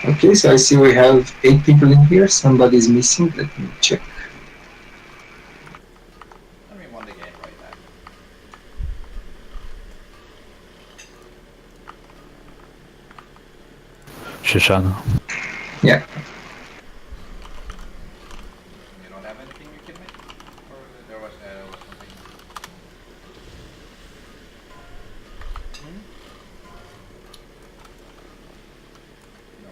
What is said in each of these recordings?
Okay, so I see we have 8 people in here. Somebody's missing. Let me check. Shoshana. Yeah. You don't have anything you can make? Or there was something? No.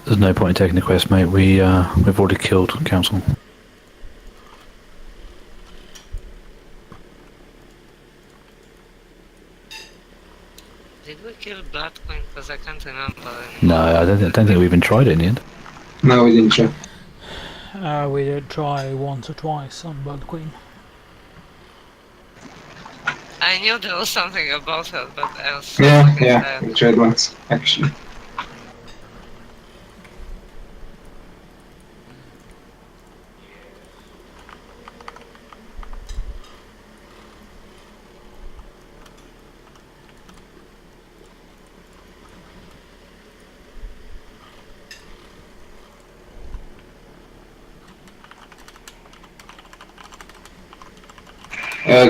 There's no point in taking the quest, mate. We've already killed Council. Did we kill Blood Queen? Because I can't remember anymore. No, I don't think we even tried it in the end. No, we didn't try. We did try once or twice on Blood Queen. I knew there was something about her, but I was so Yeah, fucking yeah, tired. we tried once, actually.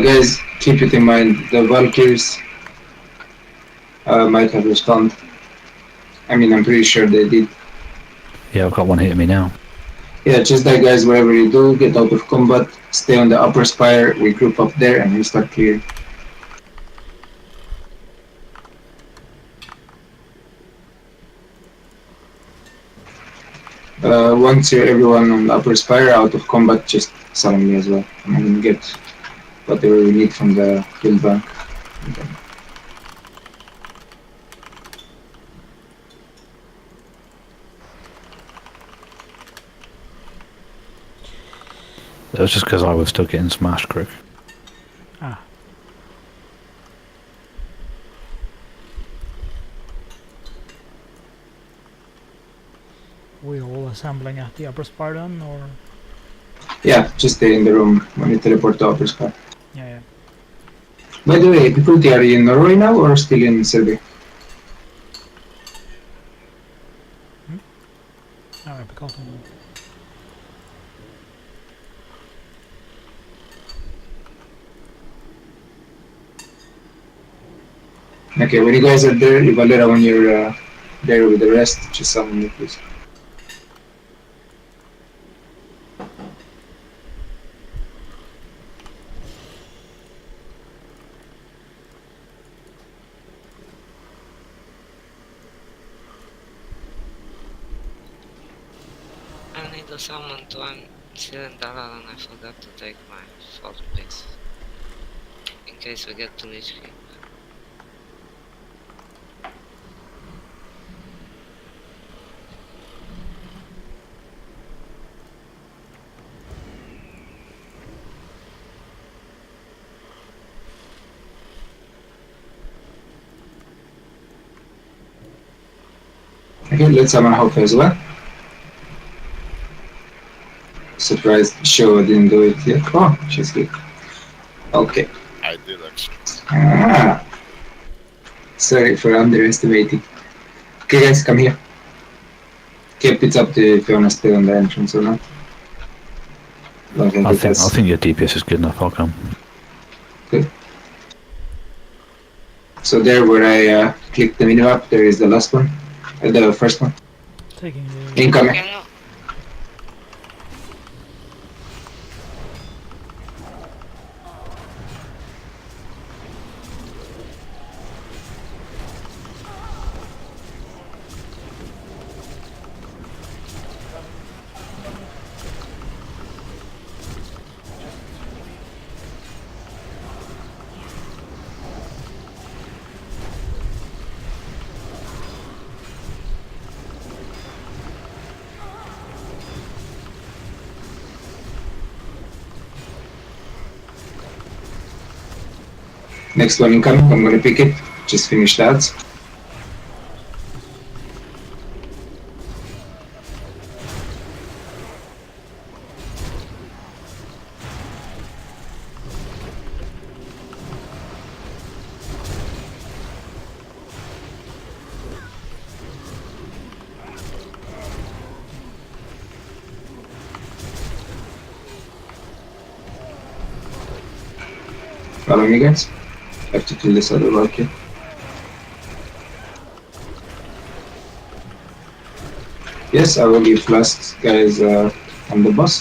Guys, keep it in mind, the Valkyries might have responded. I mean, I'm pretty sure they did. Yeah, I've got one hitting me now. Yeah, just that, guys, wherever you do, get out of combat, stay on the upper spire, we group up there, and we start clearing. Once you're everyone on the upper spire out of combat, just summon me as well. I'm gonna get whatever we need from the guild bank. That was just because I was still getting smashed, Crick. Ah. We all assembling at the upper spire then, or? Yeah, just stay in the room when you teleport to upper spire. Yeah. By the way, difficulty, are you in Norway now or still in Serbia? No, I forgot. Okay, when you guys are there, Valera, when you're there with the rest, just summon me, please. I need to summon to Sindragosa and I forgot to take my sword piece. In case we get to Lich King. Okay, let's summon Hope as well. Surprised Showa didn't do it yet. Oh, she's good. Okay. I did actually. Ah. Sorry for underestimating. Okay, guys, come here. Keep it up to you if you want to stay on the entrance or not. I think your DPS is good enough. I'll come. Good. So there, where I clicked the minimap, there is the last one, the first one. Taking the... Incoming. Can you... Next one incoming, I'm gonna pick it. just finish that. Follow me, guys. Have to kill this other Valkyrie. Yes, I will leave last guys on the bus.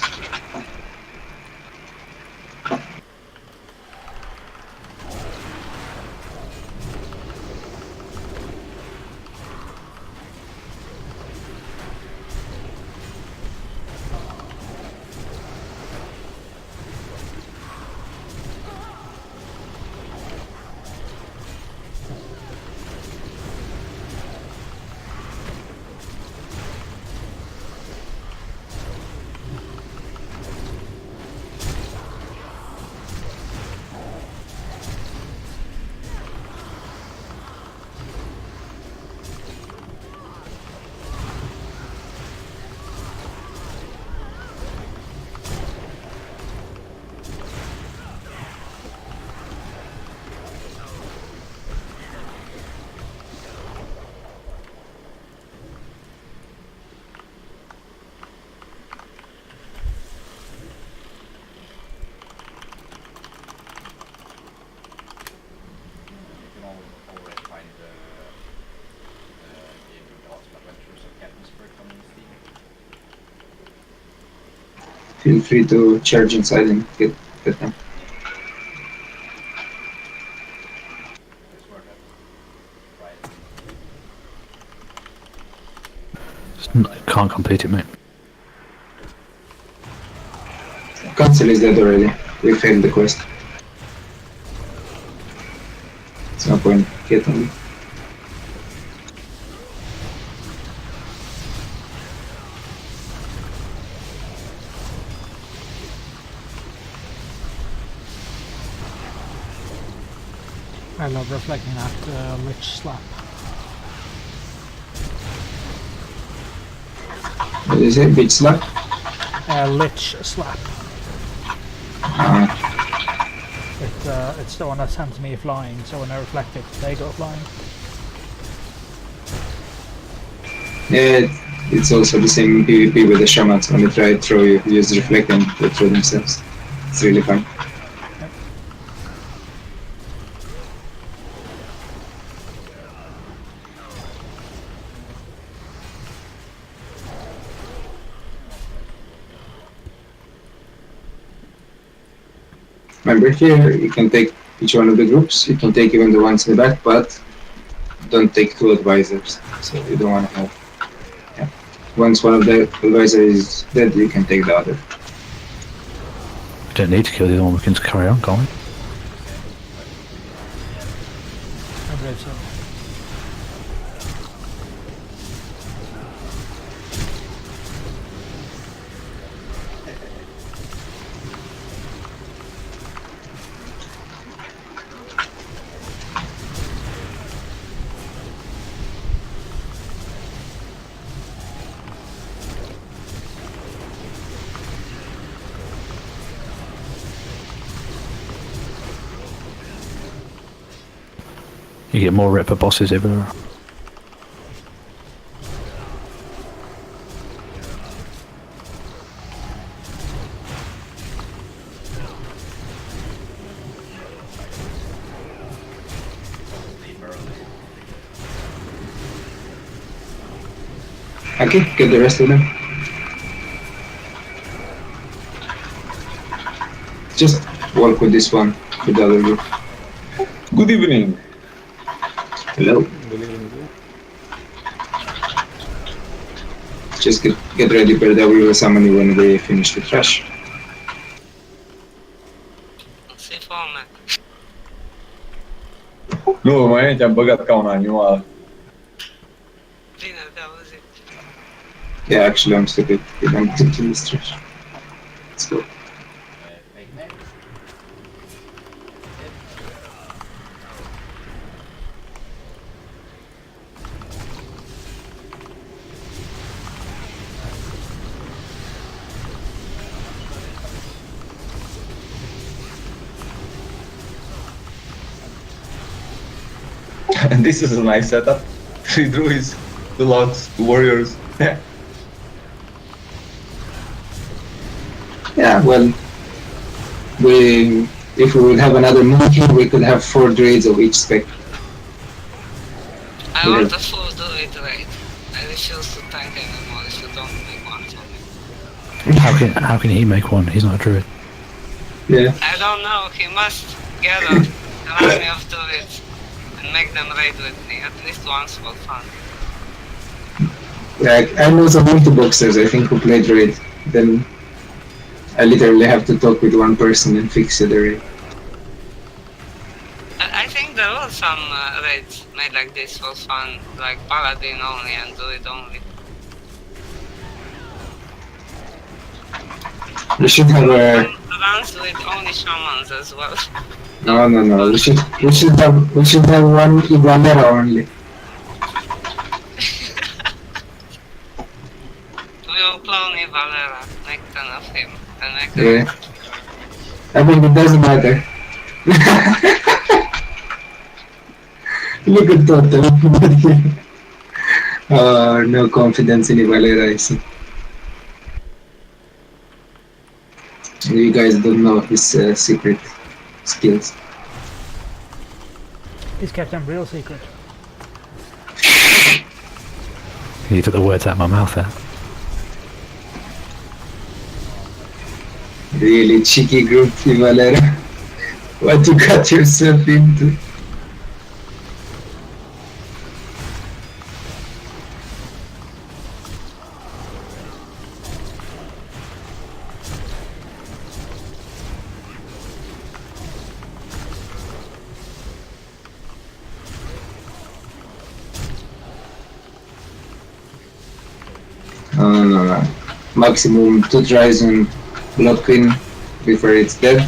You can already find the game with the Ultimate Adventures of Captain Spirit on Steam. Feel free to charge inside and get them. It's worth it. Try it. Can't complete it, mate. Cancel is dead already. We failed the quest. It's no point getting it. I love reflecting that lich slap. What is it? Bitch slap? Lich slap. Uh, It's the one that sends me flying, so when I reflect it, they go flying. yeah, it's also the same in PvP with the shamans. When they try to throw you, you just reflect and they throw themselves. It's really fun. Remember here, you can take each one of the groups, you can take even the ones in the back, but don't take two advisors, so you don't want to have... Yeah. Once one of the advisors is dead, you can take the other. We don't need to kill the other one, we can just carry on, can't we? I believe so. You get more Ripper bosses everywhere. Okay, get the rest of them. Just walk with this one, with the other group. Good evening. Hello. Just get ready, but that we will summon you when we finish the trash. Se foame. Nu, mai te-am băgat ca un animal. Bine, te auzi. Yeah, actually I'm stupid. We don't do this trash. Let's go. And this is a nice setup. 3 druids, 2 lots, 2 warriors. Yeah, well, if we would have another monkey, we could have 4 druids of each spec. I Yeah. want a full druid raid. I refuse to tank anymore if you don't make one for me. How can he make one? He's not a druid. Yeah. I don't know, he must gather an army of druids and make them raid with me, at least once for fun. Yeah, I know some multi-boxers, I think, who play druid. Then I literally have to talk with one person and fix the raid. I think there were some raids made like this for fun, like paladin only and druid only. We should have a... Runs with only shamans as well. No. We should have one Ivalera only. We will clone Valera, make 10 of him, and make Yeah. I mean, it doesn't matter. Look at Totem. No confidence in Ivalera, I see. You guys don't know his secret skills. He's kept them real secret. You took the words out of my mouth there. Really cheeky group, Ivalera. What you got yourself into? No. Maximum 2 tries on Blood Queen before it's dead.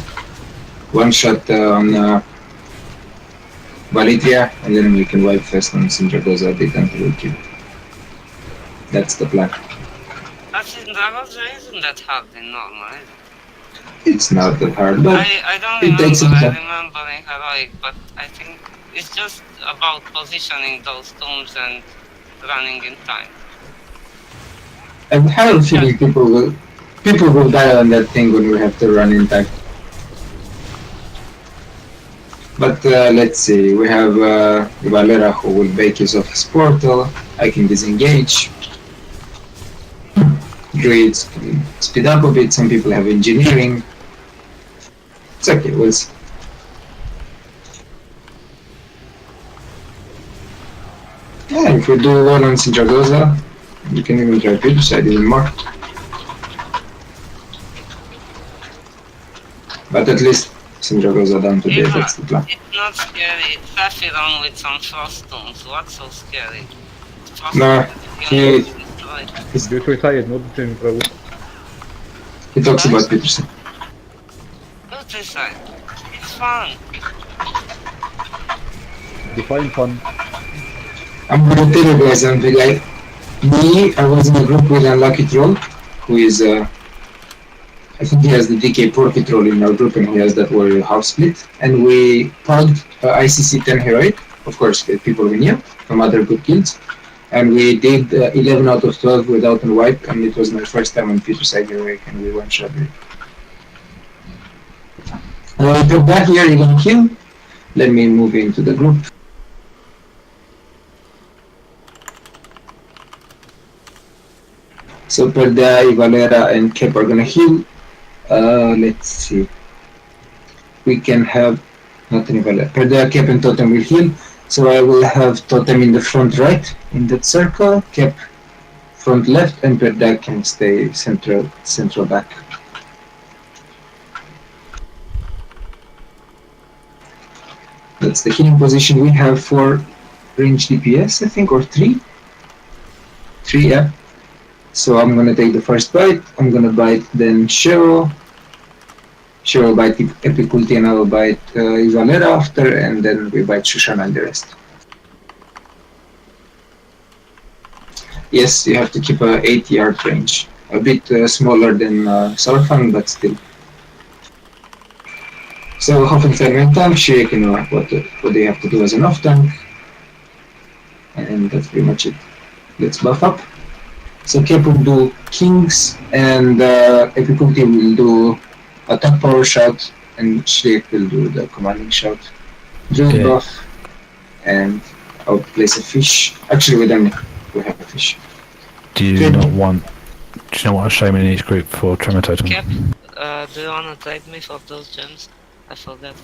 1 shot on Valitria, and then we can wipe first on Sindragosa a bit until we kill. That's the plan. But Sindragosa isn't that hard in normal, is it? It's not that hard, but I don't it takes some remember, I time. remember in Heroic, but I think it's just about positioning those tombs and running in time. I have a feeling people will die on that thing when we have to run in time. But let's see, we have Valera who will bake use of his portal. I can disengage. Druids can speed up a bit, some people have engineering. It's okay, we'll see. Yeah, if we do one on Sindragosa, you can even try Putricide even more. But at least Sindragosa down to death, that's the plan. It's not scary, it's Saphiron with some frost tombs, what's so scary? Frost No, tombs, he- you know, destroyed. Putricide, not doing pro. He talks about Putricide. Putricide, it's fun. Define fun. I'm gonna tell you guys something. I was in a group with Unlucky Troll, who is, I think he has the DK Porky Troll in our group, and he has that warrior half split. And we pulled ICC10 Heroic, of course, with people we knew from other good guilds. And we did 11 out of 12 without a wipe, and it was my first time on Putricide Heroic, and we one-shot it. Drop back here, you're gonna kill. Let me move into the group. So Perda, Valera, and Kep are gonna heal. Let's see. We can have not any Valera. Perda, Kep, and Totem will heal. So I will have Totem in the front right in that circle. Kep front left, and Perda can stay central back. That's the healing position. We have 4 range DPS, I think, or 3. 3, yeah. So I'm gonna take the first bite, I'm gonna bite then Cheryl. Cheryl will bite Epic Ulti and I will bite Ivalera after, and then we bite Shoshana and the rest. Yes, you have to keep a 8-yard range. A bit smaller than Sarfang, but still. So Hoffenstein and tank, Shuriken, what they have to do as an off tank. that's pretty much it. Let's buff up. So Cap will do Kings, and Epiculti will do attack power shout, and Shrek will do the commanding shout. Druid Yeah. buff, and I'll place a fish. Actually, we don't have a fish. Do you Good. not want? Do you not want a shaman in each group for tremor totem? Cap, do you wanna trade me for those gems? I forgot.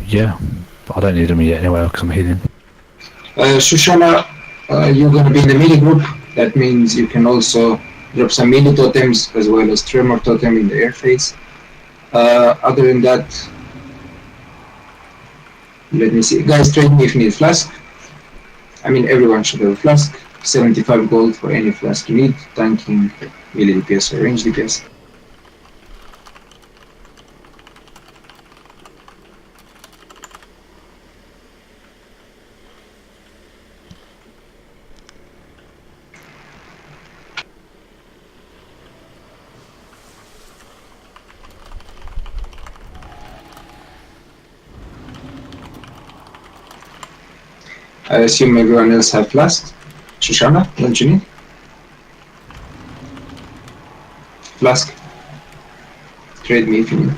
Yeah. I don't need them yet anyway because I'm healing. Shoshana, you're gonna be in the melee group. That means you can also drop some melee totems as well as tremor totem in the air phase. Other than that, let me see. Guys, trade me if you need flask. I mean, everyone should have a flask. 75 gold for any flask you need, tanking, melee DPS or range DPS. I assume everyone else have flask. Shoshana, don't you need? Flask. Trade me if you need.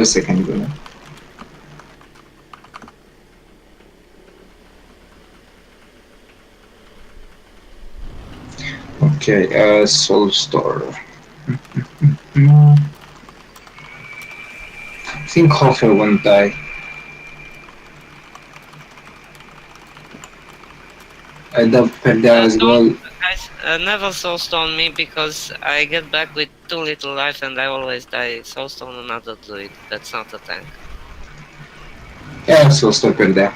Second go now. Okay, Soul Store. I think Hofer won't die. I doubt Perda as well. Guys, never soulstone me because I get back with too little life and I always die. Soulstone another druid. That's not a tank. Yeah, Soul Store Perda.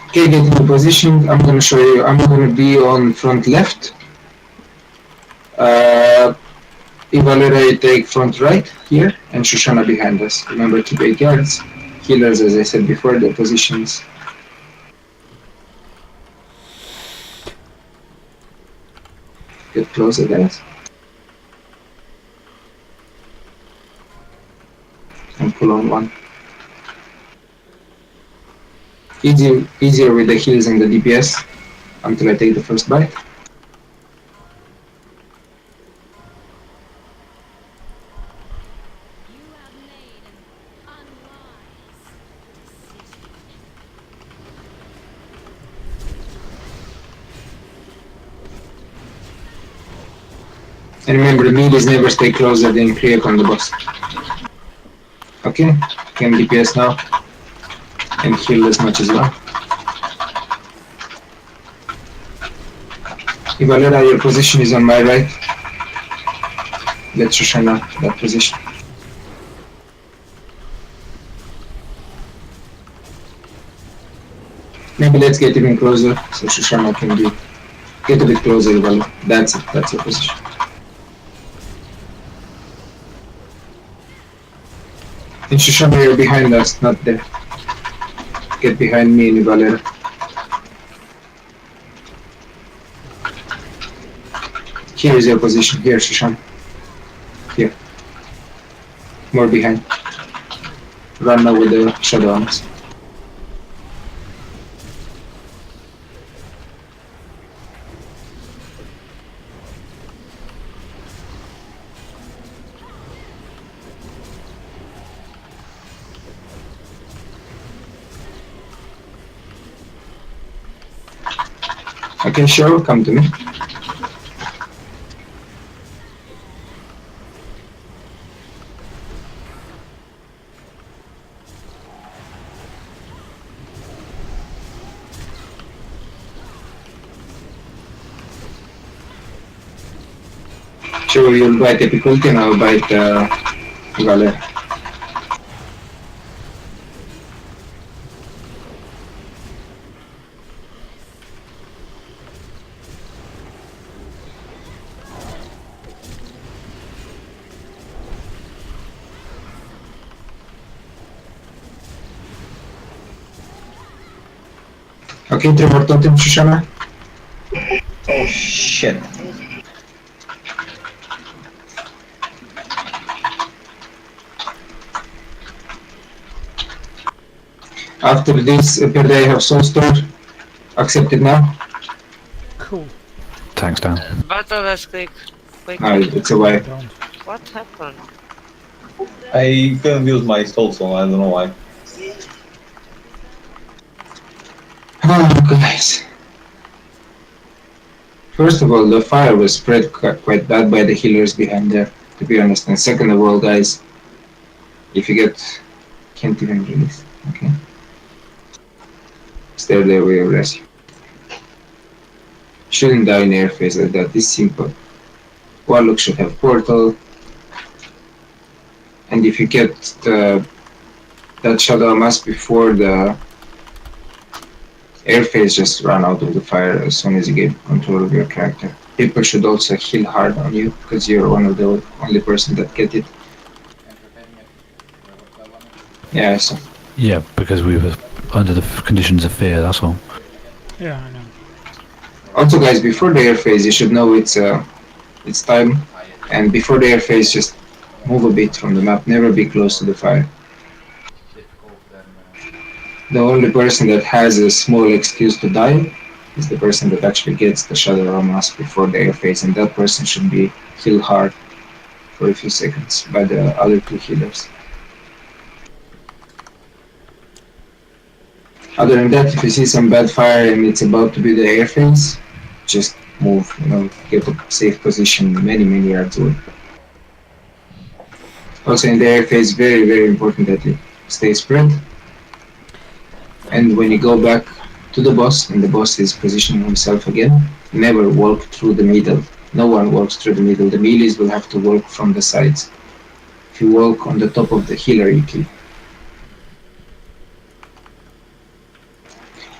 Okay, get into position. I'm gonna show you. I'm gonna be on front left. Ivalera, you take front right here, and Shoshana behind us. Remember, keep 8 yards. Healers, as I said before, their positions. Get closer, guys. And pull on one. Easier with the heals and the DPS until I take the first bite. And remember, the melee is never stay closer than Kriak on the boss. Okay, can DPS now. And heal as much as well. Ivalera, your position is on my right. Let Shoshana that position. Maybe let's get even closer so Shoshana can be get a bit closer, Ivalera. That's it, that's your position. And Shoshana, you're behind us, not there. Get behind me and Ivalera. Here is your position, here Shoshana. Here. More behind. Run now with the shadow arms. Okay, sure, come to me. Sure, you'll bite Epiculti and I'll bite Valera. Okay, Trevor Totem, Shoshana. Oh shit. After this, per day have Soulstone. Accepted now. Cool. Tanks down. Battle last click. Quick. It's a wipe. Don't. What happened? I couldn't use my soul song, I don't know why. Oh, guys. First of all, the fire was spread quite bad by the healers behind there, to be honest. And second of all, guys, if you get... Can't even release. Okay. Stay there, we will rescue. Shouldn't die in airface like that. This is simple. Warlock should have portal. And if you get that Shadow Mask before the airface, just run out of the fire as soon as you get control of your character. People should also heal hard on you, because you're one of the only person that get it. Entertaining it. That one. Yeah, so. Yeah, because we were under the conditions of fear, that's all. Yeah, I know. Also, guys, before the airface, you should know it's time. And before the airface, just move a bit from the map. Never be close to the fire. Difficult then. The only person that has a small excuse to die is the person that actually gets the Shadow Mask before the airface, and that person should be healed hard for a few seconds by the other two healers. Other than that, if you see some bad fire and it's about to be the airface, just move, get a safe position many yards away. Also in the airface, very important that you stay spread. And when you go back to the boss, and the boss is positioning himself again, never walk through the middle. No one walks through the middle. The melees will have to walk from the sides. If you walk on the top of the healer, you kill.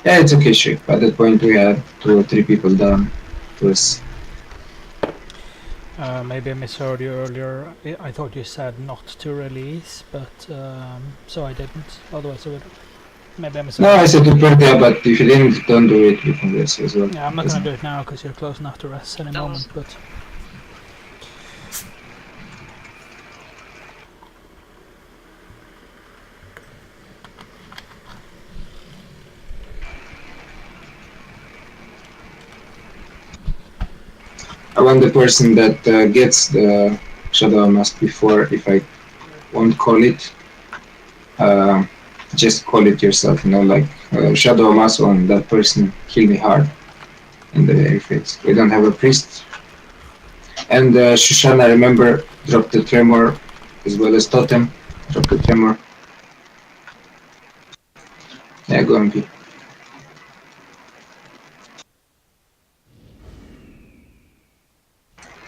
Yeah, it's okay, Shake. At that point, we had 2 or 3 people down. It was... Maybe I misheard you earlier. I thought you said not to release, but so I didn't. Otherwise I would. Maybe I misheard. No, I said to prepare, but if you didn't, don't do it. We can rest as well. Yeah, I'm not gonna do it now because you're close enough to rest any moment. But I want the person that gets the Shadow Mask before, if I won't call it, just call it yourself, like Shadow Mask on that person, heal me hard in the airface. We don't have a priest. And Shoshana, remember, drop the Tremor as well as Totem. Drop the Tremor. Yeah, go MP.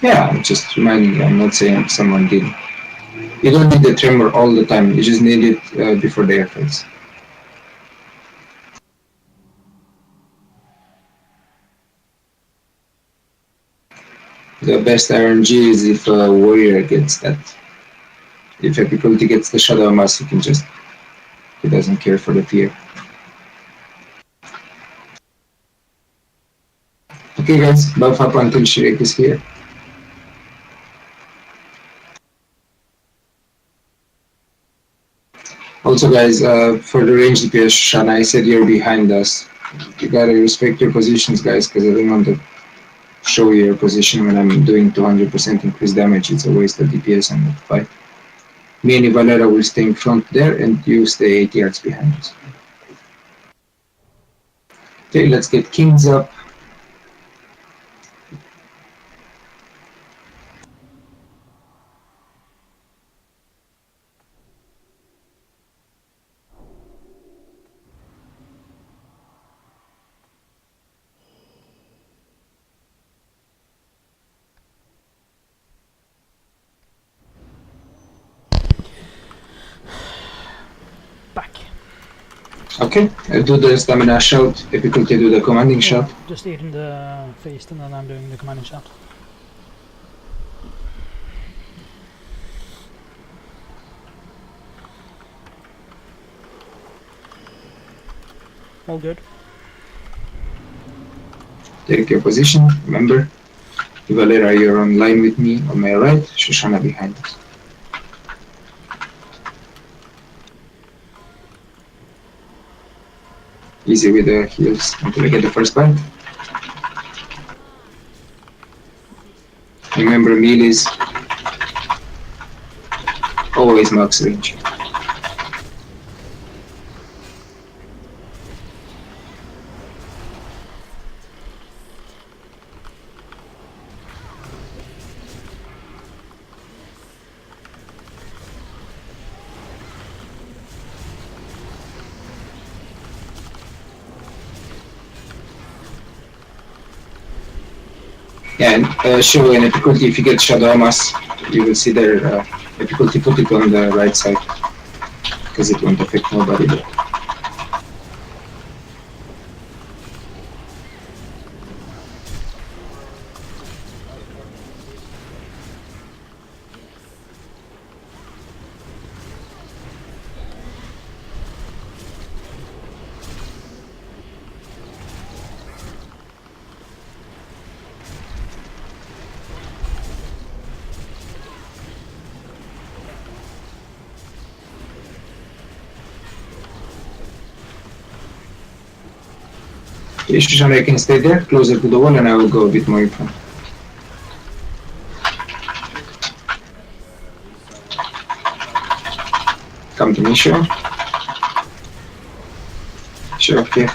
Yeah, I'm just reminding you, I'm not saying someone did. You don't need the Tremor all the time, you just need it before the airface. The best RNG is if a warrior gets that. If a difficulty gets the Shadow Mask, he doesn't care for the fear. Okay guys, buff up until Shirek is here. Also guys, for the range DPS, Shana, I said you're behind us. You gotta respect your positions guys, because I don't want to show you your position when I'm doing 200% increased damage. It's a waste of DPS and fight. Me and Valera will stay in front there, and you stay 8 yards behind us. Okay, let's get Kings up. back. Okay, I'll do the stamina shot. Difficulty do the commanding shot. Just eating the feast and then I'm doing the commanding shot. All good. Take your position. Remember, Valera, you're on line with me on my right, Shoshana behind us. Easy with the heals until I get the first bite. Remember, melees always max range. Yeah, and show an difficulty if you get Shadow Mass, you will see their difficulty, put it on the right side, because it won't affect nobody. But Shoshana, you can stay there, closer to the wall, and I will go a bit more in front. Come to me, sure. Sure, okay.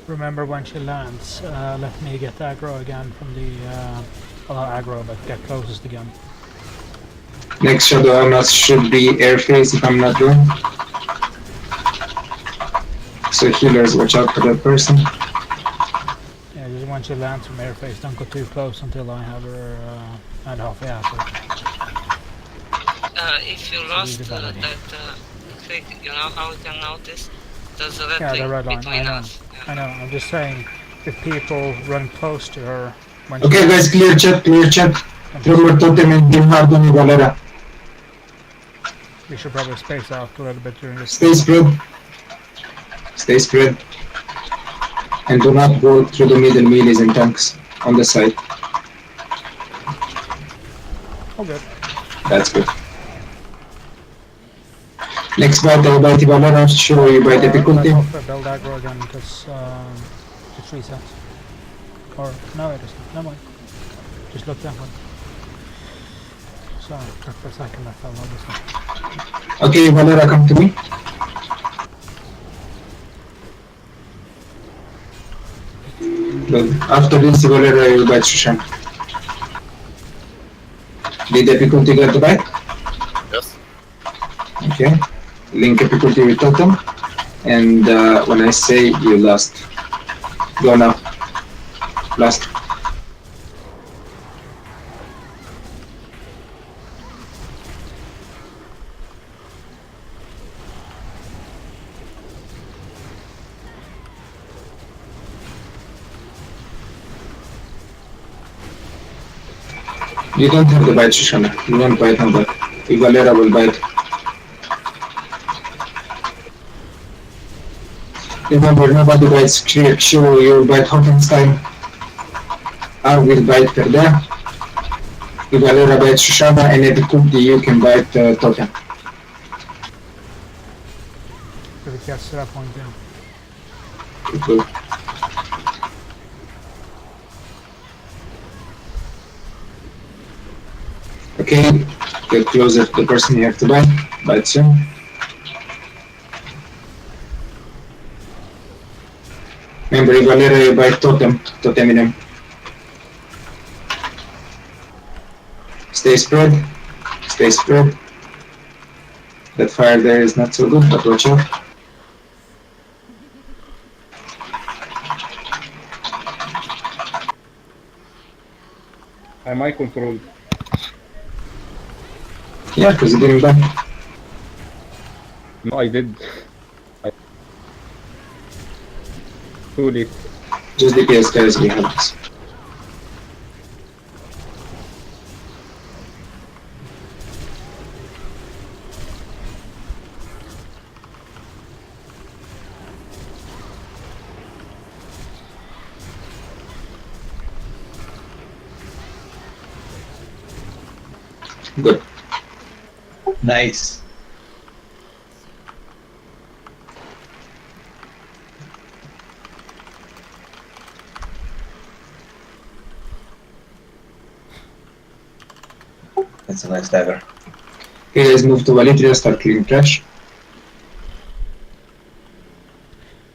Remember when she lands, let me get aggro again from the, well not aggro, but get closest again. Next Shadow Mass should be air phase if I'm not wrong. So healers, watch out for that person. Yeah, just when she lands from airface, don't go too close until I have her hand half. Yeah, so If you lost that click, you know how you can notice? There's a red yeah, thing the red line. between I know. us. Yeah. I know. I'm just saying, if people run close to her when Okay, she guys, clear chat, clear chat. Throw your totem and give hard on Valera. we should probably space out a little bit during this. Stay spread. Stay spread. And do not go through the middle melees and tanks on the side. Oh, good. That's good. Next bite, I'll bite Valera, show you by difficulty. Let's hope build aggro again because it's reset. Or no, it isn't. Never mind. Just look that one. Sorry, for a second I fell on this one. Okay, Valera, come to me. Good. After this, Valera, you will bite Shushan. Did difficulty get the bite? Yes. Okay. Link difficulty with totem. And when I say you lost, go now. Last. You don't have the bite, Shoshana. You won't bite on that. Valera will bite. Remember, nobody bites Shiro, you bite Hockenstein. I will bite Perda. Valera bites Shoshana, and at the Kunti you can bite Totem. If it gets to that point, yeah. Good. Okay, get closer to the person you have to bite soon. Remember, Valera, you bite Totem in him. Stay spread, stay spread. That fire there is not so good, but watch out. I might control. Yeah, because you didn't bite. No, I did. Too late. Just DPS guys, we have this. Good. Nice. That's a nice dagger. Okay, guys, move to Valitria, start clearing trash.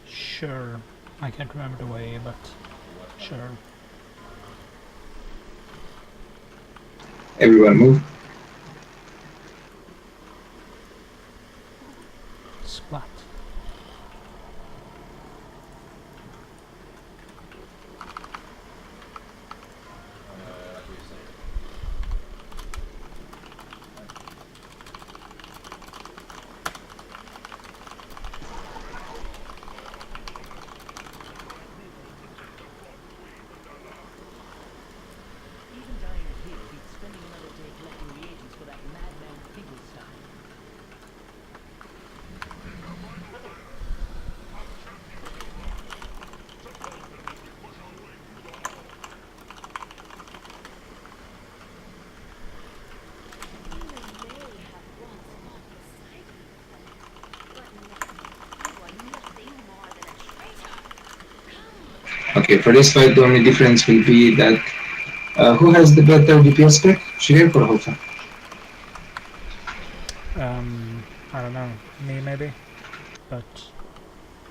Sure. I can't remember the way, but sure. Everyone move. Splat. What do you say? Even dying here beats spending another day collecting reagents for that madman Finkelstein. Okay, for this fight, the only difference will be that who has the better DPS spec, Shirek or Hofa? I don't know. Me maybe, but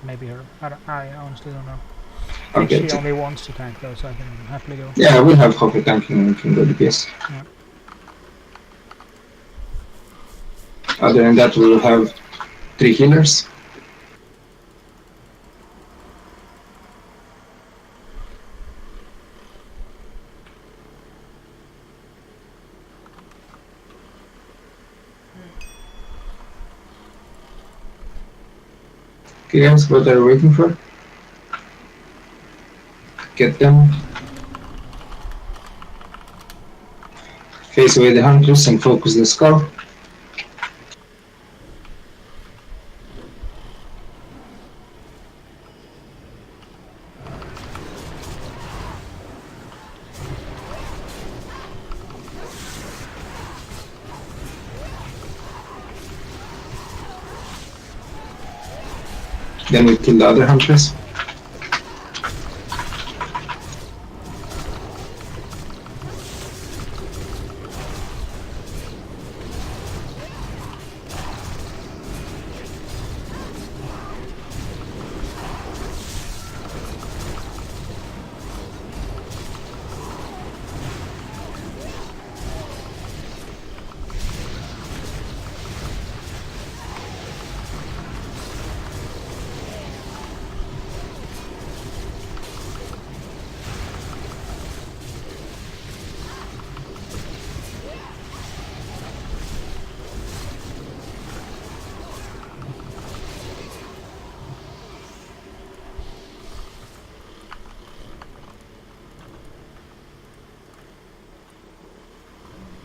maybe her. I honestly don't know. I think Okay, she only wants to tank though, so I can happily go. yeah, we'll have Hofa tanking and we can go DPS. Yeah. Other than that, we'll have 3 healers. Okay, guys, what are we waiting for? Get them. Face away the hunters and focus the skull. Then we kill the other hunters.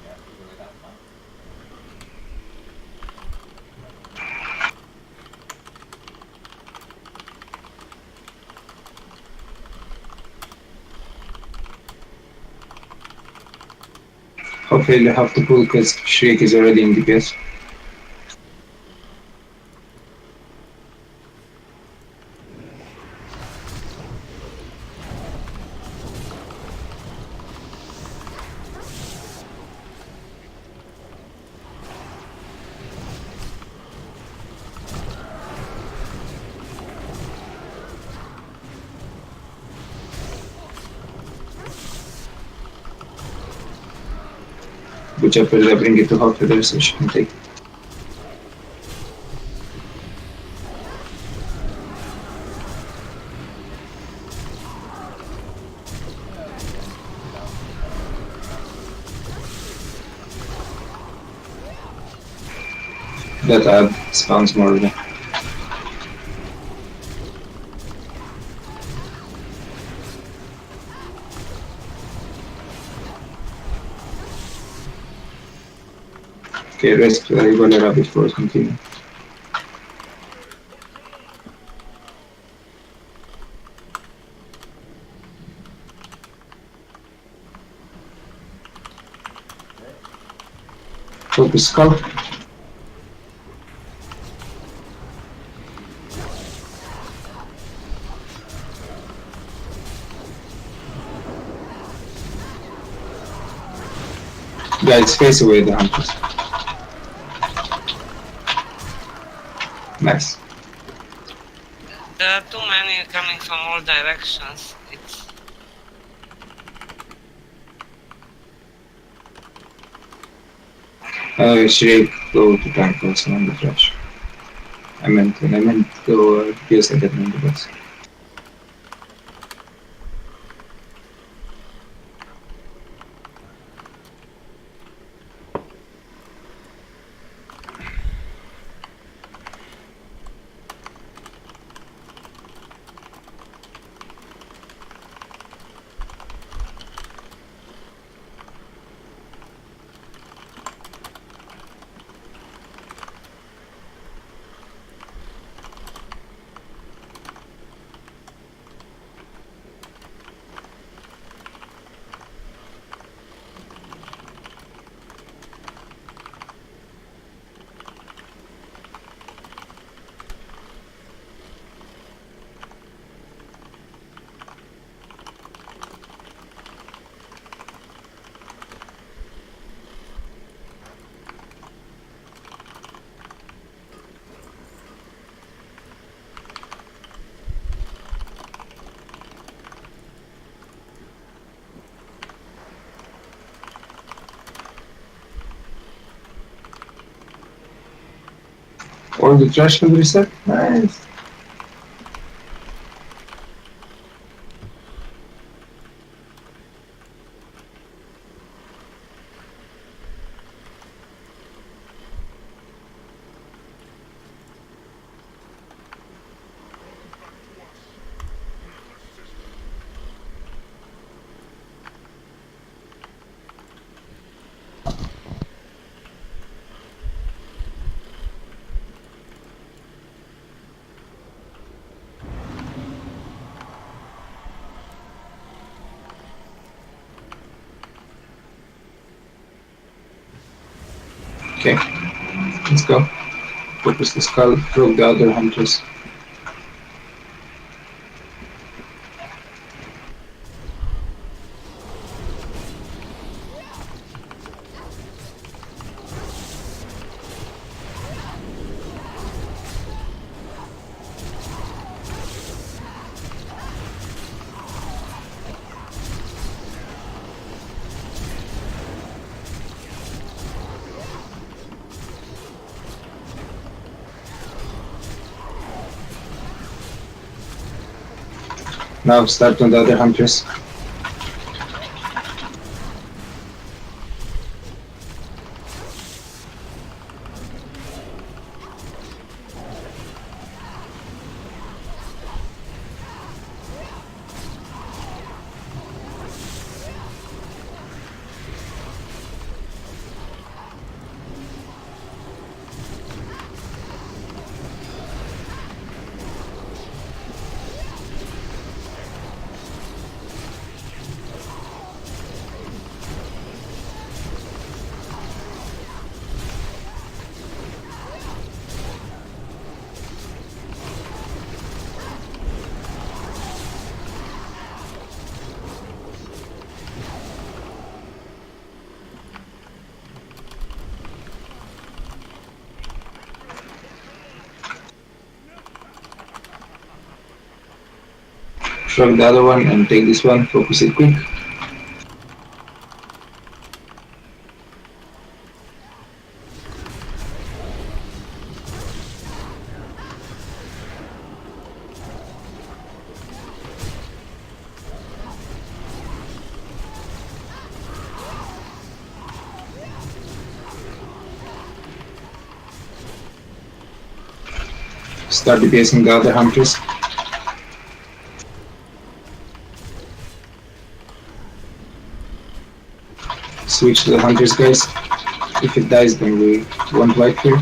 You have to do it that much. Hopefully you have to pull because Shriek is already in DPS. Whichever they bring it to half there so she can take it. That ad spawns more of them. Okay, rest Valera before continuing. Focus skull. Guys, face away the hunters. Nice. There are too many coming from all directions. It's Should I go to tank also on the trash? I meant go PS I didn't remember this. All the trash can be reset? Nice. Okay, let's go. Focus the skull, rogue the other hunters. Now start on the other hunters. Shrug the other one and take this one, focus it quick. Start DPSing the other hunters. Switch to the hunters, guys. If it dies, then we won't wipe here.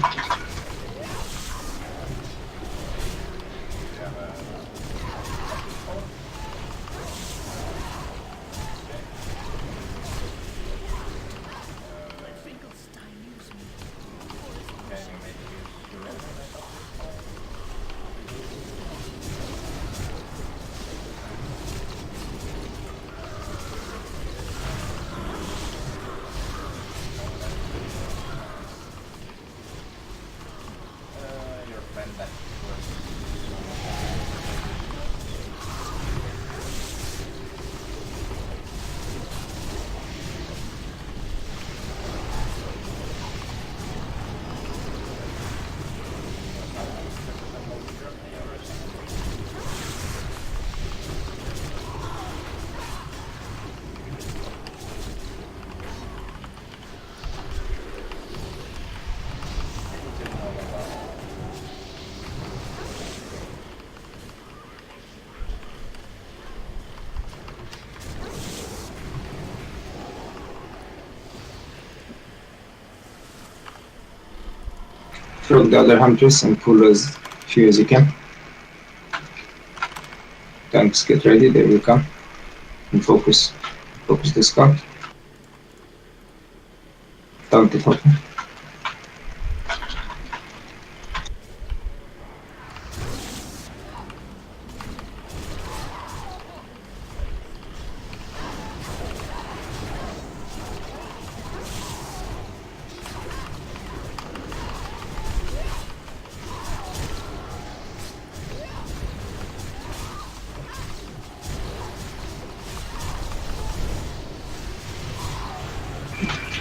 Frog the other hunters and pull as few as you can. Tanks get ready, they will come. And focus the scout. Down to top.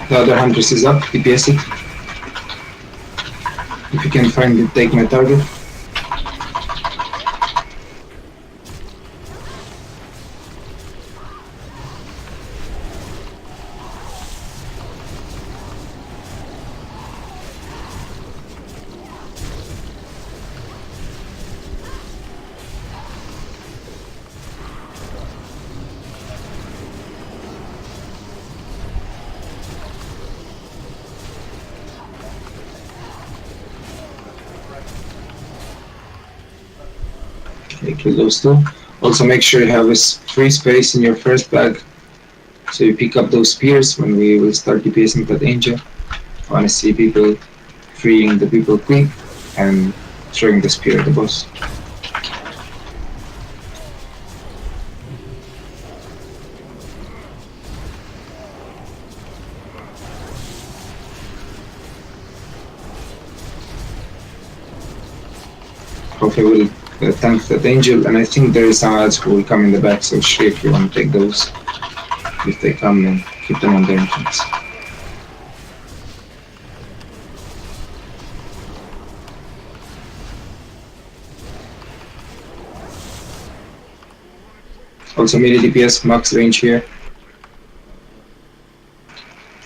The other hunters is up, DPS it. If you can find it, take my target. Okay, kill those two. Also make sure you have a free space in your first bag, so you pick up those spears when we will start DPSing that angel. I want to see people freeing the people quick and throwing the spear at the boss. Hopefully we'll tank that angel, and I think there is some ads who will come in the back, so Shriek, you want to take those. If they come, then keep them on their entrance. Also melee DPS, max range here.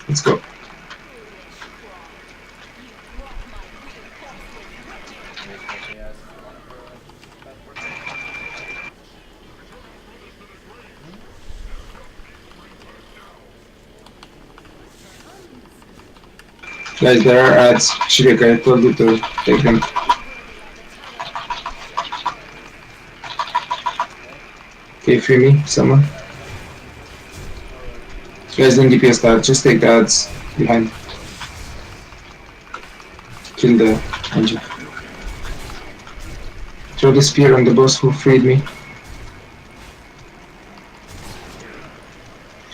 Let's go. Guys, there are ads. Shriek, I told you to take them. Okay, free me, someone. Guys, don't DPS that, just take the ads behind. Kill the angel. Throw the spear on the boss who freed me.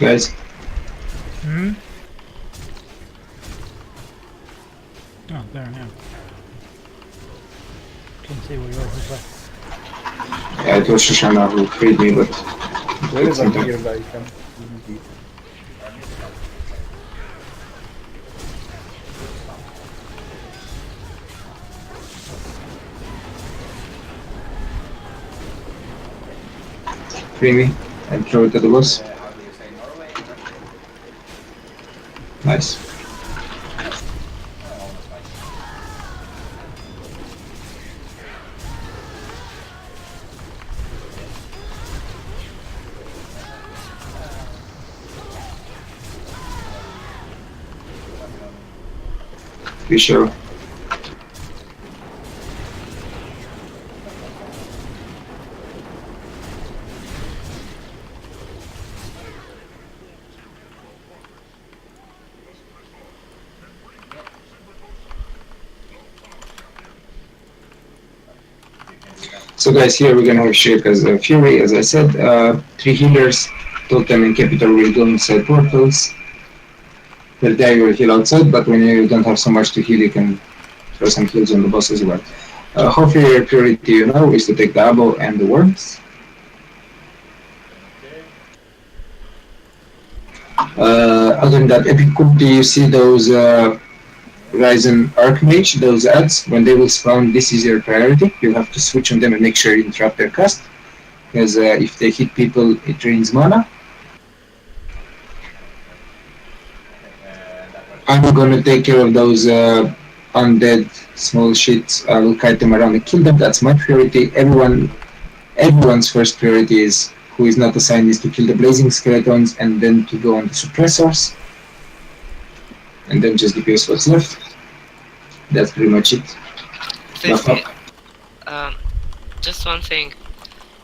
Guys. Oh, there, yeah. Can see where yours is. Yeah, it was Shoshana who freed me, but Where is it's that not here guy? Come. free me and throw it at the boss. How do you say Norway? Nice. Almost like Be sure. So guys, here we're gonna have Shriek as a Fury, as I said. 3 healers, Totem and Capital will go inside portals. Well, there you will heal outside, but when you don't have so much to heal, you can throw some heals on the boss as well. Hopefully your priority, you know, is to take the abo and the worms. Other than that, Epic do you see those Ryzen Archmage, those ads, when they will spawn, this is your priority. You have to switch on them and make sure you interrupt their cast. Because if they hit people, it drains mana. I'm gonna take care of those undead small shits. I will kite them around and kill them. That's my priority. Everyone's first priority is, who is not assigned, is to kill the blazing skeletons and then to go on the suppressors. And then just DPS what's left. That's pretty much it. Buff Frisky, up. just one thing.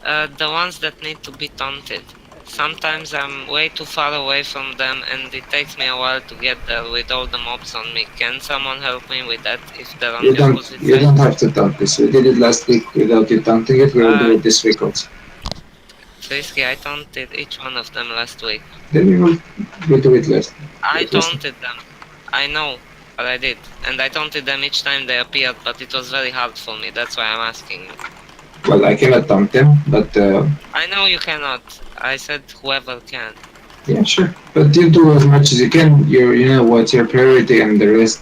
The ones that need to be taunted. Sometimes I'm way too far away from them and it takes me a while to get there with all the mobs on me. Can someone help me with that if they're on You the opposite you side? don't have to taunt this. We did it last week without you taunting it. We will do Uh, it this week also. Frisky, I taunted each one of them last week. Then we'll do it last. I It was- taunted them. I know, but I did. And I taunted them each time they appeared, but it was very hard for me. That's why I'm asking you. Well, I cannot taunt them, but I know you cannot. I said whoever can. yeah, sure. But you do as much as you can. You know what's your priority, and the rest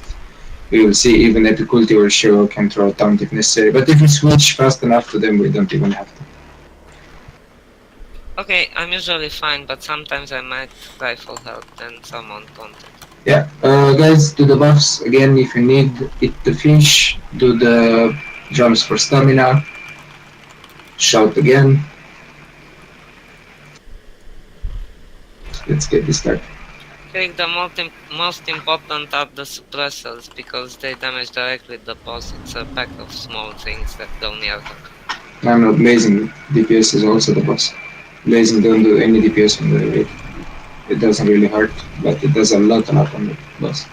we will see. Even difficulty or show can throw a taunt if necessary. But if you switch fast enough to them, we don't even have to. Okay, I'm usually fine, but sometimes I might cry for help, then someone taunted. Yeah, guys, do the buffs again if you need. Eat the fish. Do the drums for stamina. Shout again. Let's get this started. I think the most important are the suppressors, because they damage directly the boss. It's a pack of small things that go near them. I'm not blazing. DPS is also the boss. Blazing don't do any DPS on the raid. It doesn't really hurt, but it does a lot on the boss.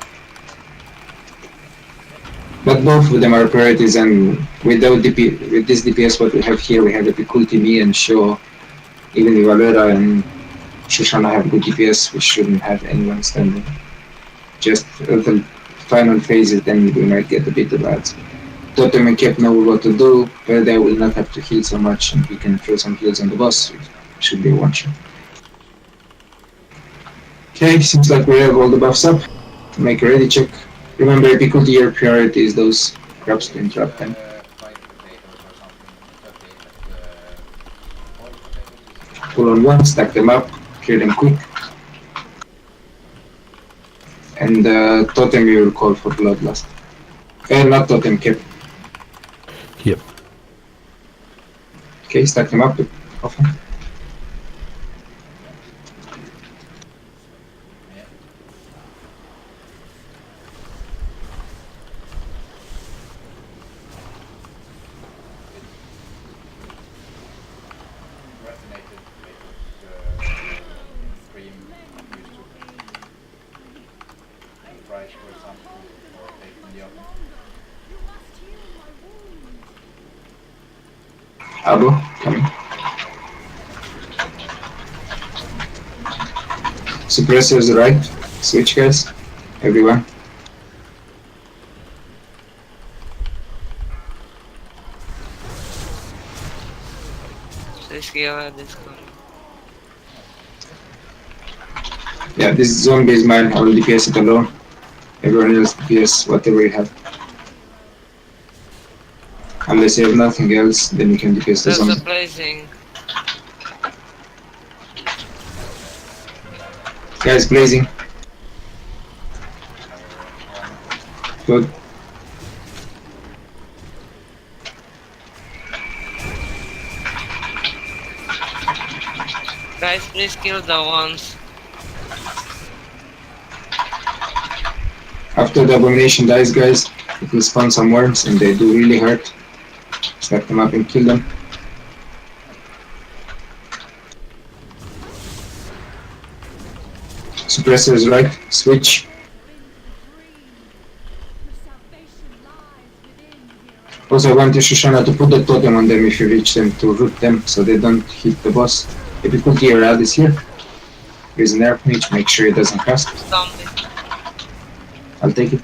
But both of them are priorities, and with this DPS, what we have here, we have difficulty me and show. Even if Valera and Shoshana have good DPS, we shouldn't have anyone standing. Just at the final phases, then we might get a bit of that. Totem and Kep know what to do, but they will not have to heal so much, and we can throw some heals on the boss. It should be one shot. Okay, seems like we have all the buffs up. Make a ready check. Remember, difficulty your priority is those crabs to interrupt them. Fried potatoes or something. It's okay, but boiled potatoes is Pull on one, stack them up, clear them quick. And Totem you will call for Bloodlust. Not Totem, Kep. Yep. Okay, stack them up often. gratinated potatoes, cream used to fry, for example, or take in the oven. Abo, coming. Suppressors right. Switch guys. Everyone. Frisky already is coming. Yeah, this zombie is mine. I will DPS it alone. Everyone else DPS whatever you have. Unless you have nothing else, then you can DPS the There's a zombie. blazing. Guys, blazing. Good. Guys, please kill the ones. After the abomination dies, guys, it will spawn some worms and they do really hurt. Stack them up and kill them. Suppressors right. Switch. Also, I want you, Shoshana, to put the totem on them if you reach them, to root them so they don't hit the boss. Difficulty Arad is here. Here's an air mage, make sure it doesn't cast. Zombie. I'll take it.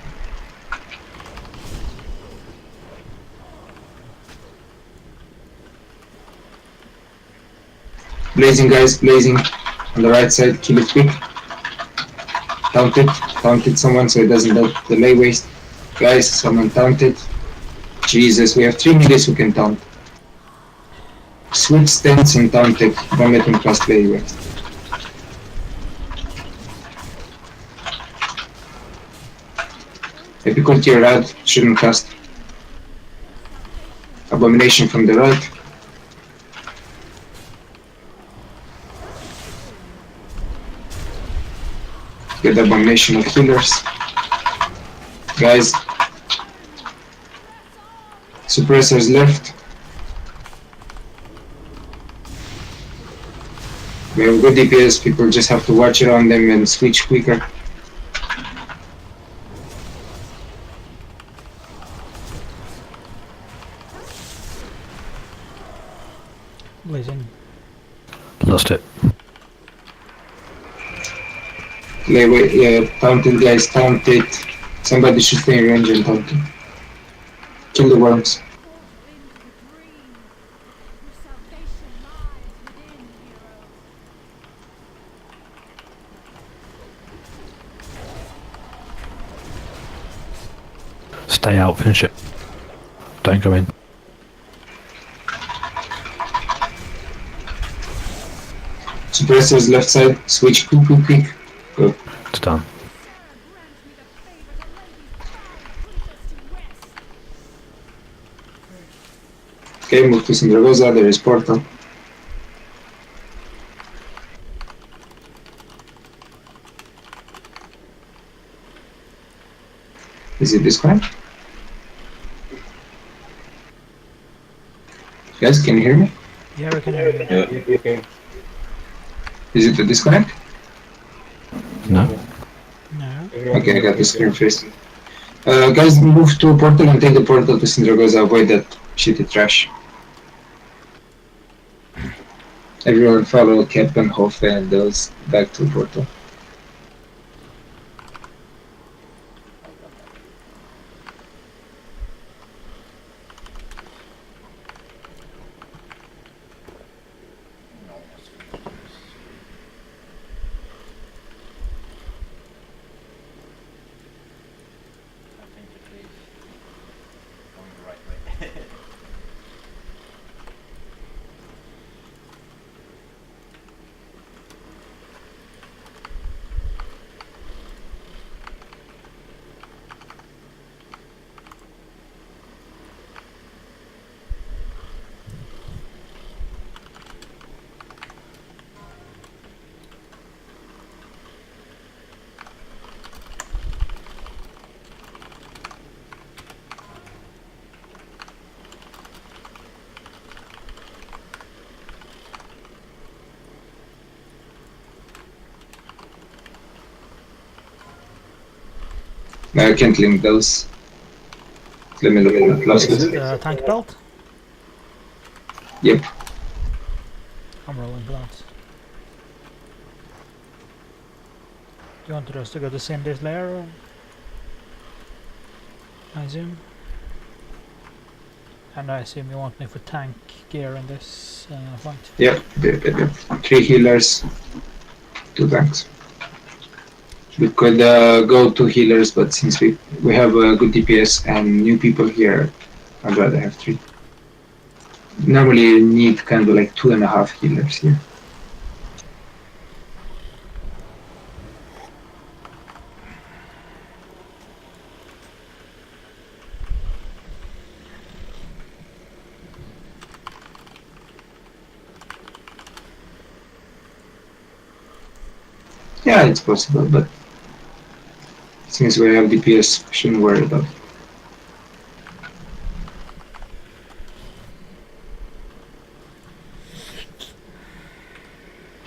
Blazing, guys, blazing. On the right side, kill it quick. Taunt it someone so it doesn't delay waste. Guys, someone taunt it. Jesus, we have 3 minutes who can taunt. Switch stance and taunt it. Don't let him cast play waste. Difficulty Rad shouldn't cast. Abomination from the right. Get the abomination of healers. Guys, Suppressors left. We have good DPS, people just have to watch around them and switch quicker. Blazing. Lost it. Wait, yeah, taunt it, guys, taunt it. Somebody should stay in range and taunt it. Kill the worms. Stay out, finish it. Don't go in. Suppressors left side, switch quick. Go. It's done. Okay, move to Sindragosa, there is portal. Is it disconnect? Guys, can you hear me? Yeah, we can hear you. Yeah. Okay. Is it a disconnect? No. No. Okay, I got the screen first. Guys, move to portal and take the portal to Sindragosa, avoid that shitty trash. Everyone follow Cap and Hofe and those back to portal. No, it's finished. I think at least going the right way. No, I can't link those. Let me look at the losses. Tank belt? Yep. I'm rolling for that. Do you want us to go to Cindy's lair? Or? I assume. And I assume you want me for tank gear in this fight. Yep. 3 healers, 2 tanks. We could go 2 healers, but since we have a good DPS and new people here, I'd rather have 3. Normally you need kind of like 2.5 healers here. Yeah, it's possible, but since we have DPS, we shouldn't worry about it.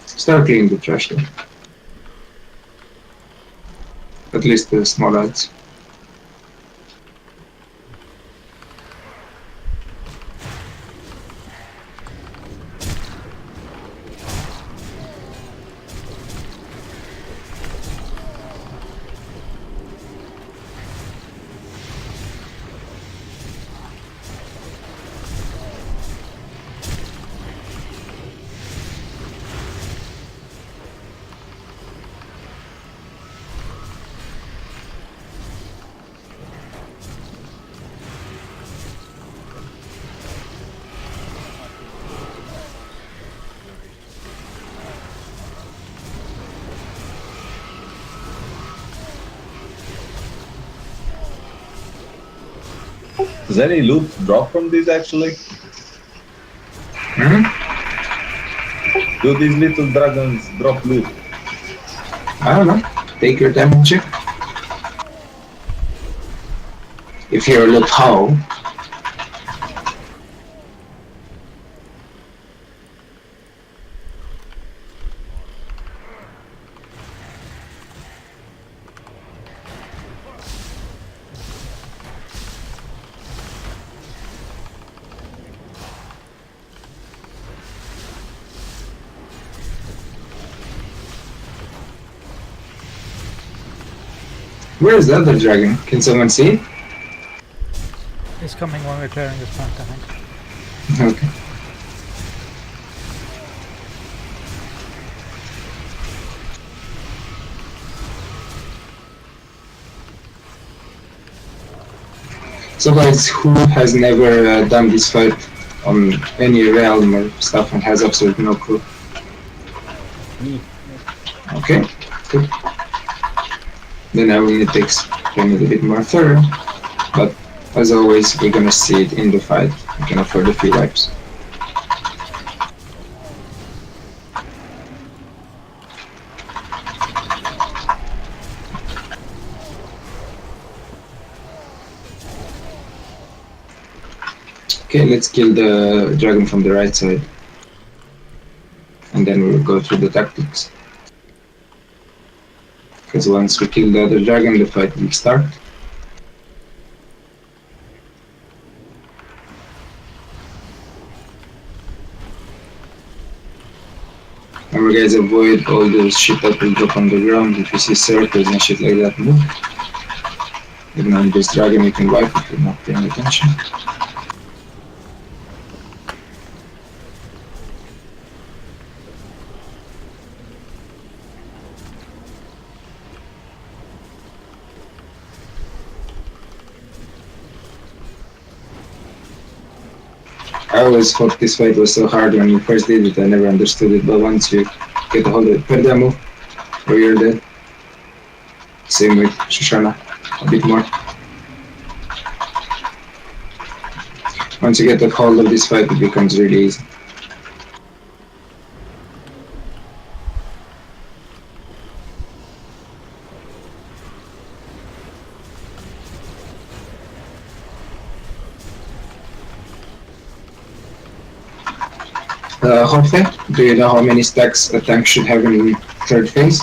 Start cleaning the trash then. At least the small ads. Does any loot drop from these actually? Hmm? Do these little dragons drop loot? I don't know. Take your time and check. If you're look how. Where is the other dragon? Can someone see it? It's coming when we're clearing this point, I think. Okay. So guys, who has never done this fight on any realm or stuff and has absolutely no clue? Me. Okay, good. Then I will need to explain it a bit more thorough, but as always, we're gonna see it in the fight. We can afford a few wipes. Okay, let's kill the dragon from the right side. And then we'll go through the tactics. Because once we kill the other dragon, the fight will start. Remember guys, avoid all those shit that will drop on the ground. If you see circles and shit like that, move. Even on this dragon you can wipe if you're not paying attention. I always thought this fight was so hard when you first did it. I never understood it, but once you get a hold of it, Perda move, or you're dead. Same with Shoshana, a bit more. Once you get a hold of this fight, it becomes really easy. Jorge, do you know how many stacks a tank should have in third phase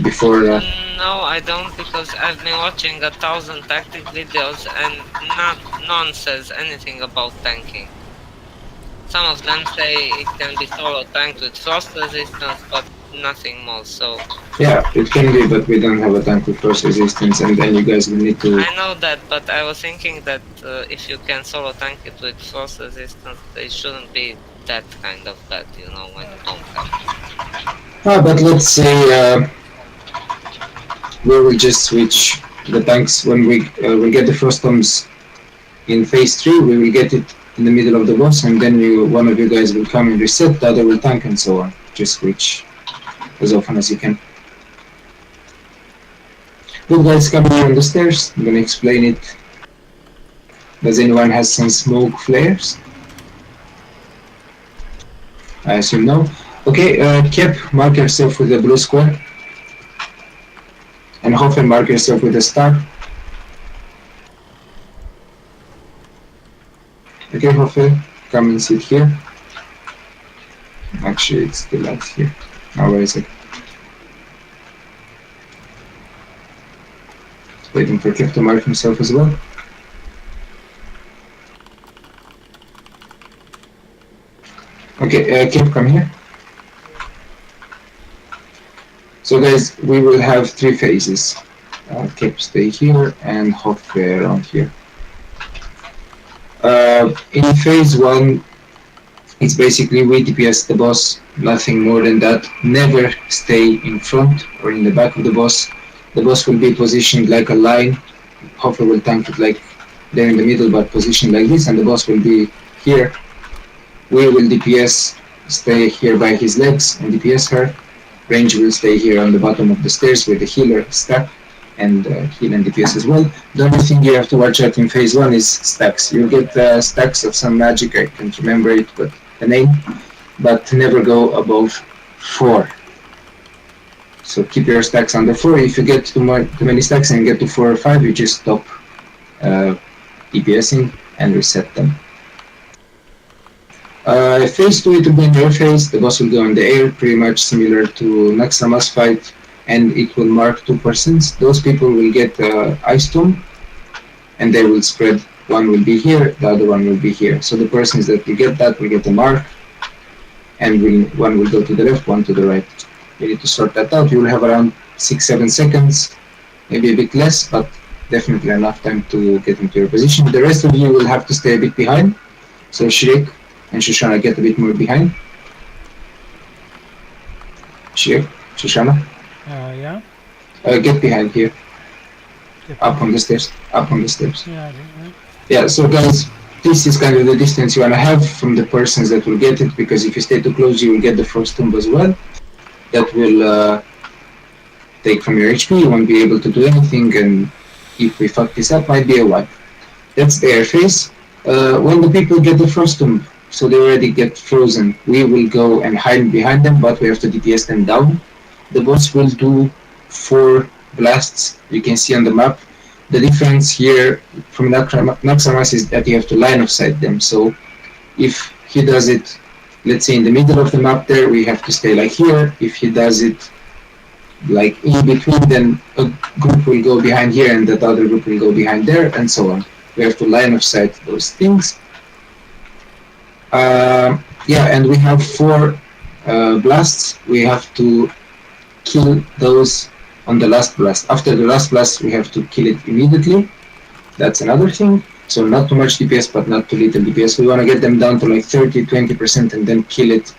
before? No, I don't, because I've been watching 1,000 tactic videos and none says anything about tanking. Some of them say it can be solo tanked with frost resistance, but nothing more, so... Yeah, it can be, but we don't have a tank with frost resistance, and then you guys will need to... I know that, but I was thinking that if you can solo tank it with frost resistance, it shouldn't be that kind of bad, you know, when you don't have. But let's say we will just switch the tanks when we get the frost tombs in phase 3. We will get it in the middle of the boss, and then one of you guys will come and reset, the other will tank, and so on. Just switch as often as you can. Good guys, coming on the stairs. I'm gonna explain it. Does anyone has some smoke flares? I assume no. Okay, Kep, mark yourself with a blue square. And Hoffen, mark yourself with a star. Okay, Hoffen, come and sit here. Actually, it's still out here. Now, where is it? Waiting for Kep to mark himself as well. Okay, Kep, come here. So guys, we will have 3 phases. Kep, stay here, and Hoffe around here. In phase 1, it's basically we DPS the boss, nothing more than that. Never stay in front or in the back of the boss. The boss will be positioned like a line. Hoffe will tank it like there in the middle, but positioned like this, and the boss will be here. We will DPS, stay here by his legs and DPS her. Range will stay here on the bottom of the stairs with the healer stack and heal and DPS as well. The only thing you have to watch out in phase 1 is stacks. You'll get stacks of some magic, I can't remember it, but the name, but never go above 4. So keep your stacks under 4. If you get too many stacks and get to 4 or 5, you just stop DPSing and reset them. Phase 2, it will be in air phase. The boss will go in the air, pretty much similar to Naxxramas fight, and it will mark 2 persons. Those people will get Ice Tomb, and they will spread. One will be here, the other one will be here. So the persons that will get that will get a mark, and one will go to the left, one to the right. You need to sort that out. You will have around 6-7 seconds maybe a bit less, but definitely enough time to get into your position. The rest of you will have to stay a bit behind. So Shriek and Shoshana get a bit more behind. Shriek, Shoshana, Yeah. get behind here. Get Up on behind. the stairs. Up on the steps. Yeah. Yeah, so guys, this is kind of the distance you want to have from the persons that will get it, because if you stay too close, you will get the first tomb as well. That will take from your HP, you won't be able to do anything, and if we fuck this up, might be a wipe. That's the airface. When the people get the first tomb, so they already get frozen, we will go and hide behind them, but we have to DPS them down. The boss will do 4 blasts, you can see on the map. The difference here from Naxxramas is that you have to line of sight them. So if he does it, let's say in the middle of the map there, we have to stay like here. If he does it like in between, then a group will go behind here and that other group will go behind there, and so on. We have to line of sight those things. Yeah, and we have 4 blasts. We have to kill those on the last blast. After the last blast, we have to kill it immediately. That's another thing. So not too much DPS, but not too little DPS. We want to get them down to like 30-20% and then kill it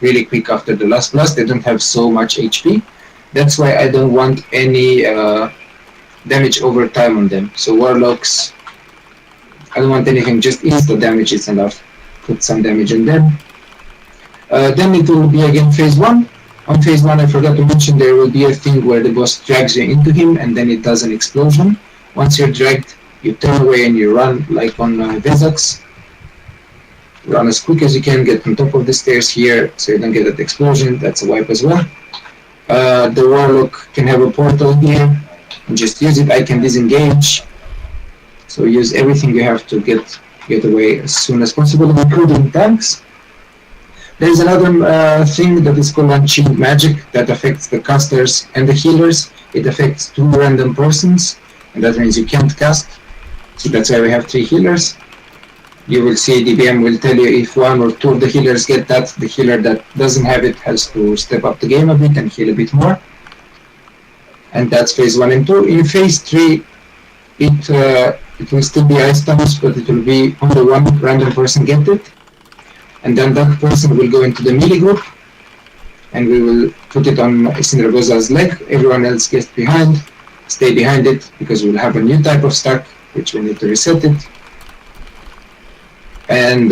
really quick after the last blast. They don't have so much HP. That's why I don't want any damage over time on them. So warlocks, I don't want anything, just insta damage is enough. Put some damage on them. Then it will be again phase 1. On phase 1, I forgot to mention, there will be a thing where the boss drags you into him and then it does an explosion. Once you're dragged, you turn away and you run like on Vezax. Run as quick as you can, get on top of the stairs here so you don't get that explosion. That's a wipe as well. The warlock can have a portal here and just use it. I can disengage. So use everything you have to get away as soon as possible, including tanks. There's another thing that is called Unchained Magic that affects the casters and the healers. It affects 2 random persons, and that means you can't cast. So that's why we have 3 healers. You will see DBM will tell you if 1 or 2 of the healers get that, the healer that doesn't have it has to step up the game a bit and heal a bit more. And that's phase 1 and 2. In phase 3, it will still be ice stunts, but it will be only 1 random person get it. And then that person will go into the melee group, and we will put it on Sindragosa's leg. Everyone else gets behind, stay behind it, because we'll have a new type of stack, which we need to reset it. And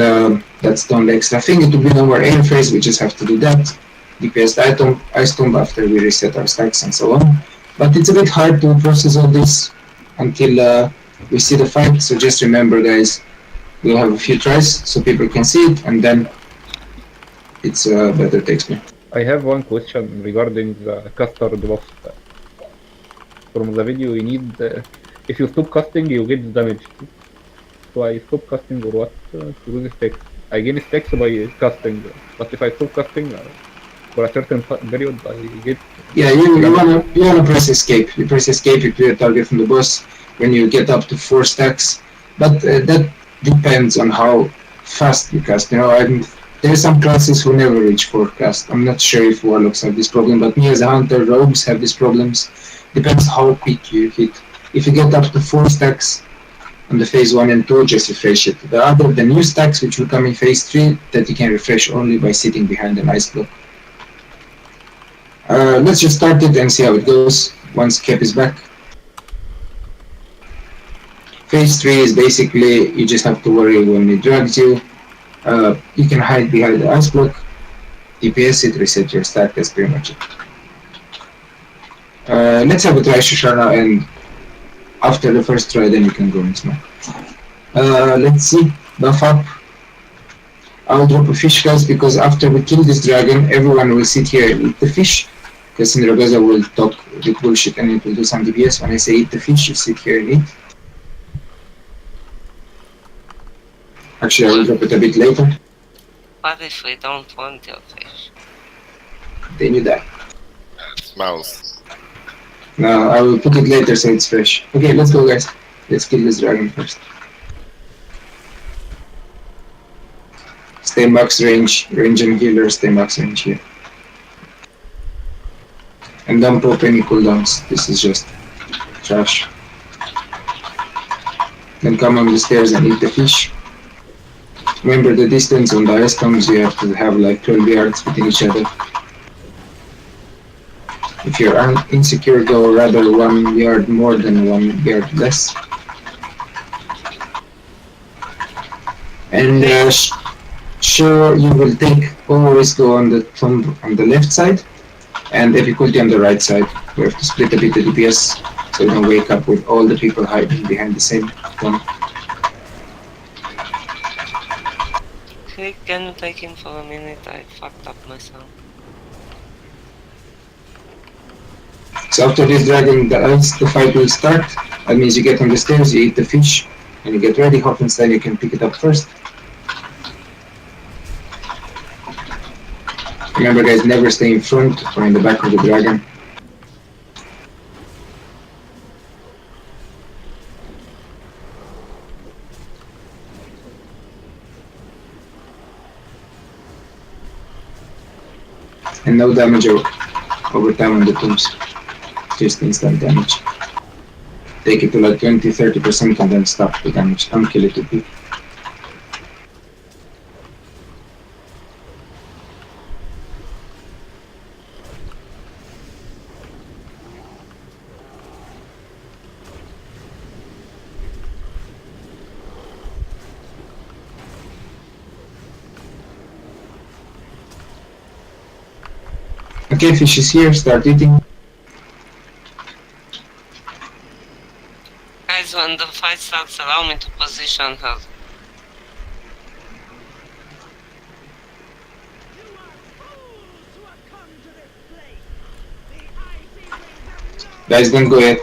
that's the only extra thing. It will be no more air phase, we just have to do that. DPS the ice tomb after we reset our stacks and so on. But it's a bit hard to process all this until we see the fight, so just remember guys, we'll have a few tries so people can see it, and then it's better to explain. I have one question regarding the caster buff. From the video, you need if you stop casting, you get damage. So I stop casting or what to do the stacks. I gain stacks by casting, but if I stop casting for a certain period, I get. Yeah, you wanna press escape. You press escape, you clear target from the boss when you get up to 4 stacks. But that depends on how fast you cast. You know, there are some classes who never reach 4 cast. I'm not sure if warlocks have this problem, but me as a hunter, rogues have these problems. Depends how quick you hit. If you get up to 4 stacks on the phase 1 and 2, just refresh it. The new stacks which will come in phase 3, that you can refresh only by sitting behind an ice block. Let's just start it and see how it goes once Cap is back. Phase 3 is basically, you just have to worry when it drags you. You can hide behind the ice block, DPS it, reset your stack, that's pretty much it. Let's have a try Shoshana, and after the first try then you can go and smack. Let's see, buff up. I'll drop a fish guys, because after we kill this dragon, everyone will sit here and eat the fish. Because Sindragosa will talk with bullshit and it will do some DPS. When I say eat the fish, you sit here and eat. Actually, I will drop it a bit later. What if we don't want your fish? Then you die. Mouse. No, I will put it later so it's fresh. Okay, let's go guys. Let's kill this dragon first. Stay max range and healer, stay max range here. And don't pop any cooldowns, this is just trash. Then come on the stairs and eat the fish. Remember the distance on the ice combs, you have to have like 12 yards between each other. If you're insecure, go rather 1 yard more than 1 yard less. And sure, you will always go on the tomb on the left side and difficulty on the right side. We have to split a bit the DPS so you don't wake up with all the people hiding behind the same tomb. Hey, can you take him for a minute? I fucked up myself. So after this dragon dies, the fight will start. That means you get on the stairs, you eat the fish, and you get ready. Hoffenstein, you can pick it up first. Remember guys, never stay in front or in the back of the dragon. And no damage over time on the tombs. Just instant damage. Take it to like 20-30% and then stop the damage. Don't kill it too quick. Okay, fish is here, start eating. Guys, when the fight starts, allow me to position her. Guys, don't go yet.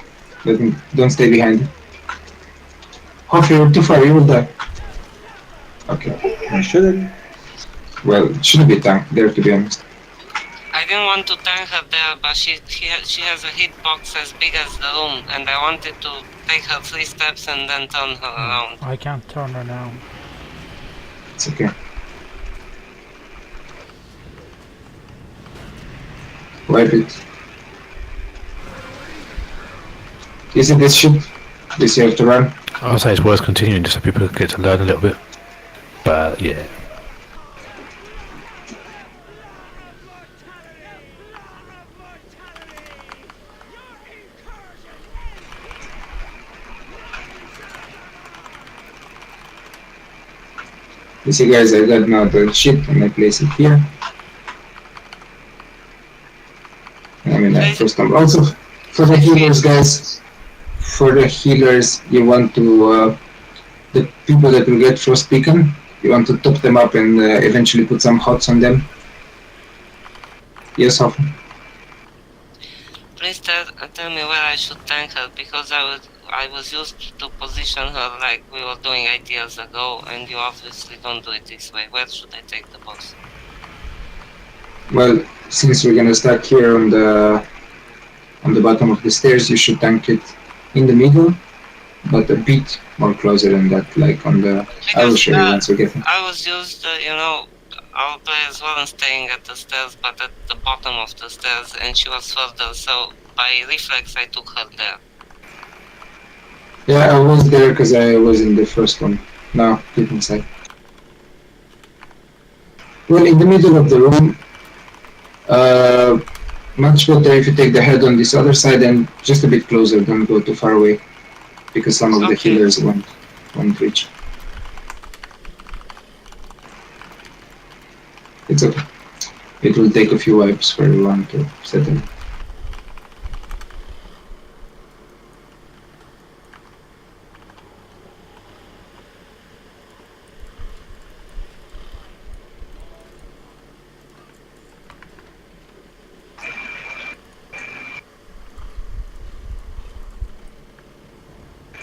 Don't stay behind. Hoff, you're too far, you will die. Okay. I shouldn't. Well, it shouldn't be tank there, to be honest. I didn't want to tank her there, but she has a hitbox as big as the room, and I wanted to take her 3 steps and then turn her around. I can't turn her now. It's okay. Wipe it. Isn't this shit? This you have to run? I would say it's worth continuing just so people get to learn a little bit. But yeah. You see guys, I got now the shit and I place it here. I mean, first time. Also, for the healers guys, you want to, the people that will get frostbitten, you want to top them up and eventually put some hots on them. Yes, Hoffman? Please tell me where I should tank her, because I was used to position her like we were doing 8 years ago, and you obviously don't do it this way. Where should I take the boss? Well, since we're gonna start here on the bottom of the stairs, you should tank it in the middle, but a bit more closer than that, like on the... Because, I will show you once we get there. I was used, our players weren't staying at the stairs, but at the bottom of the stairs, and she was further, so by reflex I took her there. Yeah, I was there because I was in the first one. Now, get inside. Well, in the middle of the room, much better if you take the head on this other side and just a bit closer, don't go too far away, because some of the healers won't reach. It's okay. It will take a few wipes for everyone to settle.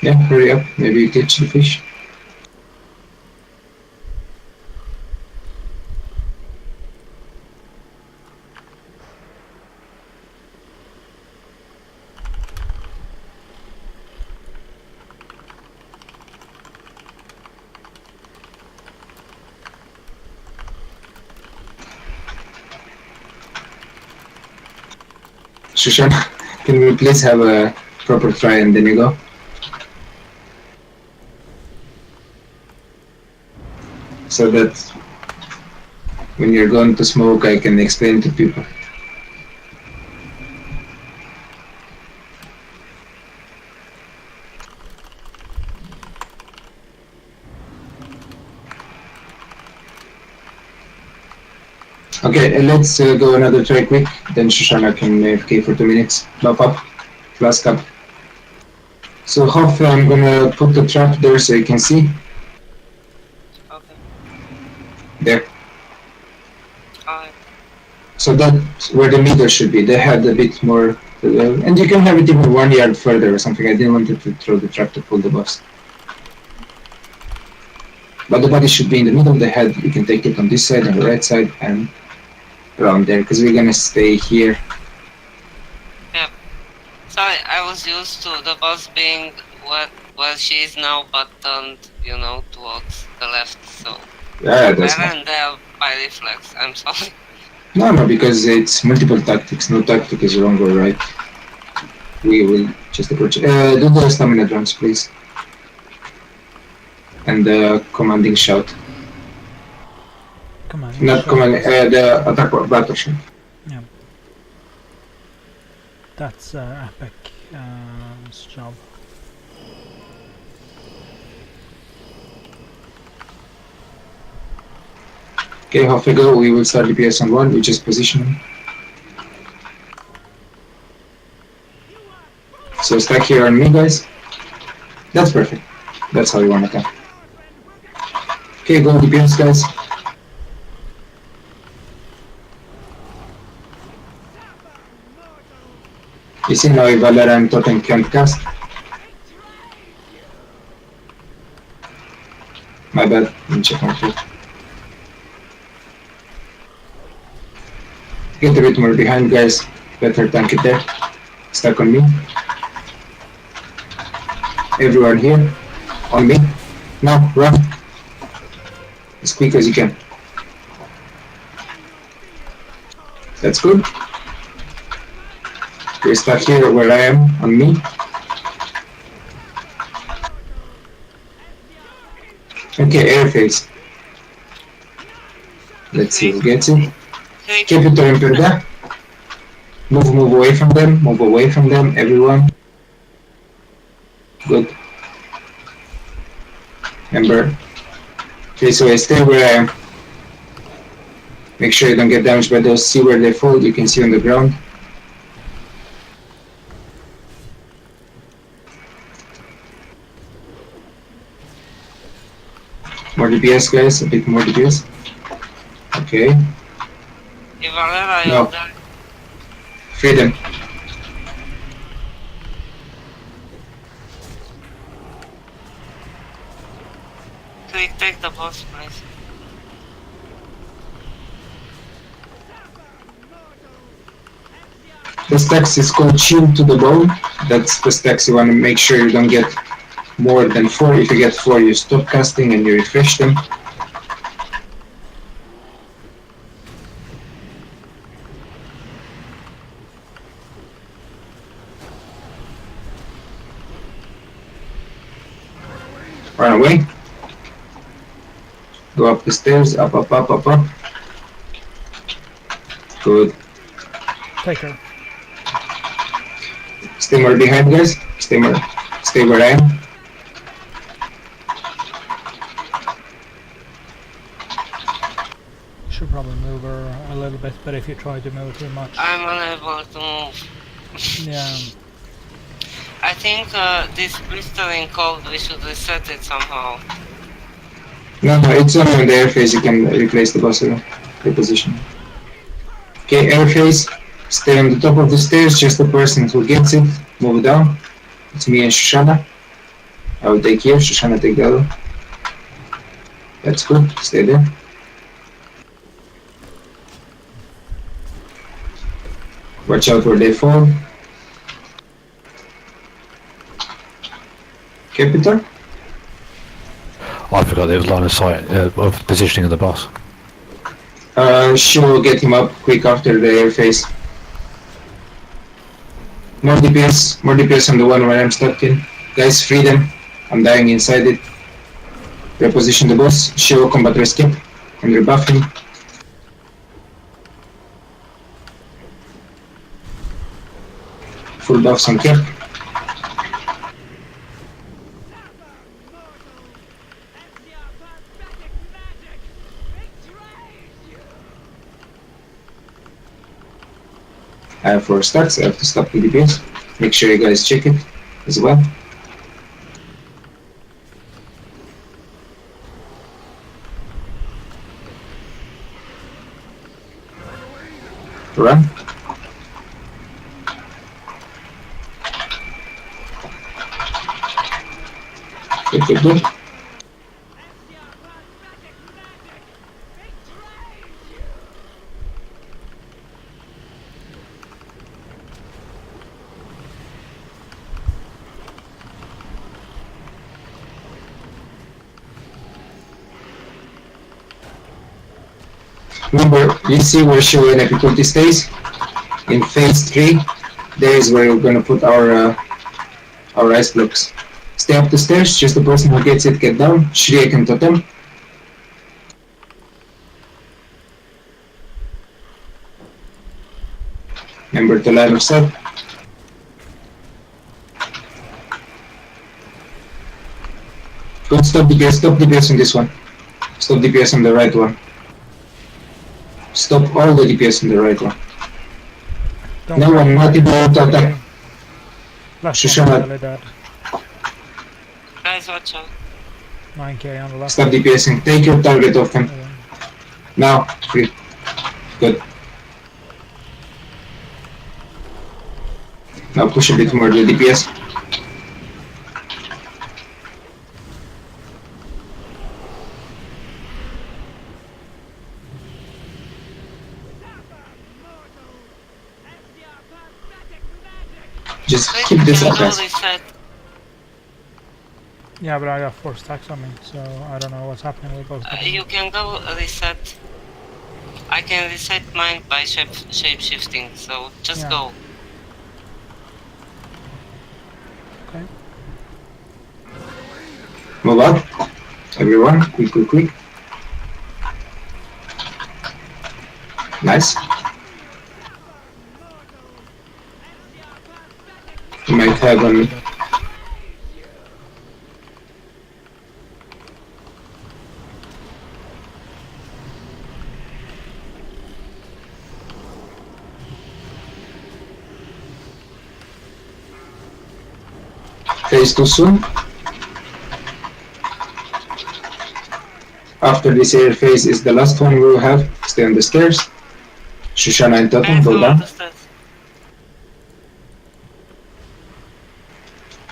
Yeah, hurry up. Maybe you catch the fish. Shoshana, can we please have a proper try and then you go. So that when you're going to smoke, I can explain to people. Okay, let's go another try quick, then Shoshana can AFK for 2 minutes. Buff up, flask up. So Hoff, I'm gonna put the trap there so you can see. Okay. There. Alright. So that's where the meter should be. They had a bit more, and you can have it even 1 yard further or something. I didn't want it to throw the trap to pull the boss. But the body should be in the middle of the head. You can take it on this side, on the right side, and around there, because we're gonna stay here. Sorry, I was used to the boss being where she is now, but turned, you know, towards the left, so... Yeah, that's I ran there by reflex, I'm sorry. No, because it's multiple tactics. No tactic is wrong or right. We will just approach. Do the stamina drums, please. And the commanding shout. Commanding Not shout. commanding, the attack battle shout. Yeah. That's epic job. Okay, half we go. We will start DPS on 1. We just position him. So stack here on me, guys. That's perfect. That's how you want to attack. Okay, go DPS, guys. You see now if Valera and Totem can't cast. My bad. Let me check my foot. Get a bit more behind, guys. Better tank it there. Stuck on me. Everyone here. On me. Now, run. As quick as you can. That's good. We're stuck here where I am, on me. Okay, air phase. Let's see who gets it. Keep it in Perda. Move away from them, everyone. Good. Remember. Okay, so I stay where I am. Make sure you don't get damaged by those. See where they fall, you can see on the ground. More DPS, guys, a bit more DPS. Okay. Valera, No. you're there. Free them. Quick, take the boss, please. The stacks is called Shield to the Bone. That's the stacks you want to make sure you don't get more than 4. If you get 4, you stop casting and you refresh them. Run away. Go up the stairs, up. Good. Take her. Stay more behind, guys. Stay where I am. Should probably move her a little bit, but if you try to move too much, I'm unable to move. yeah. I think this blistering cold, we should reset it somehow. No, it's only on the air phase you can replace the boss reposition. Okay, air phase. Stay on the top of the stairs, just the person who gets it, move down. It's me and Shoshana. I will take here, Shoshana take the other. That's good, stay there. Watch out where they fall. Okay, Peter? I forgot there was line of sight of positioning of the boss. She will get him up quick after the air phase. More DPS on the one where I'm stuck in. Guys, free them. I'm dying inside it. Reposition the boss. Show combat escape. And rebuff him. Full buffs on Cap. I have 4 stacks, I have to stop the DPS. Make sure you guys check it as well. Run. Good. Remember, you see where show difficulty stays? In phase 3, there is where we're gonna put our ice blocks. Stay up the stairs, just the person who gets it get down. Shriek and Totem. Remember to line of sight. Don't stop DPS on this one. Stop DPS on the right one. Stop all the DPS on the right one. Don't No one, not even worry. to attack. Last Shoshana. one really dead. Guys, watch out. 9k on the left. Stop DPSing. Take your target off him. Now, free. Good. Now push a bit more the DPS. Just keep this up, guys. Yeah, but I got 4 stacks on me, so I don't know what's happening with both of them. You can go reset. I can reset mine by shape shifting, so just Yeah. go. Okay. Move up. Everyone, quick. Nice. You might have an... Phase too soon. After this air phase is the last one we will have. Stay on the stairs. Shoshana and Totem, go down.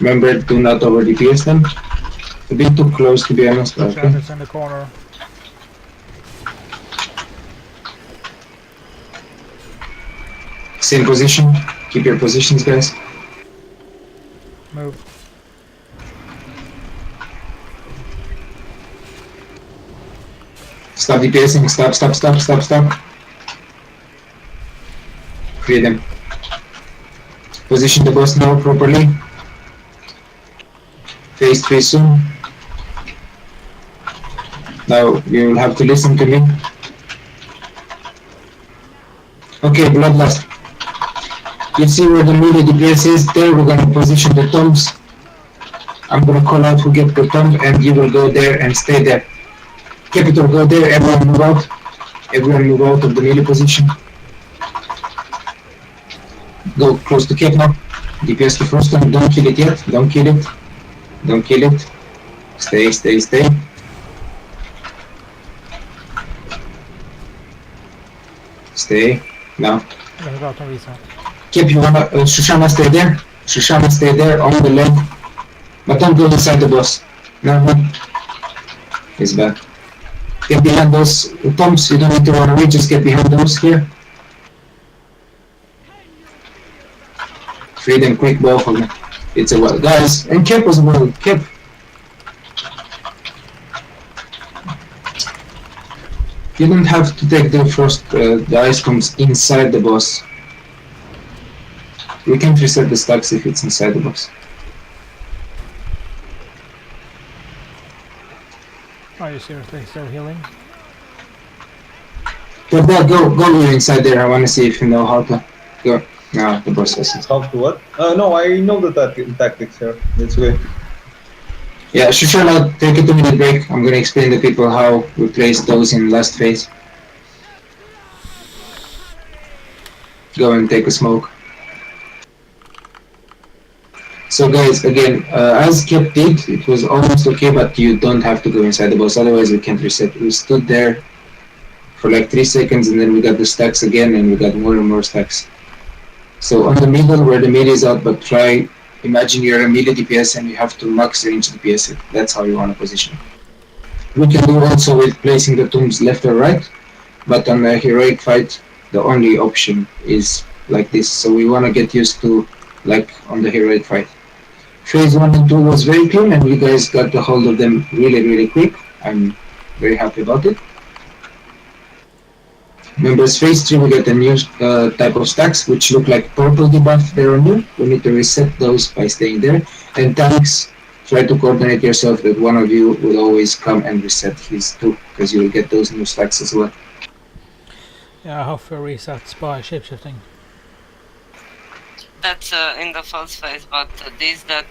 Remember, do not over DPS them. A bit too close to be honest, but okay. Shannon's in the corner. Same position. Keep your positions, guys. Move. Stop DPSing. Stop. Free them. Position the boss now properly. Phase 3 soon. Now you will have to listen to me. Okay, Bloodlust. You see where the melee DPS is? There we're gonna position the tombs. I'm gonna call out who get the tomb and you will go there and stay there. Capital, go there, everyone move out. Everyone move out of the melee position. Go close to Cap now. DPS the first one, don't kill it yet. Don't kill it. Stay. Stay. Now. I'm about to reset. Cap, you wanna... Shoshana, stay there. Shoshana, stay there on the leg. But don't go inside the boss. No. He's back. Get behind those tombs. You don't need to run away. Just get behind those here. Free them quick, both of them. It's a well. Guys, and Cap as well. Cap. You don't have to take the first, the ice comes inside the boss. we can't reset the stacks if it's inside the box. Are you seriously still healing? But go inside there. I want to see if you know how to go. No, the boss doesn't. How to what? No, I know the tactics here. It's good. Yeah, Shoshana, take a 2-minute break. I'm gonna explain to people how we place those in last phase. Go and take a smoke. So guys, again, as Kip did, it was almost okay, but you don't have to go inside the boss, otherwise we can't reset. We stood there for like 3 seconds and then we got the stacks again and we got more and more stacks. So on the middle where the melee is out, but try, imagine you're a melee DPS and you have to max range DPS it. That's how you want to position. We can do also with placing the tombs left or right, but on a heroic fight, the only option is like this. So we want to get used to like on the heroic fight. Phase 1 and 2 was very clean and you guys got the hold of them really quick. I'm very happy about it. Members, phase 3 we get a new type of stacks which look like purple debuff there on you. We need to reset those by staying there. And tanks, try to coordinate yourself that one of you will always come and reset his too, because you will get those new stacks as well. Yeah, how for resets by shapeshifting? That's in the first phase, but these that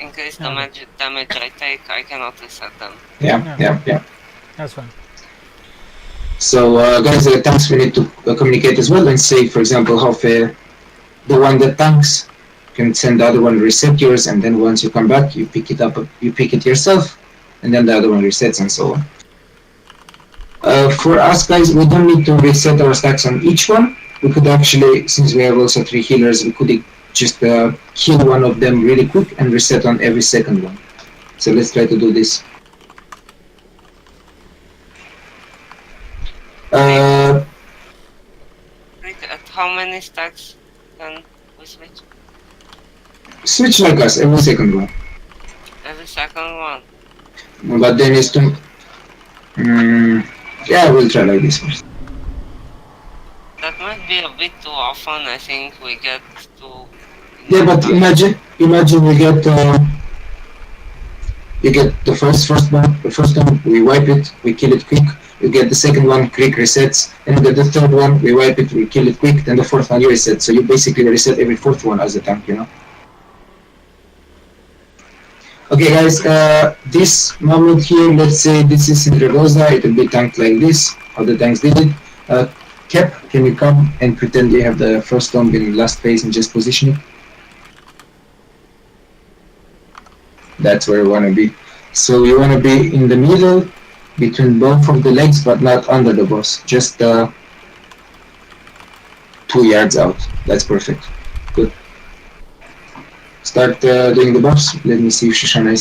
increase the damage I take, I cannot reset them. Yeah. That's fine. So guys, the tanks we need to communicate as well and say, for example, how fair the one that tanks can send the other one reset yours, and then once you come back, you pick it up, you pick it yourself, and then the other one resets and so on. For us guys, we don't need to reset our stacks on each one. We could actually, since we have also 3 healers, we could just heal one of them really quick and reset on every second one. So let's try to do this. At how many stacks can we switch? Switch like us, every second one. Every second one. But then it's to... yeah, we'll try like this first. That might be a bit too often, I think we get to... Yeah, but imagine we get... you get the first one, we wipe it, we kill it quick. You get the second one, quick resets, and you get the third one, we wipe it, we kill it quick, then the fourth one you reset. So you basically reset every fourth one as a tank, you know? Okay guys, this moment here, let's say this is Sindragosa, it will be tanked like this, how the tanks did it. Kep, can you come and pretend you have the first tomb in last phase and just position it? That's where you want to be. So you want to be in the middle, between both of the legs, but not under the boss. Just 2 yards out. That's perfect. Good. Start doing the buffs. Let me see if Shoshana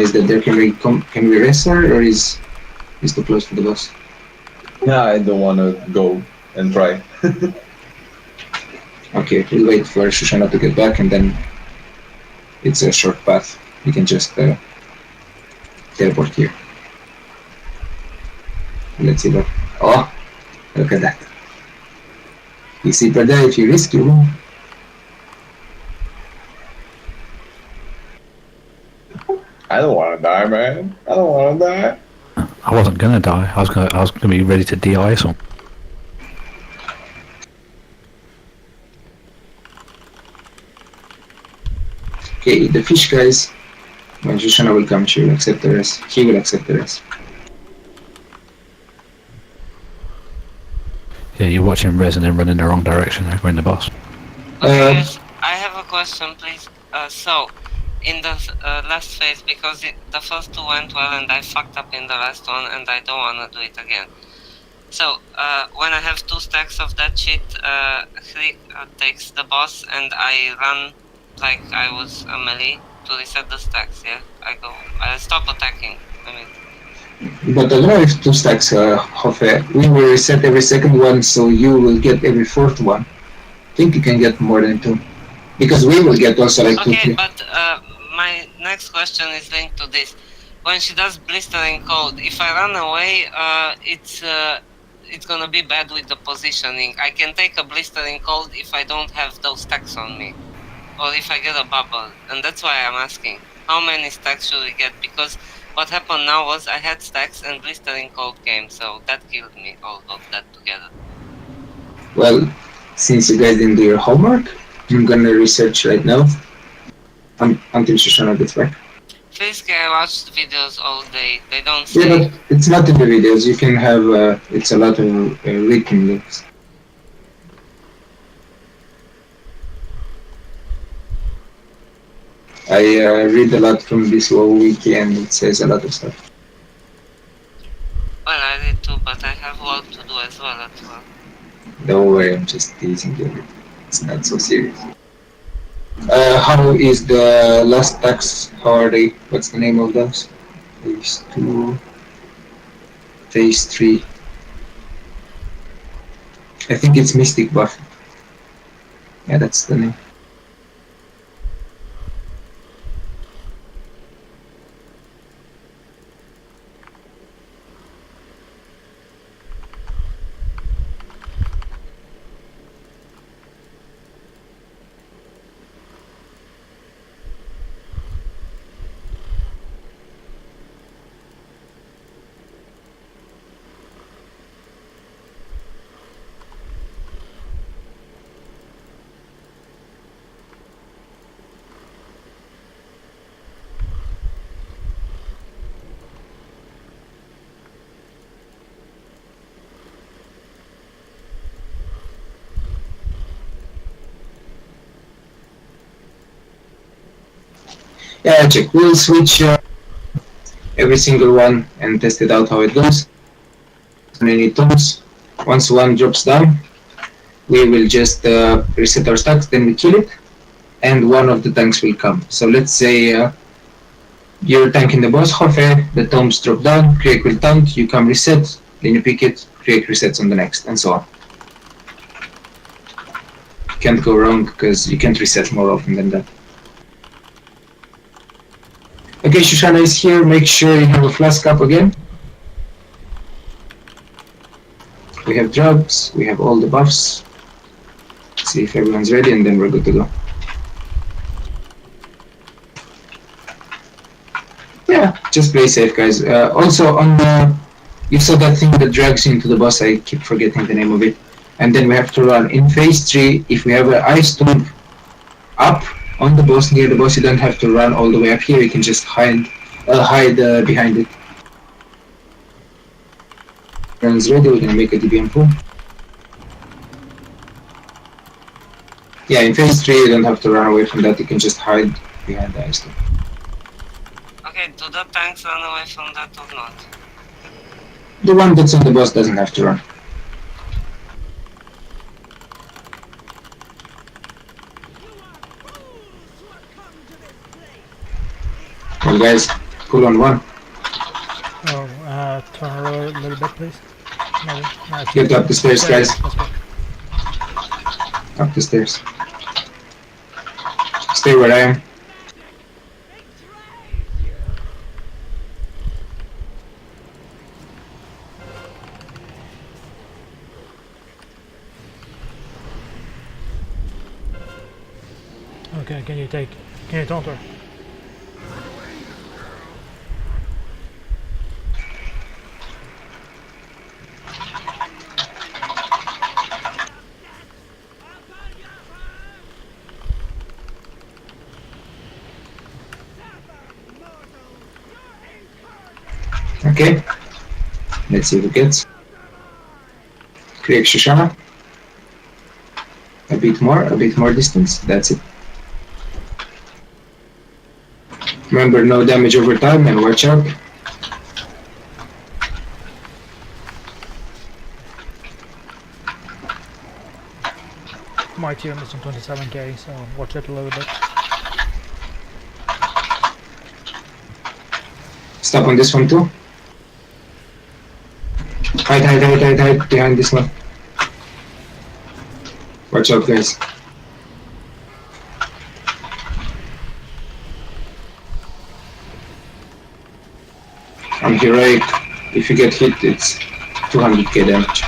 is there. Can we rest her, or is too close to the boss? Yeah, I don't want to go and try. Okay, we'll wait for Shoshana to get back, and then it's a short path. You can just teleport here. Let's see that. Oh, look at that. You see, brother, if you risk, you win. I don't want to die, man. I don't want to die. I wasn't gonna die. I was gonna be ready to de-ice them. Okay, the fish guys. When Shoshana will come, she will accept the rest. He will accept the rest. Yeah, you're watching Rez and then run in the wrong direction. They're going the boss. Okay, guys, I have a question, please. So, in the last phase, because the first 2 went well and I fucked up in the last one and I don't want to do it again. So, when I have 2 stacks of that shit, Hrik takes the boss and I run like I was a melee to reset the stacks, yeah? I stop attacking, I mean. But I don't know if 2 stacks Hofe. We will reset every second one, so you will get every fourth one. I think you can get more than 2. Because we will get also like 2, 3. Okay, but my next question is linked to this. When she does blistering cold, if I run away, it's gonna be bad with the positioning. I can take a blistering cold if I don't have those stacks on me, or if I get a bubble, and that's why I'm asking how many stacks should we get, because what happened now was I had stacks and blistering cold came, so that killed me, all of that together. Well, since you guys didn't do your homework, I'm gonna research right now until Shoshana gets back. Basically, I watched videos all day. They don't Yeah, say. but it's not in the videos. You can have, it's a lot of written links. I read a lot from this WoW wiki and it says a lot of stuff. Well, I did too, but I have work to do as well. Don't worry, I'm just teasing you. It's not so serious. How is the last tax? How are they? What's the name of those? Phase 2, Phase 3. I think it's Mystic Buff. Yeah, that's the name. Yeah, check. We'll switch every single one and test it out how it goes. On any tombs. Once one drops down, we will just reset our stacks, then we kill it, and one of the tanks will come. So let's say you're tanking the boss, Jorge, the tombs drop down, Krieg will tank, you come reset, then you pick it, Krieg resets on the next, and so on. Can't go wrong because you can't reset more often than that. Okay, Shoshana is here. Make sure you have a flask up again. We have jobs, we have all the buffs. See if everyone's ready and then we're good to go. Yeah, just play safe, guys. Also, on the, you saw that thing that drags you into the boss, I keep forgetting the name of it. And then we have to run. In phase 3, if we have an ice tomb up on the boss, near the boss, you don't have to run all the way up here, you can just hide behind it. Everyone's ready, we're gonna make a DBM pool. Yeah, in phase 3 you don't have to run away from that, you can just hide behind the ice tomb. Okay, do the tanks run away from that or not? The one that's on the boss doesn't have to run. Well guys, pull on one. Oh, turn around a little bit, please. Maybe. No, Get up the stairs, yeah, guys. that's good. Up the stairs. Stay where I am. Okay, can you taunt her? Okay. Let's see who gets. Krieg Shoshana. A bit more distance. That's it. Remember, no damage over time and watch out. My team is on 27k, so watch it a little bit. Stop on this one too. Hide behind this one. Watch out, guys. I'm heroic. If you get hit, it's 200k damage.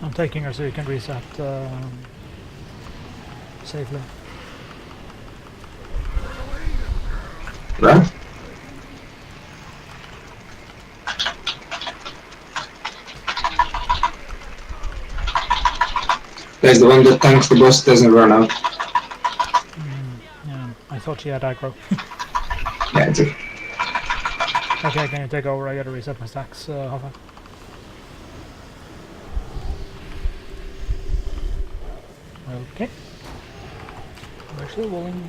I'm taking her so you can reset safely. Run. Guys, the one that tanks the boss doesn't run out. Yeah, I thought she had aggro. Yeah, it's okay. Okay, can you take over? I gotta reset my stacks, Hoffa. Okay. We're still rolling.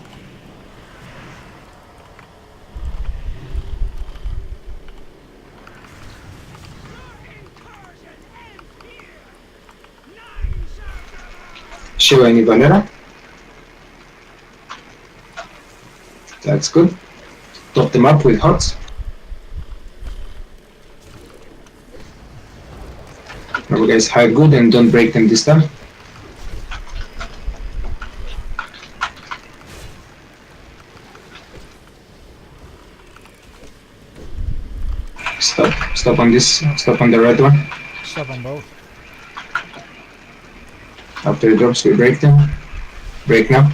Shiva, any banana? That's good. Top them up with hearts. Now you guys hide good and don't break them this time. Stop on this, stop on the red one. Stop on both. After it drops, we break them. Break now.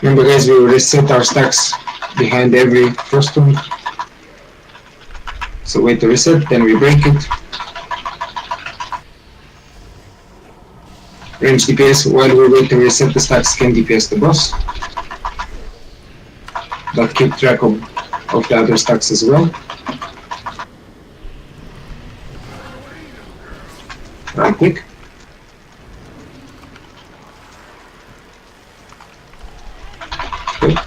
Remember guys, we will reset our stacks behind every first one. So wait to reset, then we break it. Range DPS while we wait to reset the stacks can DPS the boss. But keep track of the other stacks as well. Run quick. Good.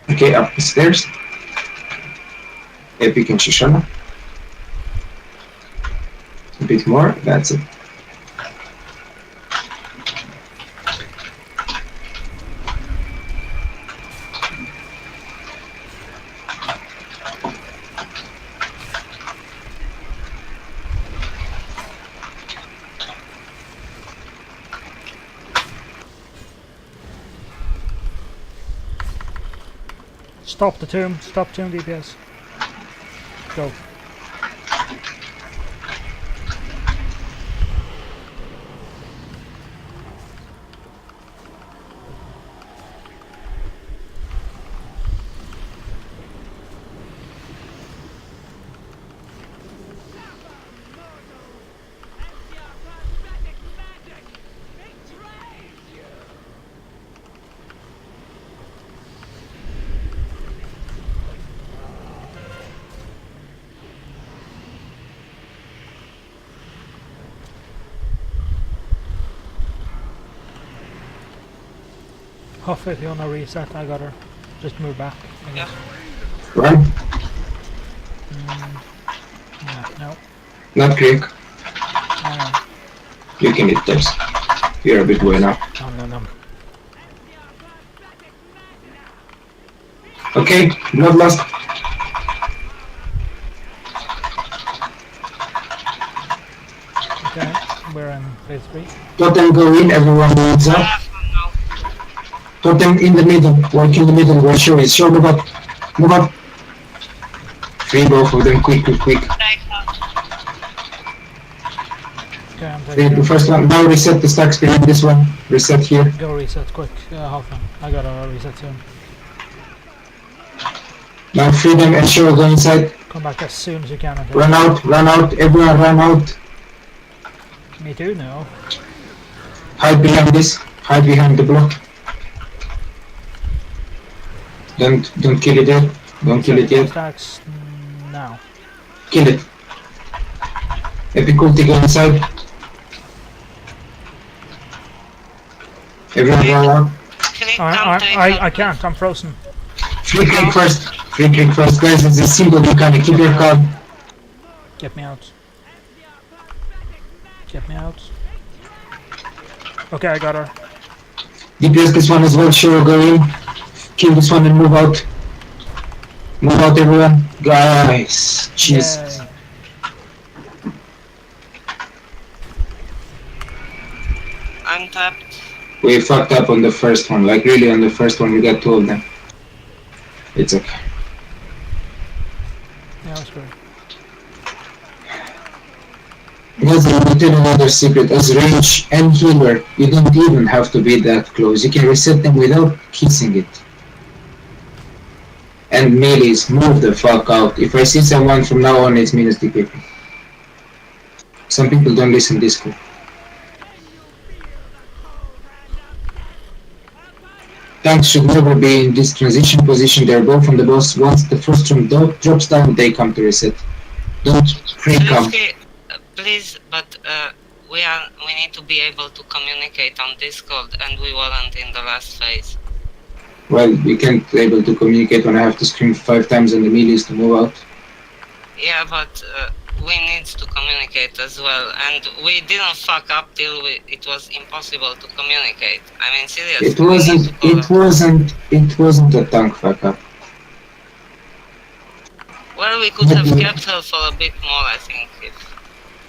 Okay, up the stairs. Epic and Shoshana. A bit more, that's it. Stop the tomb DPS. Go. Huff, if you wanna reset, I got her. Just move back. Yeah. Run. Yeah, no. Not quick. No, You can hit those. You're a bit way now. no. Okay, not lost. Okay, we're in phase 3. Totem go in, everyone moves up. Totem in the middle, walk in the middle where show is. Show, move up. Move up. Free both of them, quick. Okay, I'm The taking first one, now reset the stacks behind this one. Reset here. Go reset quick, Hoffman. I gotta reset soon. Now free them and show, go inside. Come back as soon as you can. Okay? Run out, everyone run out. Me too, no. Hide behind this, hide behind the block. Don't kill it yet. Don't kill it yet. Stacks now. Kill it. Epic ulti go inside. Everyone roll out. Click come I can't. I'm frozen. Free click first. Free click first, guys. It's a simple mechanic. Keep your card. Get me out. Get me out. Okay, I got her. DPS this one as well. Sure, go in. Kill this one and move out. Move out, everyone. Guys, Jesus. Yay. I'm tapped. We fucked up on the first one. Like really, on the first one, we got 2 of them. It's okay. Yeah, that's good. Guys, I will tell you another secret. As range and healer, you don't even have to be that close. You can reset them without kissing it. And melees, move the fuck out. If I see someone from now on, it's minus DPP. Some people don't listen this cool. Tanks should never be in this transition position. They're both on the boss. Once the first room drops down, they come to reset. Don't pre-come. Please, but we need to be able to communicate on Discord, and we weren't in the last phase. Well, we can't be able to communicate when I have to scream 5 times on the melees to move out. Yeah, but we need to communicate as well, and we didn't fuck up till it was impossible to communicate. I mean, seriously. It wasn't a tank fuck up. Well, we could have kept her for a bit more, I think.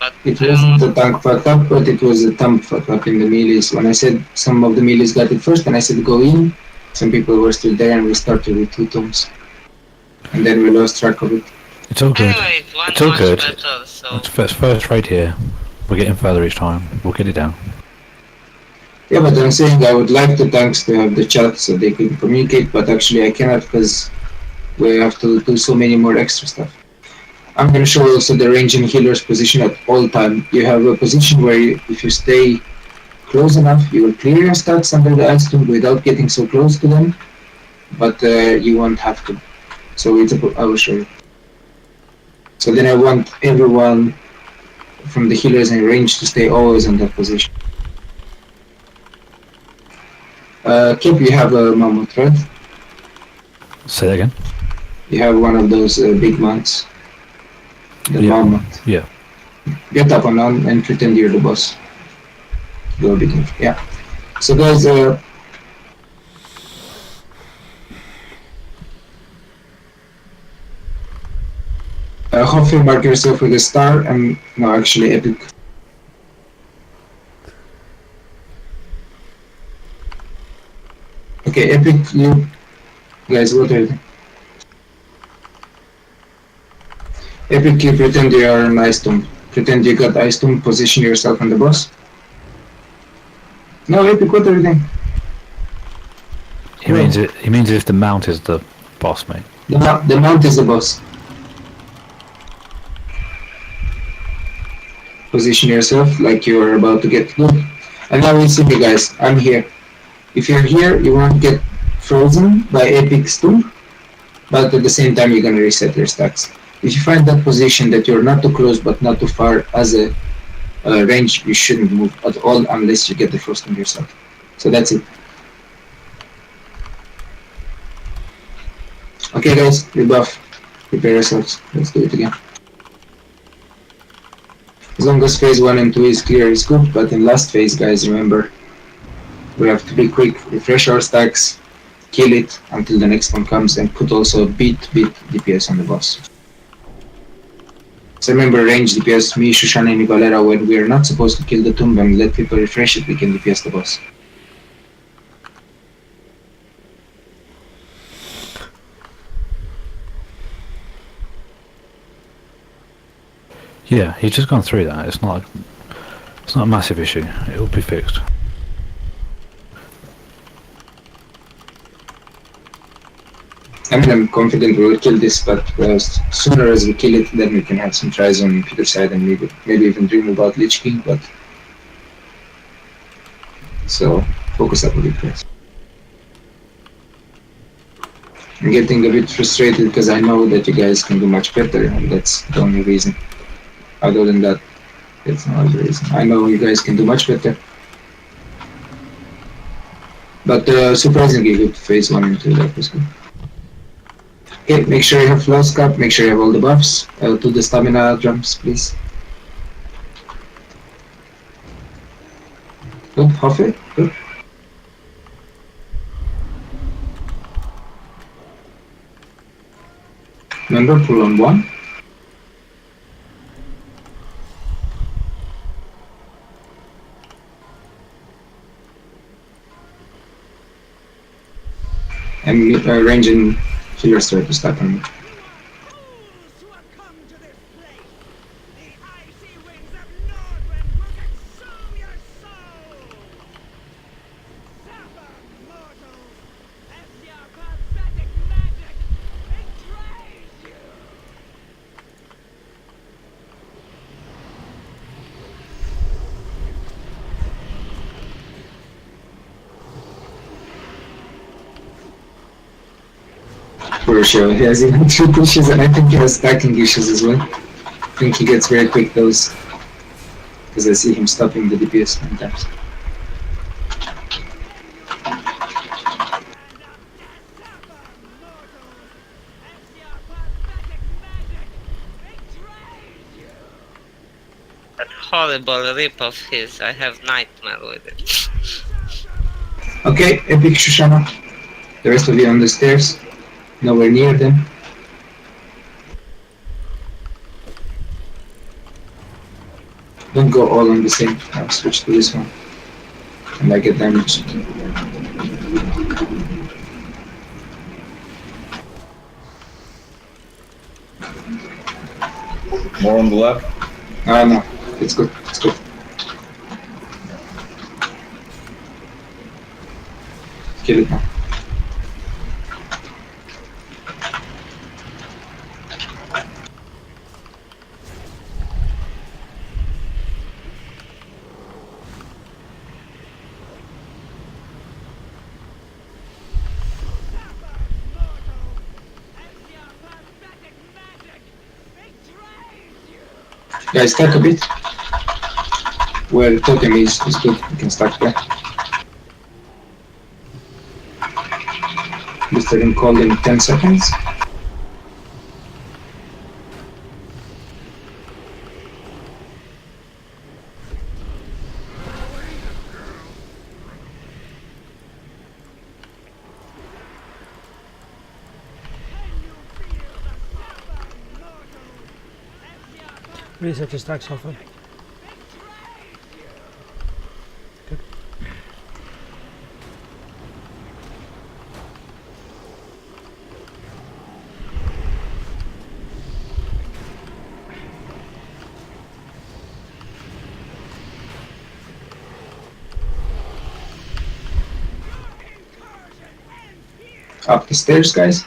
But it wasn't a tank fuck up, but it was a thumb fuck up in the melees. When I said some of the melees got it first, and I said go in, some people were still there, and we started with 2 tombs. And then we lost track of it. It's all good. Anyway, It's all good. Better, so. It's first right here. We're getting further each time. We'll get it down. Yeah, but I'm saying I would like the tanks to have the chat so they can communicate, but actually I cannot because we have to do so many more extra stuff. I'm going to show also the range and healer's position at all time. You have a position where if you stay close enough, you will clear your stacks under the ice tomb without getting so close to them, but you won't have to. So I will show you. So then I want everyone from the healers and range to stay always in that position. Kip, you have a mammoth, right? Say that again. You have one of those big mounts. The mammoth. Yeah. Get up on and pretend you're the boss. Go begin. Yeah. So guys, hopefully mark yourself with a star and no, actually epic. Okay, epic. You guys, what are you? Epic, you pretend you are an ice tomb. Pretend you got ice tomb. Position yourself on the boss. No, epic. What are you doing? He means if the mount is the boss, mate. The mount is the boss. Position yourself like you are about to get good. And now you see me, guys. I'm here. If you're here, you won't get frozen by Epic's tomb, but at the same time, you're gonna reset your stacks. If you find that position that you're not too close but not too far as a range, you shouldn't move at all unless you get the frost on yourself. So that's it. Okay, guys, rebuff. Prepare yourselves. Let's do it again. As long as phase 1 and 2 is clear, it's good, but in last phase, guys, remember, we have to be quick, refresh our stacks, kill it until the next one comes, and put also a bit DPS on the boss. So remember, range DPS, me, Shoshana, and Valera, when we are not supposed to kill the tomb and let people refresh it, we can DPS the boss. Yeah, he's just gone through that. It's not a massive issue. It will be fixed. I mean, I'm confident we will kill this, but sooner as we kill it, then we can have some tries on Peter's side and maybe even dream about Lich King, but... So, focus up a bit, guys. I'm getting a bit frustrated because I know that you guys can do much better, and that's the only reason. Other than that, that's not the reason. I know you guys can do much better. But surprisingly good phase 1 and 2, that was good. Okay, make sure you have Flask up, make sure you have all the buffs. To the stamina jumps, please. Good, half it, good. Remember, pull on 1. And range and healer start to start on me. Fools who have come to this place! The icy winds of Nordwind will consume your souls! Suffer, mortals, as your pathetic magic betrays you! For sure, he has even 2 pushes and I think he has stacking issues as well. I think he gets very quick those. Because I see him stopping the DPS sometimes. That horrible rip of his, I have nightmare with it. Okay, Epic Shoshana. The rest of you on the stairs. Nowhere near them. Don't go all on the same. I'll switch to this one. And I get damaged. More on the left. Ah, no. It's good. It's good. Kill it now. Guys, stack a bit. Where the totem is good. You can stack there. Listening call in 10 seconds. Reset the stacks often. Good. Up the stairs, guys.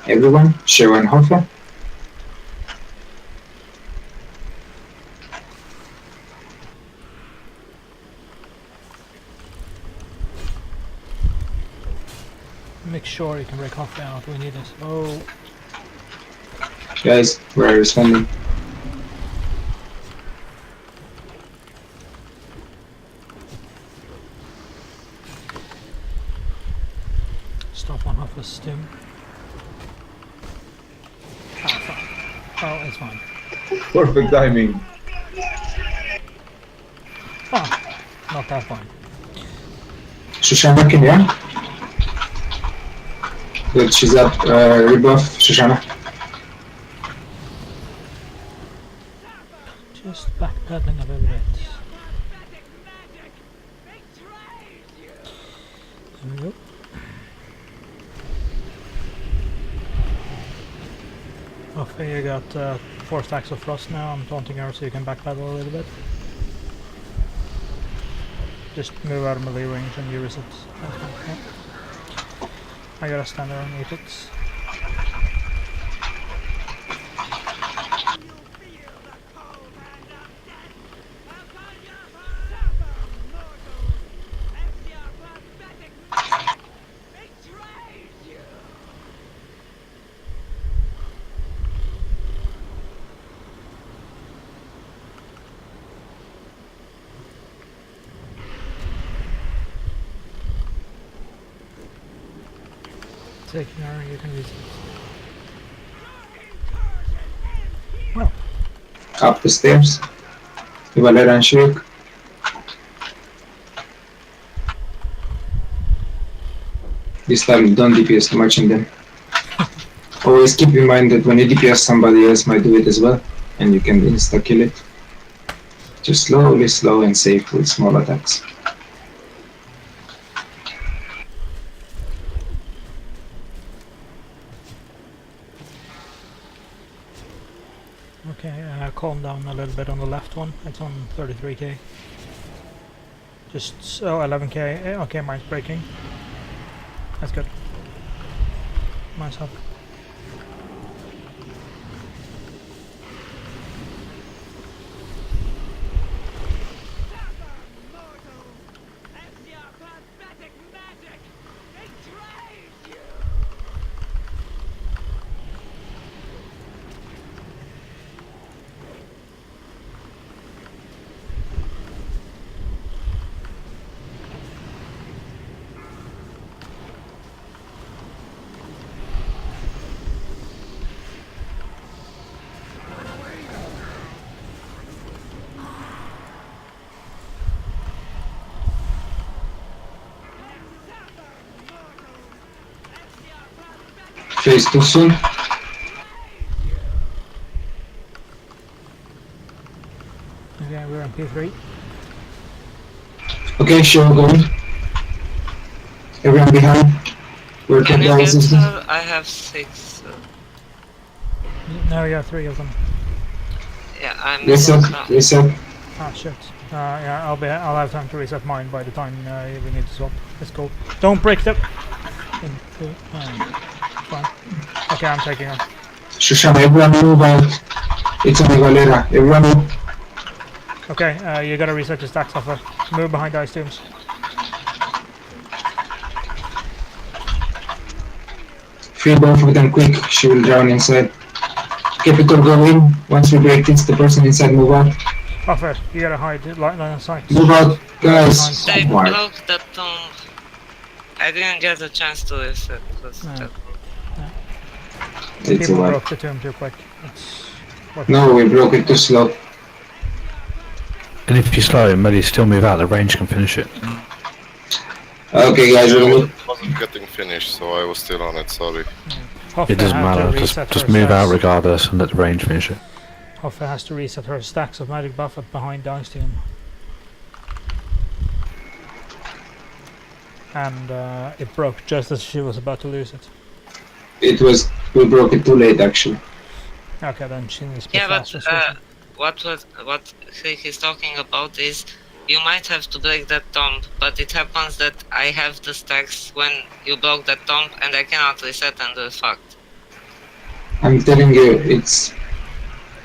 Everyone, share one Hoffa. Make sure you can break halfway out. We need it. Oh, Guys, we're responding. stop one half a stim. Oh, fuck. Oh, it's fine. Perfect timing. Oh, not that fine. Shoshana, can you? Good, she's up. Rebuff, Shoshana. Just backpedaling a little bit. There we go. Okay, you got 4 stacks of frost now. I'm taunting her so you can backpedal a little bit. Just move out of melee range and you reset. Yeah. I gotta stand there and eat it. taking her, you can reset. Well, Up the stairs. Valera and Shriek. This time don't DPS too much in them. Always keep in mind that when you DPS somebody else might do it as well, and you can insta-kill it. Just slowly, slow and safe with small attacks. okay, calm down a little bit on the left one. It's on 33k. Just, oh, 11k. Okay, mine's breaking. That's good. Mine's up. Mortal, as your pathetic magic betrays you! Phase too soon. Okay, we're on P3. Okay, show going. Everyone behind. We're Can you down get resistance. her? I have 6. Now you have 3 of them. Yeah, I'm Reset, now. reset. Ah, shit. Yeah, I'll have time to reset mine by the time we need to swap. Let's go. Don't break the... Fine. Okay, I'm taking her. Shoshana, everyone move out. It's only Valera. Everyone move. Okay, you gotta reset your stacks off her. Move behind ice tombs. Free both of them quick. She will drown inside. Capital go in. Once we break this, the person inside move out. Off her. You gotta hide line of sight. Move out, guys. They Come on. broke the tomb. I didn't get a chance to reset. No. It's People alright. broke the tomb too quick. It's what- No, we broke it too slow. And if you slow him, maybe still move out, the range can finish it. Okay, guys, Yeah, we're it gonna wasn't getting finished, so I was still on it, sorry. Hoffa It doesn't had to matter, just, reset just her move out stacks. regardless and let the range finish it. Hoffa has to reset her stacks of magic buff at behind the ice tomb. And it broke just as she was about to lose it. we broke it too late actually. Okay, then she needs to be Yeah, but faster. switching. what he's talking about is you might have to break that tomb, but it happens that I have the stacks when you broke that tomb and I cannot reset and we're fucked. I'm telling you,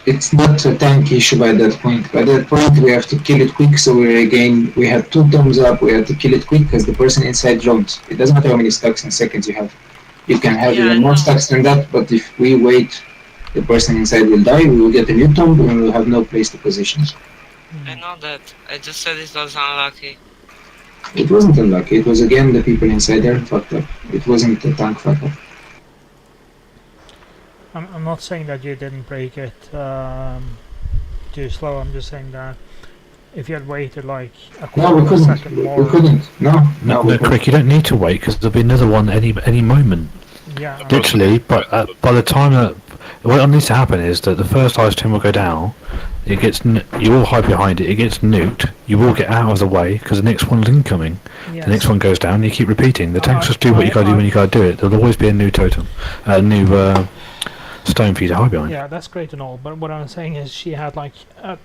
it's not a tank issue by that point. By that point, we have to kill it quick, so we have 2 thumbs up, we have to kill it quick because the person inside drones. It doesn't matter how many stacks and seconds you have. You can have Yeah, I even more know. stacks than that, but if we wait, the person inside will die, we will get a new tomb and we will have no place to position. I know that. I just said it was unlucky. It wasn't unlucky, it was again the people inside there fucked up. It wasn't the tank fuck up. I'm not saying that you didn't break it too slow. I'm just saying that if you had waited like a No, quarter we of a couldn't. second We more, couldn't. No, No, we no, Crick, you don't need to wait because there'll be another one any moment. yeah, Literally, but by the time that what needs to happen is that the first ice tomb will go down. It gets you all hide behind it. It gets nuked. You all get out of the way because the next one's incoming. yes. The next one goes down. And you keep repeating. The tanks just do what you gotta do when you gotta do it. There'll always be a new totem, a new stone for you to hide behind. Yeah, that's great and all, but what I'm saying is she had like a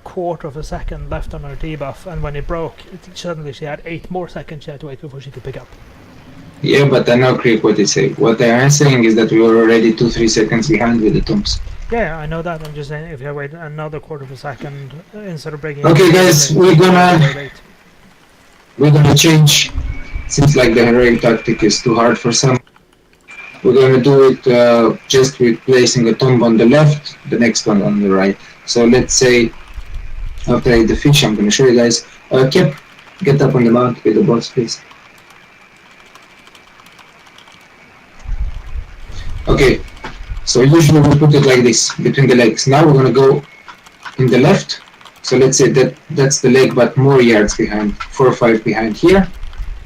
quarter of a second left on her debuff, and when it broke, suddenly she had 8 more seconds she had to wait before she could pick up. Yeah, but I know, Crick, what they say. What they are saying is that we were already 2-3 seconds behind with the tombs. Yeah, I know that. I'm just saying if you wait another quarter of a second instead of breaking. Okay, it, guys, then we're it's gonna- way late. We're gonna change. Seems like the heroic tactic is too hard for some. We're gonna do it just with placing a tomb on the left, the next one on the right. So let's say after I eat the fish, I'm gonna show you guys. Kip, get up on the mount with the boss, please. Okay, so usually we put it like this, between the legs. Now we're gonna go in the left. So let's say that that's the leg, but more yards behind, 4 or 5 behind here,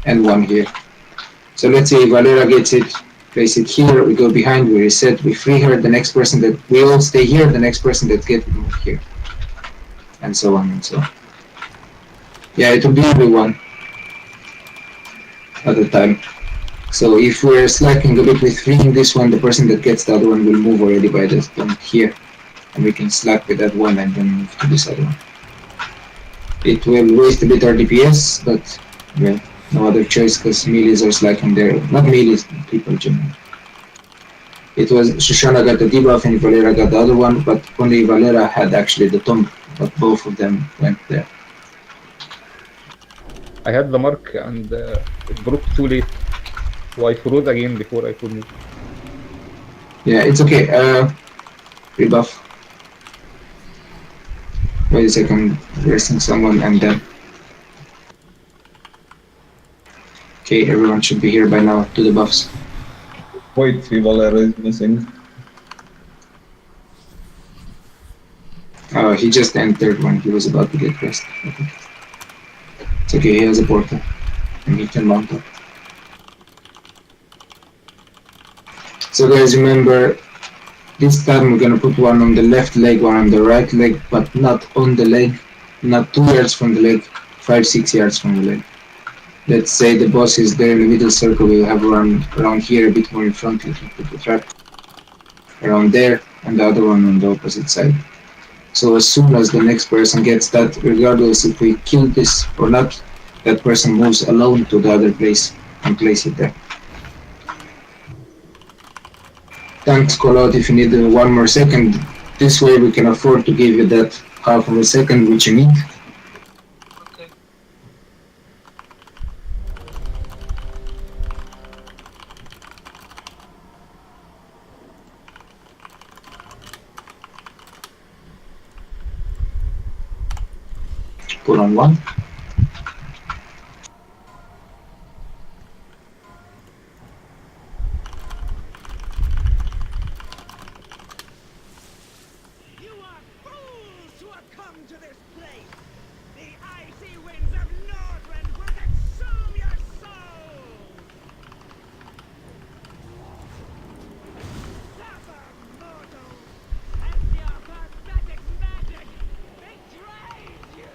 and 1 here. So let's say Valera gets it, place it here, we go behind, we reset, we free her, the next person that, we all stay here, the next person that gets it move here. And so on and so on. Yeah, it will be only one at a time. So if we're slacking a bit with freeing this one, the person that gets the other one will move already by this point here. And we can slack with that one and then move to this other one. It will waste a bit our DPS, but well, no other choice because melees are slacking there. Not melees, people generally. It was Shoshana got the debuff and Valera got the other one, but only Valera had actually the tomb, but both of them went there. I had the mark and it broke too late. So I froze again before I could move. Yeah, it's okay. Rebuff. Wait a second, resting someone and then. Okay, everyone should be here by now. Do the buffs. Wait, Valera is missing. He just entered when he was about to get pressed. Okay. It's okay, he has a portal. And he can mount up. So guys, remember, this time we're gonna put one on the left leg, one on the right leg, but not on the leg, not 2 yards from the leg, 5-6 yards from the leg. Let's say the boss is there in the middle circle, we'll have one around here, a bit more in front, let me put the trap around there, and the other one on the opposite side. So as soon as the next person gets that, regardless if we kill this or not, that person moves alone to the other place and place it there. Thanks, call out if you need 1 more second. This way we can afford to give you that half of a second which you need. Okay. Put on 1. You are fools who have come to this place! The icy winds of Nordland will consume your souls! Suffer, mortals, as your pathetic magic betrays you!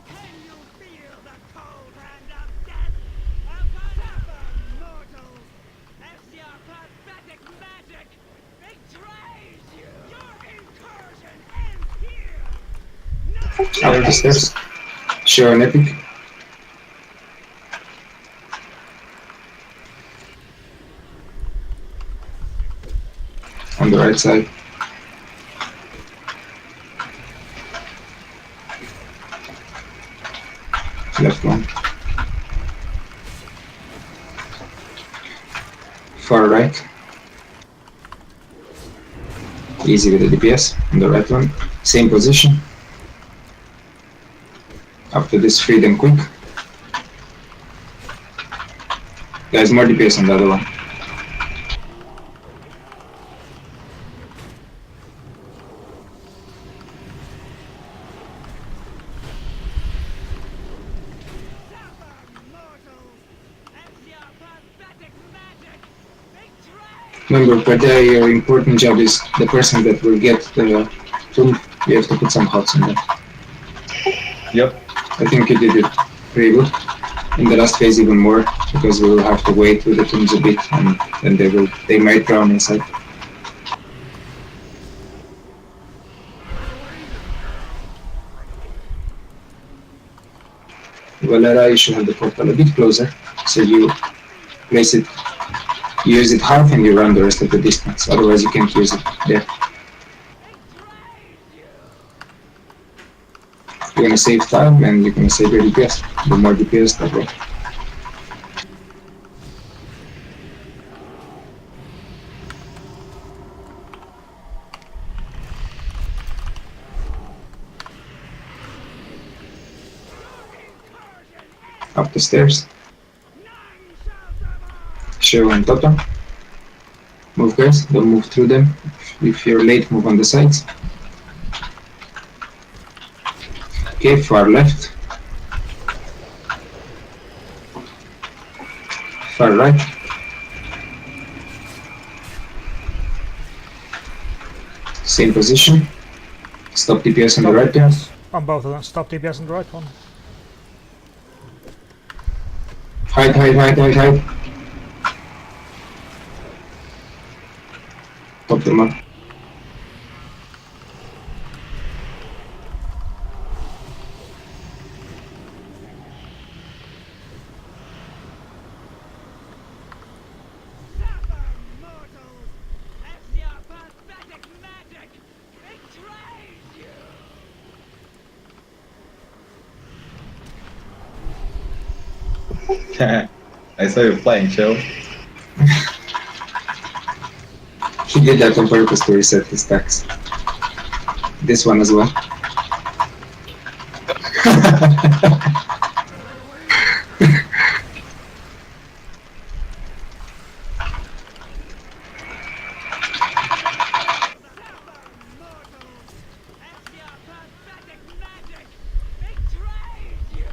Can you feel the cold hand of death? Suffer, mortals, as your pathetic magic betrays you! Your incursion ends here! Up the stairs. Show an epic. On the right side. Left one. Far right. Easy with the DPS. On the right one. Same position. After this, free them quick. Guys, more DPS on the other one. Suffer, mortals, as your pathetic magic betrays Remember, Padea, your important job is the person that will get the tomb. You have to put some hots on them. Yep. I think you did it pretty good. In the last phase even more, because we will have to wait with the tombs a bit and then they might drown inside. Valera, you should have the portal a bit closer, so you place it, you use it half and you run the rest of the distance, otherwise you can't use it there. You You're gonna save time and you're gonna save your DPS. The more DPS, the better. Up the stairs. Show on totem. Move guys, don't move through them. If you're late, move on the sides. Okay, far left. Far right. Same position. Stop DPS on the right there. DPS on both of them. Stop DPS on the right one. Hide, hide, hide, hide, hide. Top them up. Suffer, mortals, as your pathetic magic betrays you! I saw you flying, chill. He did that on purpose to reset his stacks. This one as well. As your pathetic magic betrays you!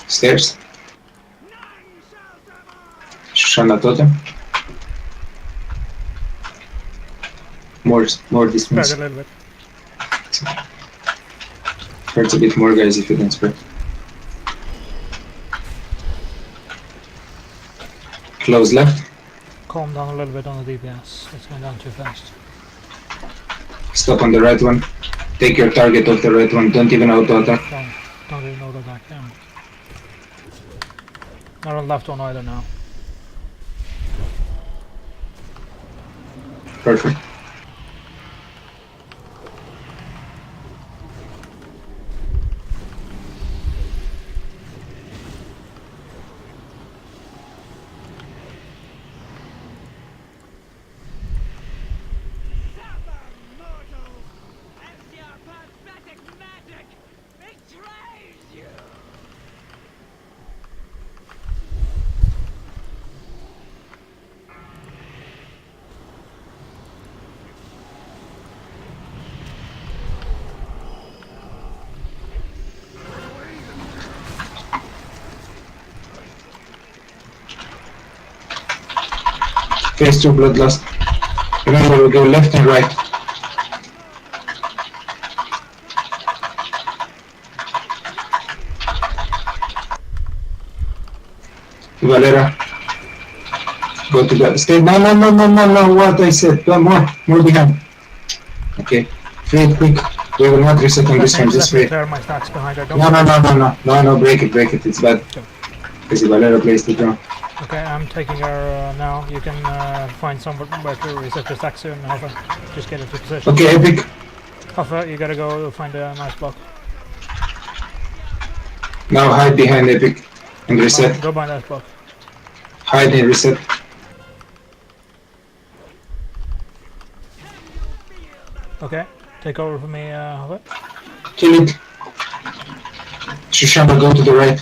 Stairs. Shoshana totem. More Spread distance. a little bit. Hurts a bit more guys if you don't spread. Close left. Calm down a little bit on the DPS. It's going down too fast. Stop on the right one. Take your target off the right one. Don't even auto attack. Don't even know the back down. Not on left one either now. Perfect. Suffer, mortals, as your pathetic magic betrays you! Phase 2 bloodlust. Remember, we go left and right. Valera. Go to the stay. No, what I said. Go more behind. Okay. Free it quick. We will not reset on this one, just Let me wait. clear my stacks behind her. No, break it, it's bad. Because Valera plays the drone. Okay, I'm taking her now. You can find somewhere to reset your stack soon, Hoffa. Just get into position. Okay, Epic. Hoffa, you gotta go find a nice block. Now hide behind Epic and reset. Go behind that block. Hide and reset. Okay, take over for me, Hoffa. Kill it. Shoshana, go to the right.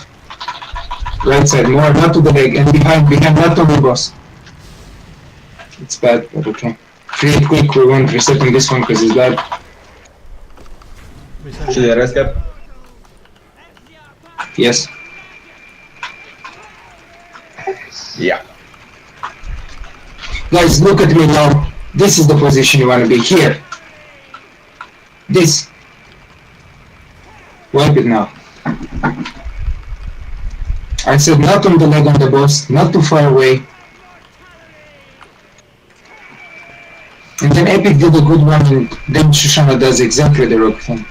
Right side, more, not to the leg, and behind, not on the boss. It's bad, but okay. Free it quick, we won't reset on this one because it's bad. Reset. Should I rest cap? Yes. Yeah. Guys, look at me now. This is the position you want to be, here. This. Wipe it now. I said not on the leg on the boss, not too far away. an epic did a good one, and then Shoshana does exactly the rock thing.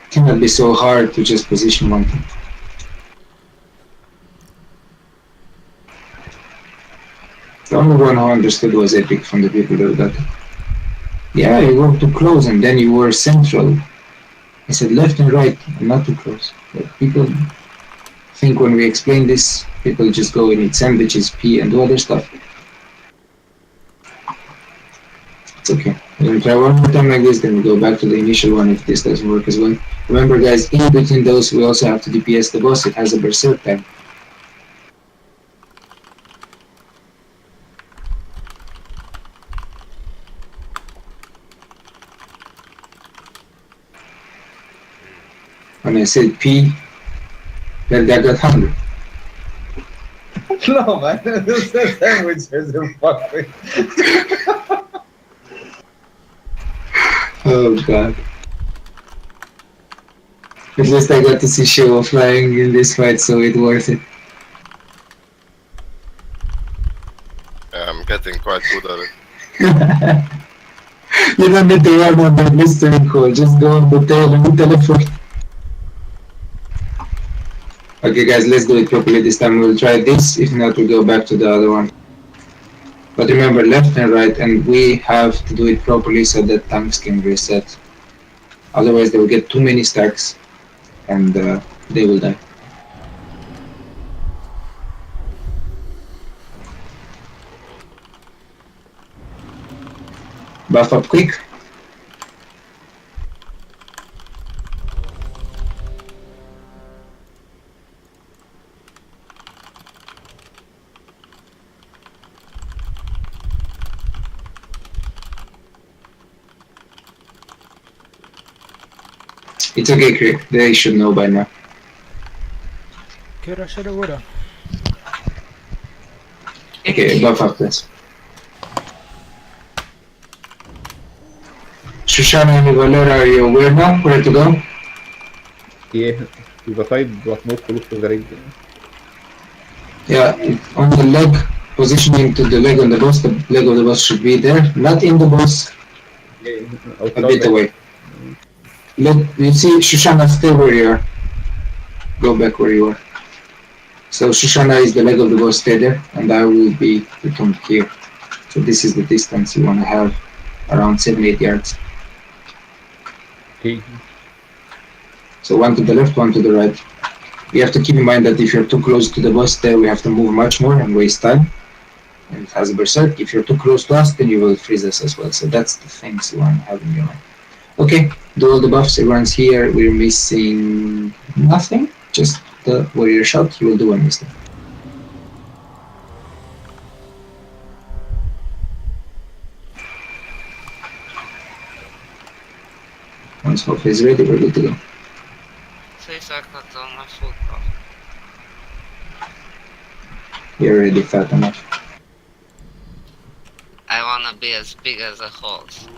It cannot be so hard to just position one thing. The only one who understood was epic from the people that got it. Yeah, you were too close and then you were central. I said left and right, and not too close. But people think when we explain this, people just go and eat sandwiches, pee, and do other stuff. It's okay. We're gonna try one more time like this, then we go back to the initial one if this doesn't work as well. Remember guys, in between those we also have to DPS the boss, it has a berserk time. When I said pee, that guy got hungry. No, man. Those sandwiches are fucking. Oh god. At least I got to see Showa flying in this fight, so it's worth it. Yeah, I'm getting quite good at it. You don't need to run on the mystery call, just go on the tail and teleport. Okay guys, let's do it properly this time. We'll try this, if not we'll go back to the other one. But remember, left and right, and we have to do it properly so that tanks can reset. Otherwise they will get too many stacks and they will die. Buff up quick. It's okay, Crick. They should know by now. Coulda, shoulda, woulda. Okay, buff up this. Shoshana and Valera, are you aware now? Where to go? Yeah, the side was not close to the rig. Yeah, on the leg, positioning to the leg on the boss, the leg of the boss should be there. Not in the boss, Yeah, a bit away. You see, Shoshana, stay where you are. Go back where you are. So Shoshana is the leg of the boss, stay there, and I will be the tomb here. So this is the distance you want to have, around 7-8 yards. Okay. So one to the left, one to the right. You have to keep in mind that if you're too close to the boss there, we have to move much more and waste time. And it has a berserk. If you're too close to us, then you will freeze us as well. So that's the things you want to have in your mind. Okay, do all the buffs, everyone's here. We're missing nothing, just the warrior shot. You will do one mistake. Once Hoff is ready, we're good to go. 3 seconds on my foot. You're already fat enough. I wanna be as big as a horse.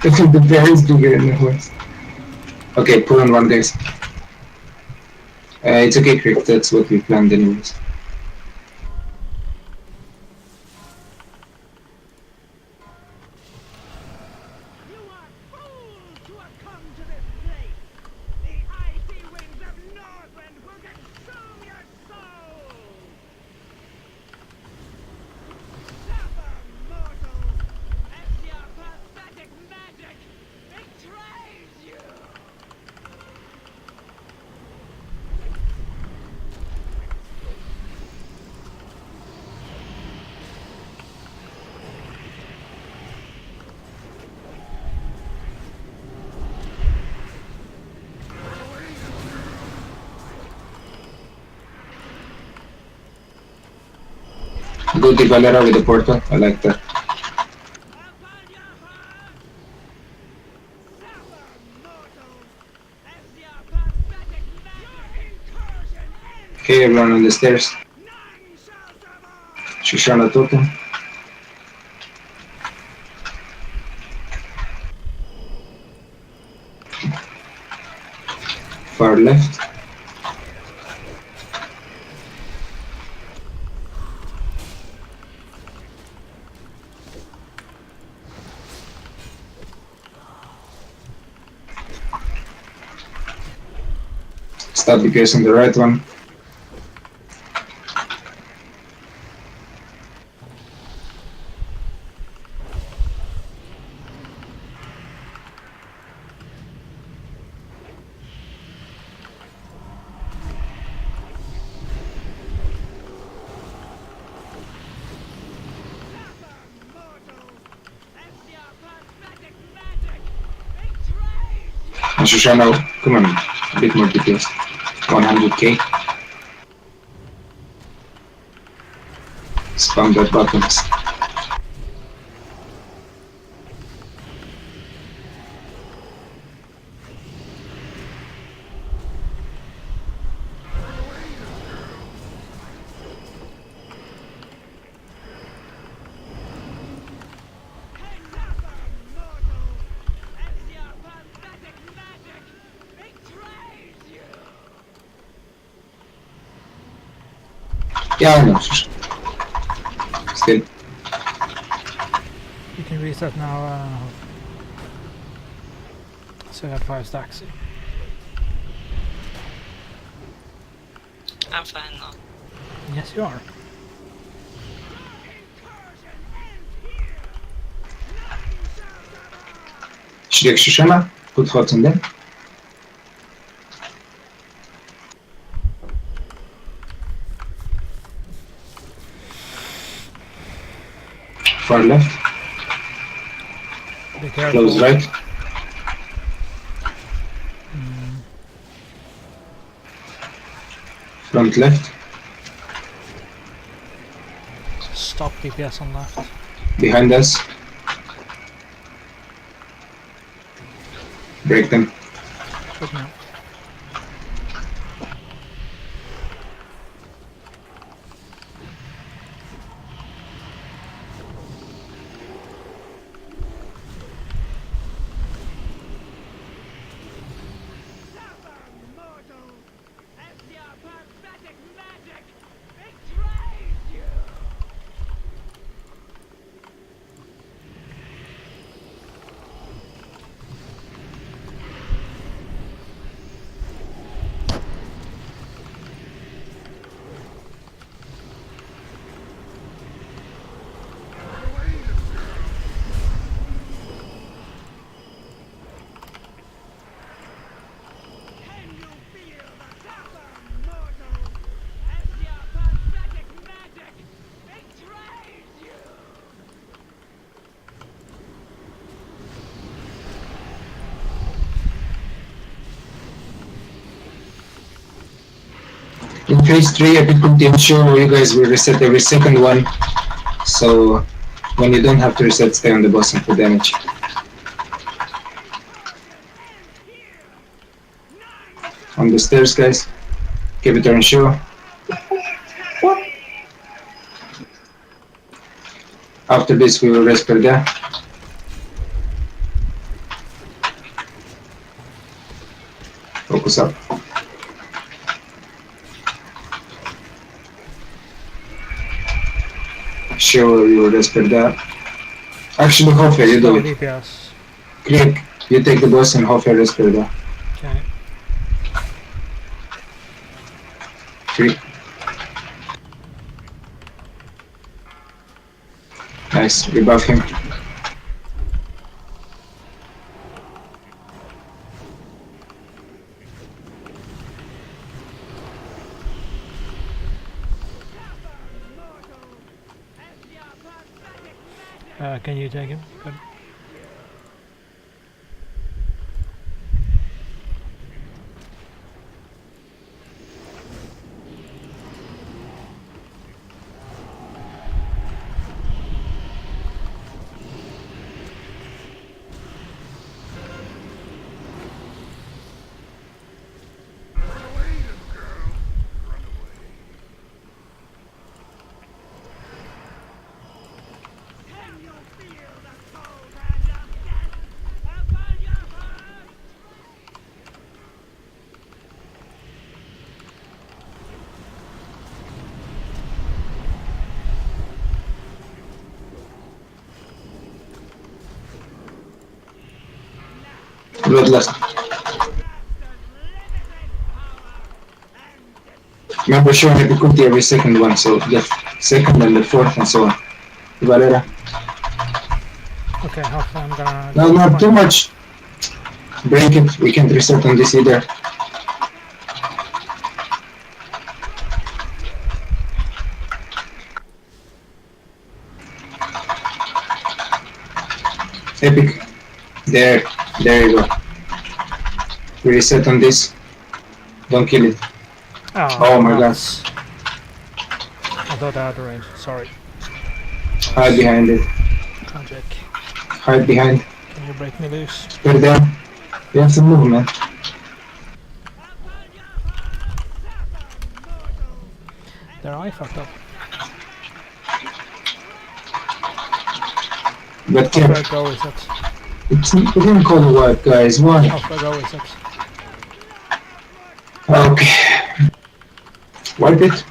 The bear is bigger than the horse. Okay, pull on one, guys. It's okay, Crick, that's what we planned anyways. You are fools to have come to this place! The icy winds of Northland will consume your souls! Suffer, mortals, as your pathetic magic betrays you! Go to Valera with the portal, I like that. Upon your hearts! Suffer, mortals, as your pathetic magic incursion ends! Okay, everyone on the stairs. None shall survive! Shoshana totem. Far left. Stop the case on the right one. And Shoshana, come on, a bit more DPS. 100k. Spam that buttons. Yeah, I know, Shoshana. Still. You can reset now. So I have 5 stacks. I'm fine now. Yes, you are. Should I Shoshana? Put hot on them. Far left. Be careful. Close right. Front left. Stop DPS on left. Behind us. Break them. Shoot me up. In phase 3, I will continue sure you guys will reset every second one. So when you don't have to reset, stay on the boss and for damage. On the stairs, guys. Keep it on show. After this, we will rest per there. Focus up. Sure, you will rest per there. Actually, Hofer, you do No it. DPS. Click. You take the boss and Hofer rest per there. Okay. 3. Nice, rebuff him. Can you take him? Good. Bloodlust. Remember showing difficulty every second one, so the second and the fourth and so on. Valera. Okay, hopefully I'm gonna. No, not too much. Break it. We can't reset on this either. Epic. There you go. Reset on this. Don't kill it. Oh my god. nuts. I thought I had range. Sorry. Hide behind it. Tragic. Hide behind. Can you break me loose? Put down. You have some movement. There, I fucked up. But How yeah, far go is it? it's we didn't call the wipe, guys. Why? How far go is it? Okay. Wipe it.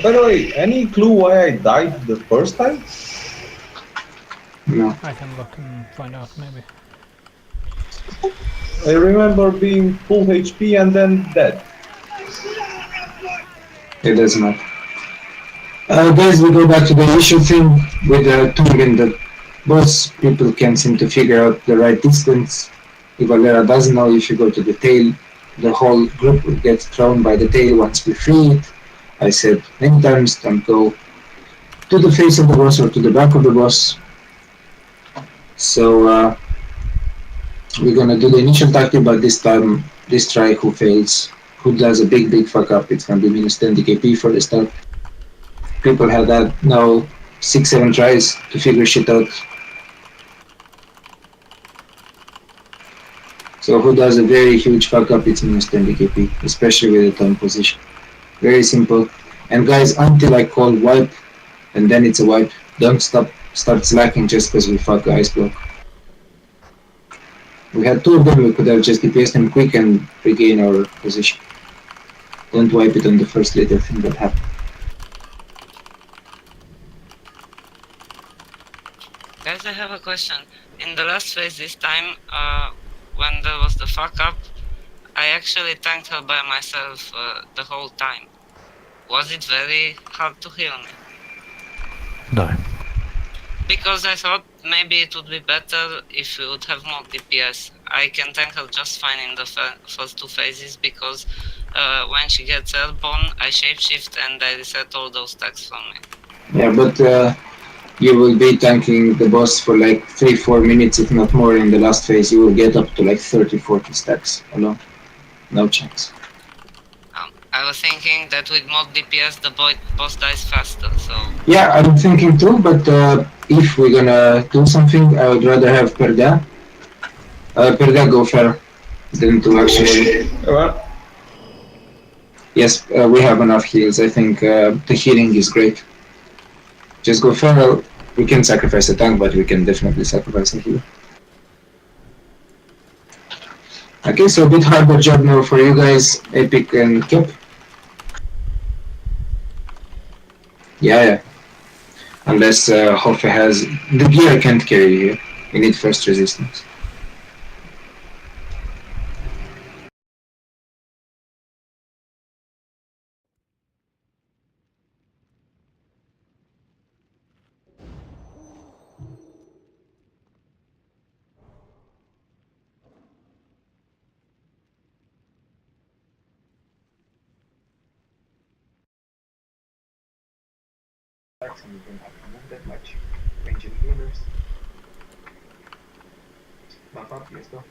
By the way, any clue why I died the first time? No. I can look and find out maybe. I remember being full HP and then dead. It doesn't matter. Guys, we go back to the initial thing with the tongue and the boss. People can't seem to figure out the right distance. If Valera doesn't know, if you go to the tail, the whole group will get thrown by the tail once we free it. I said many times, don't go to the face of the boss or to the back of the boss. So we're gonna do the initial tactic, but this time, this try who fails, who does a big fuck up, it's gonna be minus 10 DKP for the start. People have that now 6-7 tries to figure shit out. So who does a very huge fuck up, it's minus 10 DKP, especially with the turn position. Very simple. And guys, until I call wipe, and then it's a wipe, don't start slacking just because we fuck the ice block. We had two of them, we could have just DPS'd them quick and regain our position. Don't wipe it on the first little thing that happened. Guys, I have a question. In the last phase this time, when there was the fuck up, I actually tanked her by myself the whole time. Was it very hard to heal me? No. Because I thought maybe it would be better if we would have more DPS. I can tank her just fine in the first two phases because when she gets airborne, I shapeshift and I reset all those stacks from me. Yeah, but you will be tanking the boss for like 3-4 minutes, if not more, in the last phase. You will get up to like 30-40 stacks alone. No chance. I was thinking that with more DPS the boss dies faster, so... Yeah, I'm thinking too, but if we're gonna do something, I would rather have Perda. Perda go fair than to actually... Well, Yes, we have enough heals. I think the healing is great. Just go feral. We can sacrifice a tank, but we can definitely sacrifice a healer. Okay, so a bit harder job now for you guys, Epic and Kip. Yeah. Unless Hoffe has... The gear can't carry you. We need first resistance. And you don't have to move that much. Ranging healers. Buff up, let's go.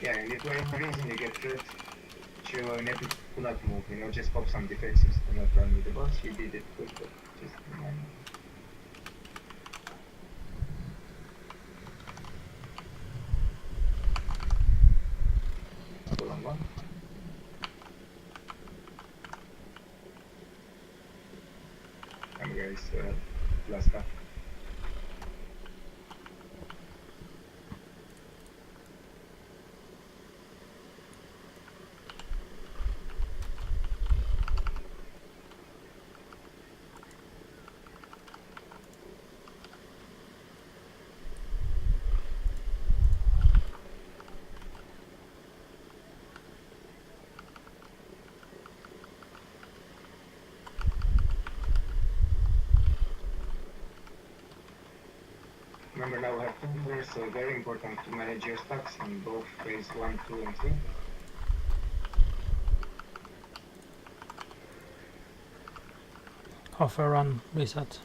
Yeah, and if for any reason you get hurt, Chill and Epic do not move, just pop some defenses. Do not run with the boss. He did it quick, but just remind me. Pull on one. And guys, last up. remember now we have 2 healers, so very important to manage your stacks on both phase 1, 2, and 3. Half a run reset.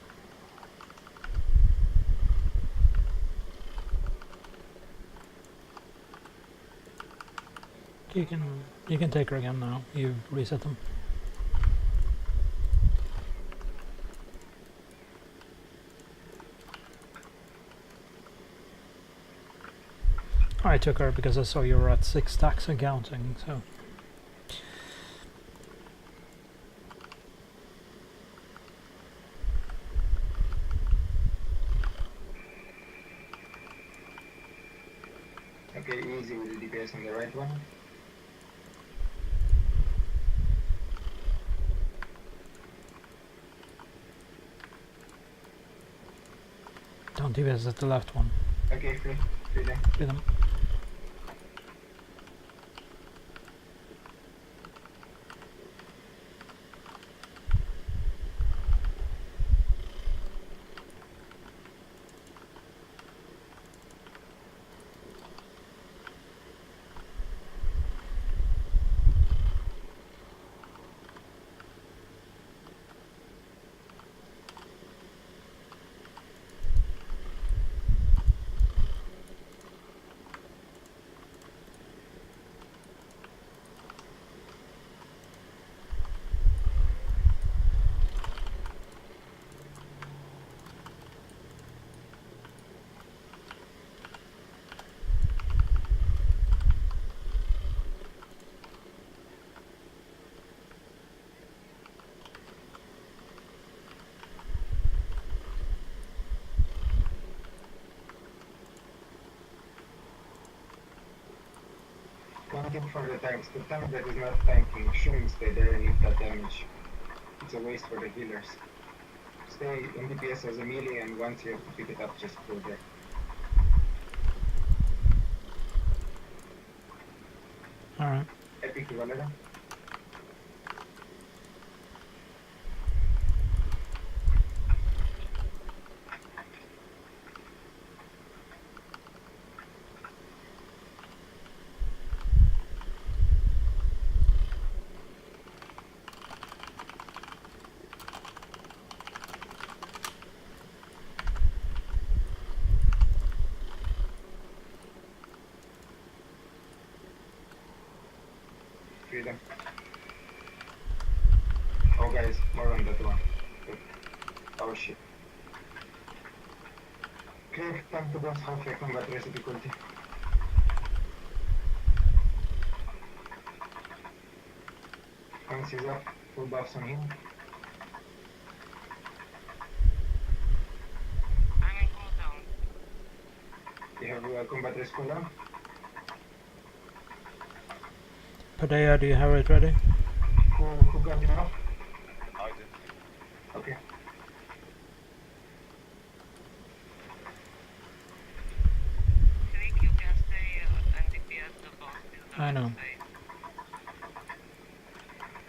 You can take her again now. You've reset them. I took her because I saw you were at 6 stacks and counting, so. Okay, easy with the DPS on the right one. Don't visit the left one. Okay, free them. Free them. One thing for the tanks that is not tanking shouldn't stay there and eat that damage. It's a waste for the healers. Stay in DPS as a melee, and once you have to pick it up, just go there. Alright. Epic Valera. Freedom. Oh guys, more on that one. Good. Oh shit. Okay, time to boss halfway combat race difficulty. Once he's up, full buffs on him. I'm in cooldown. You have combat race cooldown? Padea, do you have it ready? Who got it off? I did. Okay. Trick, you can stay and DPS the boss till the I know. next phase.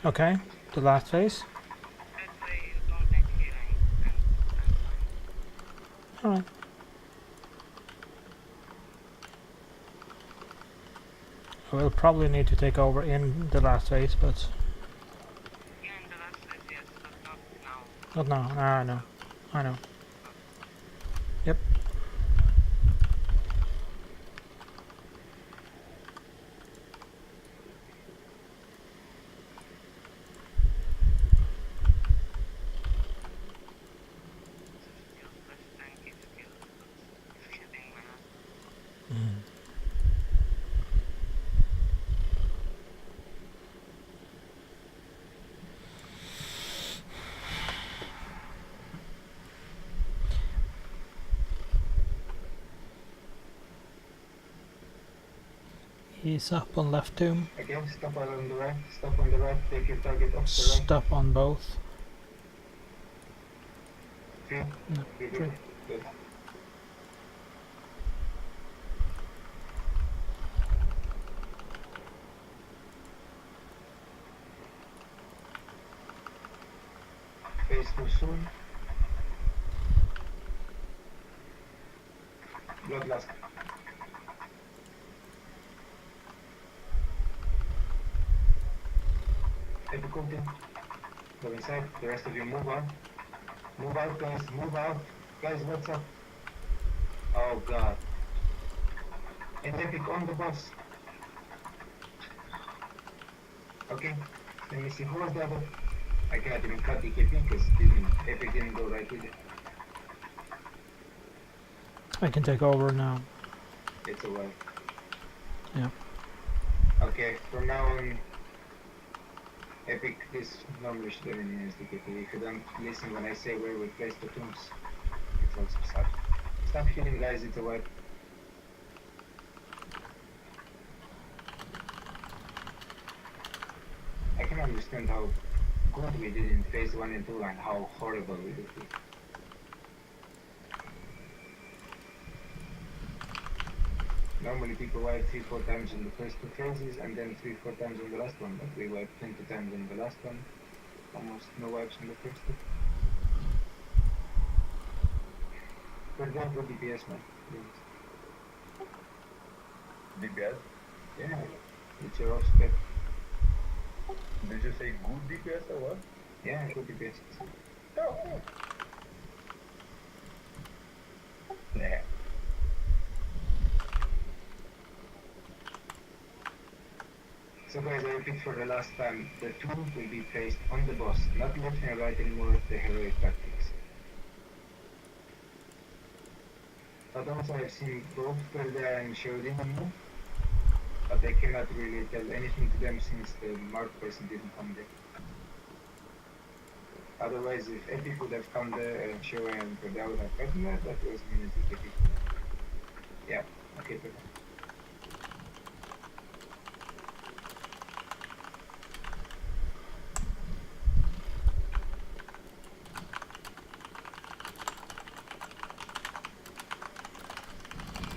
Okay, the last phase. That way you don't take healing and I'm fine. Alright. I will probably need to take over in the last phase, but Yeah, in the last phase, yes, but not now. not now. I know. I know. Yep. Useless tanky skill, but it's hitting my ass. He's up on left tomb. Again, stop on the right. Stop on the right. Take your target off the right. Stop on both. Free. No, Free. free. Good. Phase 2 soon. Bloodlust. Difficulty. Go inside. The rest of you move on. Move out, guys. Move out. Guys, what's up? Oh god. And Epic on the boss. Okay. Let me see. Who was the other? I cannot even cut DKP because Epic didn't go right with it. I can take over now. It's a while. Yeah. Okay, from now on, Epic, this normally should have been used DKP. If you don't listen when I say where we place the tombs, it's also sad. Stop shooting, guys, it's a wipe. I can understand how good we did in phase 1 and 2 and how horrible we did it. Normally people wipe 3-4 times in the first 2 phases and then 3-4 times in the last one, but we wiped 20 times in the last one, almost no wipes in the first 2. But going for DPS, man. DPS? Yeah, it's your off spec. Did you say good DPS or what? Yeah, good DPS. Nah. So guys, I repeat for the last time, the tomb will be placed on the boss, not left and right anymore, the heroic tactics. But also I've seen both Perda and Sheldon move, but I cannot really tell anything to them since the marked person didn't come there. Otherwise, if Epic would have come there and Show and Perda would have gotten that was minus DKP. Yeah, okay, Perda.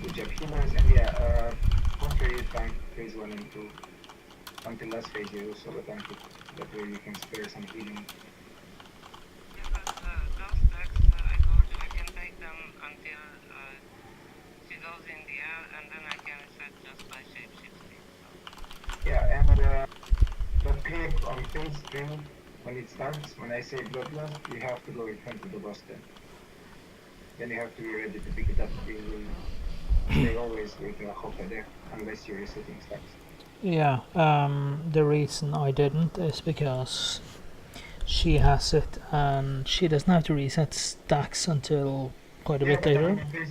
Good job, healers, and yeah, after you tank phase 1 and 2, until last phase you solo tank it, that way you can spare some healing. Yeah, but those stacks, I told you I can take them until she goes in the air, and then I can reset just by shapeshifting. So. Yeah, and but click on phase 3, when it starts, when I say bloodlust, you have to go in front of the boss then. Then you have to be ready to pick it up. They always wait a hopper there, unless you're resetting stacks. Yeah, the reason I didn't is because she has it and she doesn't have to reset stacks until quite a bit but later. in phase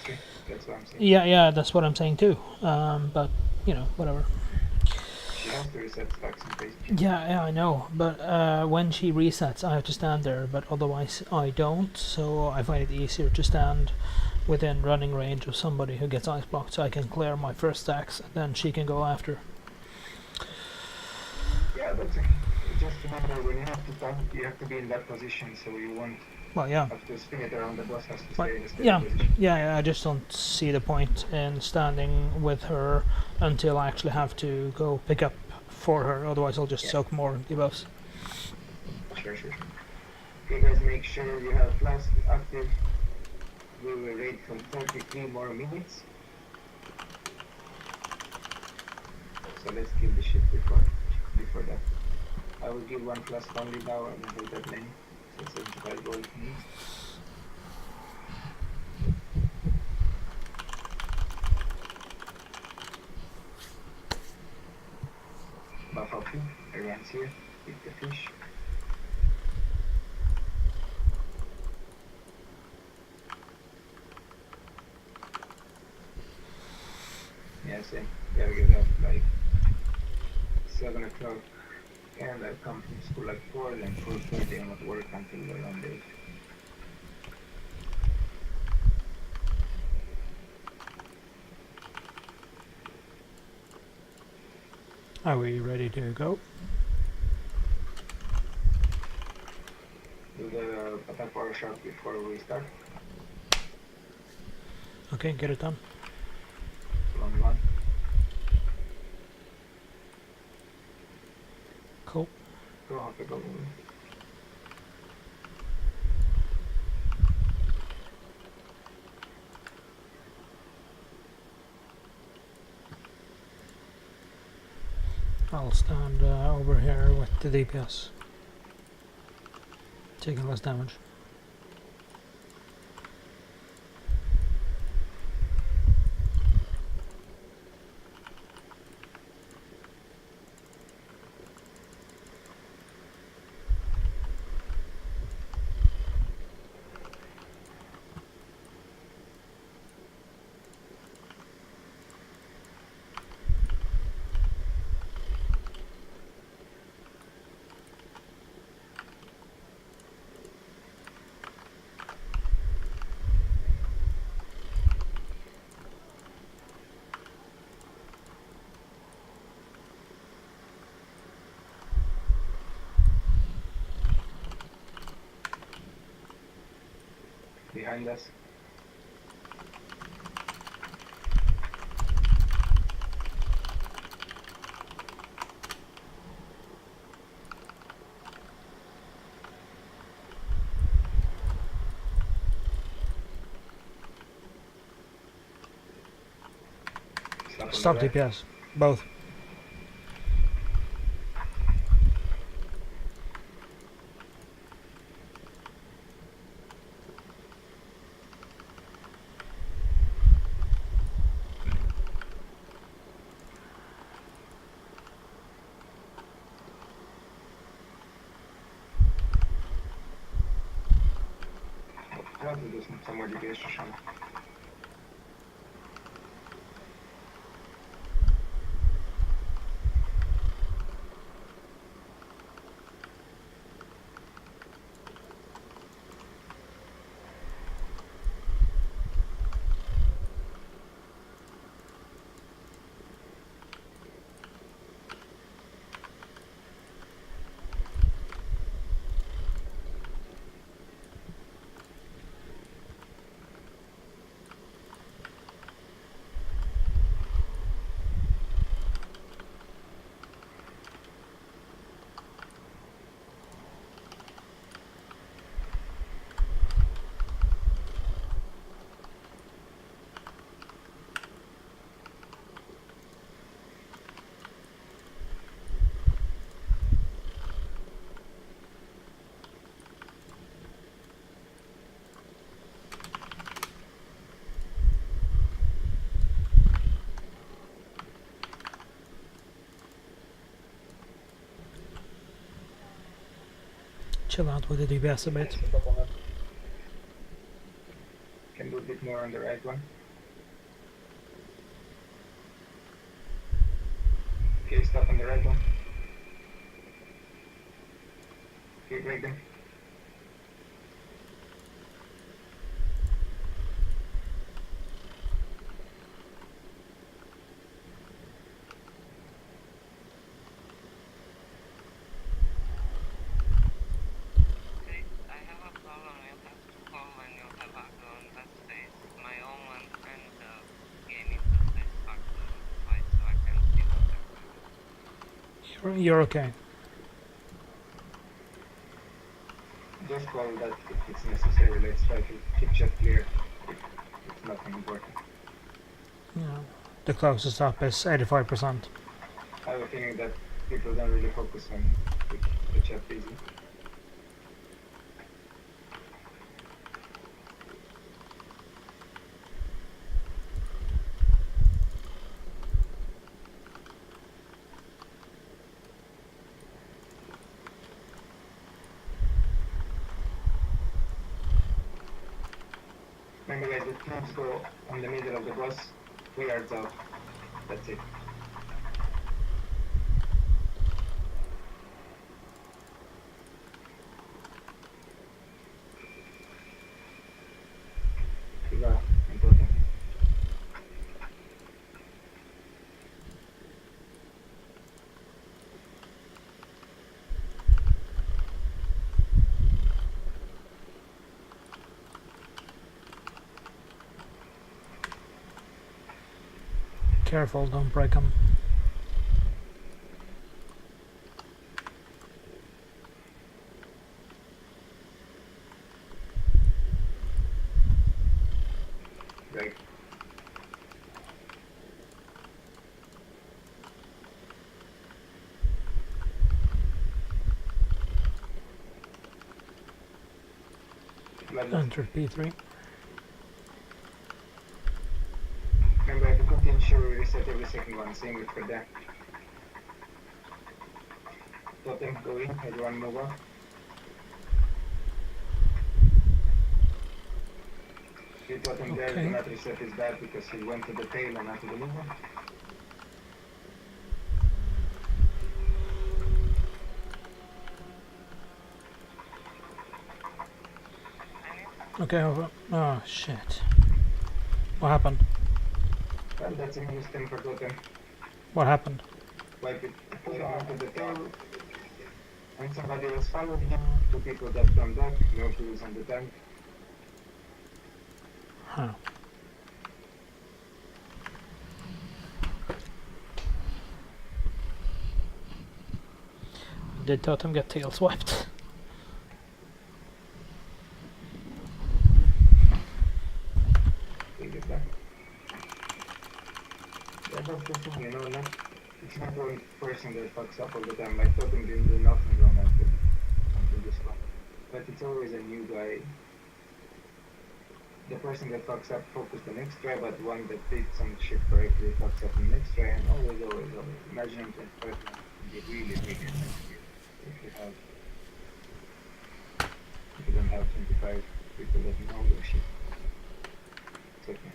3, that's what I'm saying. Yeah, that's what I'm saying too. But, you know, whatever. She has to reset stacks in phase 3. Yeah, I know, but when she resets, I have to stand there, but otherwise I don't, so I find it easier to stand within running range of somebody who gets ice blocked, so I can clear my first stacks, and then she can go after. Yeah, that's okay. Just remember, when you have to tank, you have to be in that position, so you won't Well, yeah. have to spin it around. The boss has to But, stay in a steady yeah, position. yeah, I just don't see the point in standing with her until I actually have to go pick up for her, otherwise I'll just soak more debuffs. Sure. Okay guys, make sure you have flask active. We will wait for 33 more minutes. So let's kill the ship before that. I will give one flask only now and hold that lane. So 75 gold for me. Buff up you, everyone's here, eat the fish. Yeah, same. Gotta get up like 7 o'clock, and I come from school at 4, then 4:30 I'm at work until around 8. Are we ready to go? Do the attack power shot before we start. Okay, get it done. Round 1. Cool. Go off the go. I'll stand over here with the DPS. Taking less damage. Behind us. Stop DPS. Both. Трябва да съм само да ги шушам. Chill out with the DPS a bit. Can do a bit more on the right one. Okay, stop on the right one. Okay, break them. Okay, I have a problem. You'll have to call when you have Agro in that space. My own one and the game interface factor twice so I can see what they're doing. You're okay. Just call that if it's necessary. Let's try to keep chat clear. It's nothing important. Yeah. The closest up is 85%. I have a feeling that people don't really focus on the chat busy. Remember guys, the teams go on the middle of the boss, 3 yards out. That's it. Super important. Careful, don't break them. Right. Bloodlust. Enter P3. Remember, if you continue, sure we reset every second one. Same with for that. Totem, go in. Everyone move up. The totem there, Okay. do not reset his bad because he went to the tail and not to the liver. Okay, over. Oh shit. What happened? Well, that's a new stem for totem. What happened? Wipe it. Put him onto the tail. And somebody else followed him. 2 people got from that. No tools on the tank. Huh. Did Totem get tail swept? Take it back. Yeah, that's the thing, you know, it's not one person that fucks up all the time. Like Totem didn't do nothing wrong until this one. But it's always a new guy. The person that fucks up focused the next try, but one that did some shit correctly fucks up the next try, and always. Imagine him 25 minutes can be really effective if you don't have 25 people that know their shit. It's okay.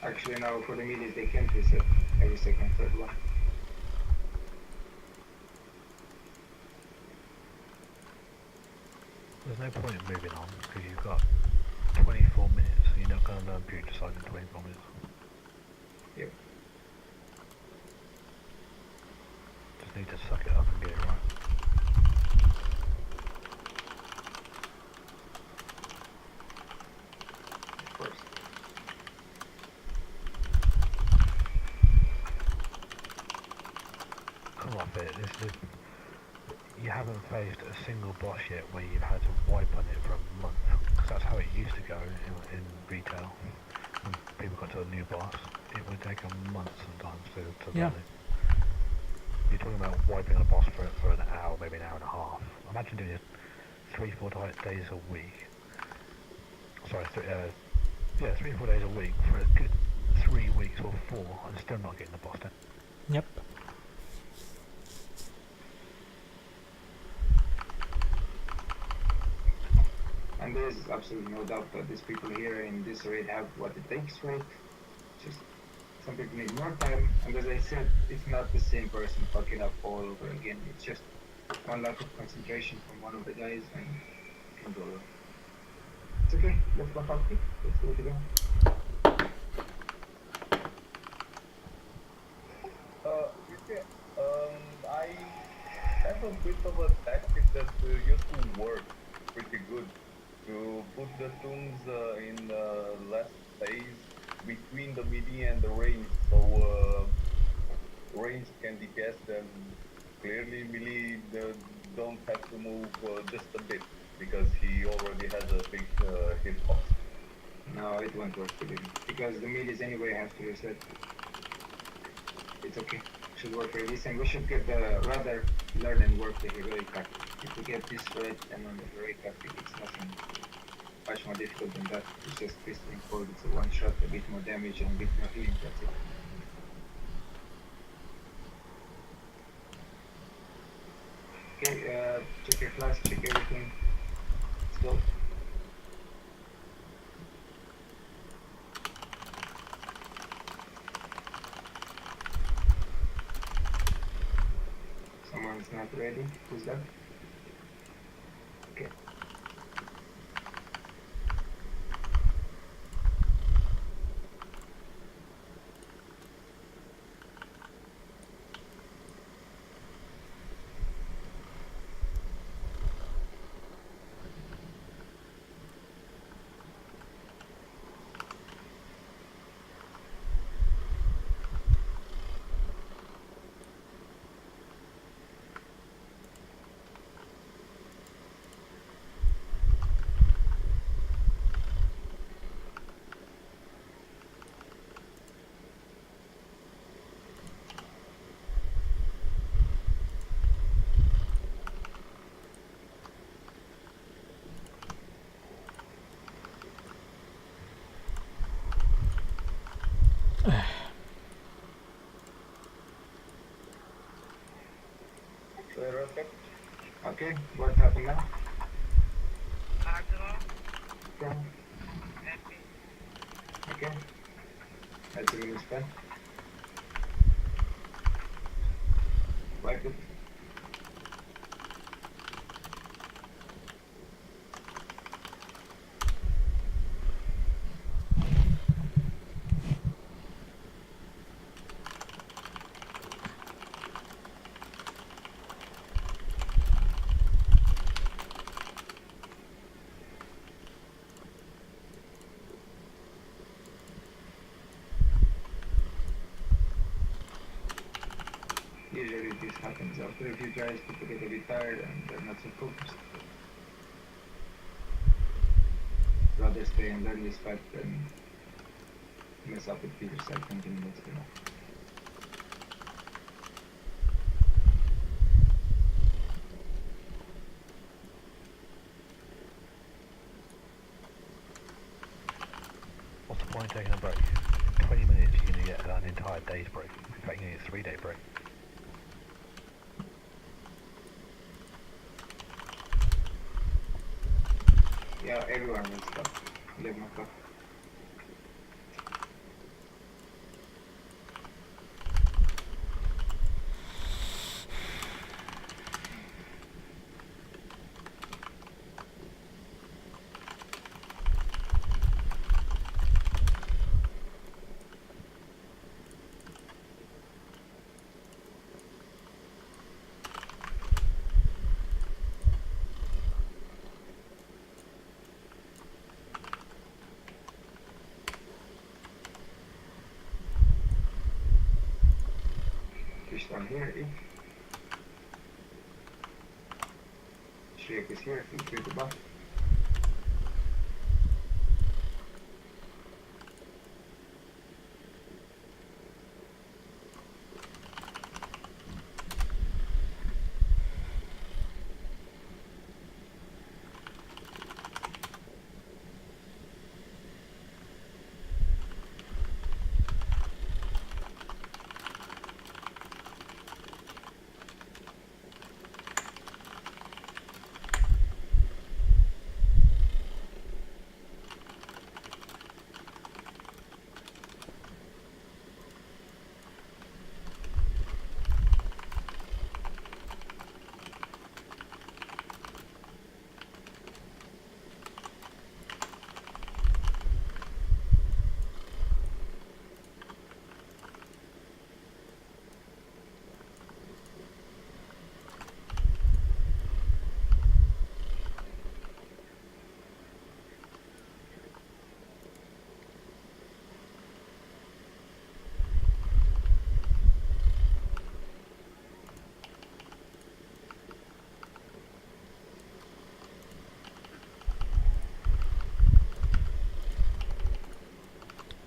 Actually, now for the medias, they can't reset every second, third one. There's no point in moving on because you've got 24 minutes and you're not going to learn Puget Side in 24 minutes. Yep. Just need to suck it up and get it right. Of course. Come on, bit. You haven't faced a single boss yet where you've had to wipe on it for a month. Because that's how it used to go in retail. When people got to a new boss, it would take a month sometimes to Yeah. learn it. You're talking about wiping a boss for an hour, maybe an hour and a half. Imagine doing it 3-4 days a week. Sorry, 3-4 days a week for a good 3 weeks or 4 and still not getting the boss down. Yep. And there's absolutely no doubt that these people here in this raid have what it takes, right? Just some people need more time, and as I said, it's not the same person fucking up all over again. It's just one lack of concentration from one of the guys, and it can go wrong. It's okay, let's go party. Let's go to go. I have a bit of a tactic that used to work pretty good. To put the tombs in last phase between the midi and the range, so range can decast them clearly. Melee don't have to move just a bit because he already has a big hitbox. No, it won't work for him because the medias anyway have to reset. It's okay. Should work for this, and we should get rather learn and work the heroic tactic. If we get this right, and on the heroic tactic, it's nothing much more difficult than that. It's just piston code. It's a one shot, a bit more damage, and a bit more healing. That's it. Okay, check your class, check everything. Let's go. Someone's not ready. Who's that? Okay. Okay, what happened now? Agro, From? epic. Okay. That's a minute spent. Wipe it. Usually this happens after a few tries, people get a bit tired and they're not so focused. Rather stay and learn this fight than mess up with Peter's side thinking that's gonna. What's the point of taking a break? In 20 minutes you're going to get an entire day's break. In fact, you're going to get a 3-day break. Yeah, everyone will stop. 11 o'clock. Fish down here, if Shrek is here, feel free to buff.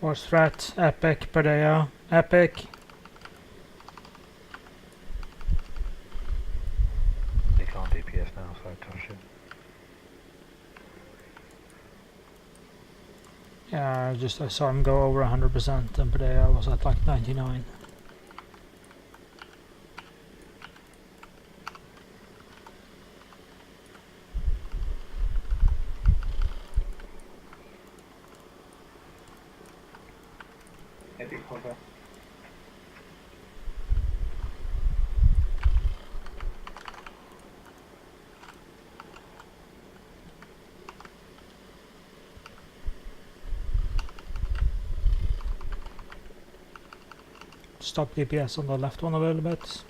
Worst threat, epic, Perdeo, epic. They can't DPS now, so tough shit. Yeah, I saw him go over 100% and Perdeo was at like 99. Epic hover. Stop DPS on the left one a little bit.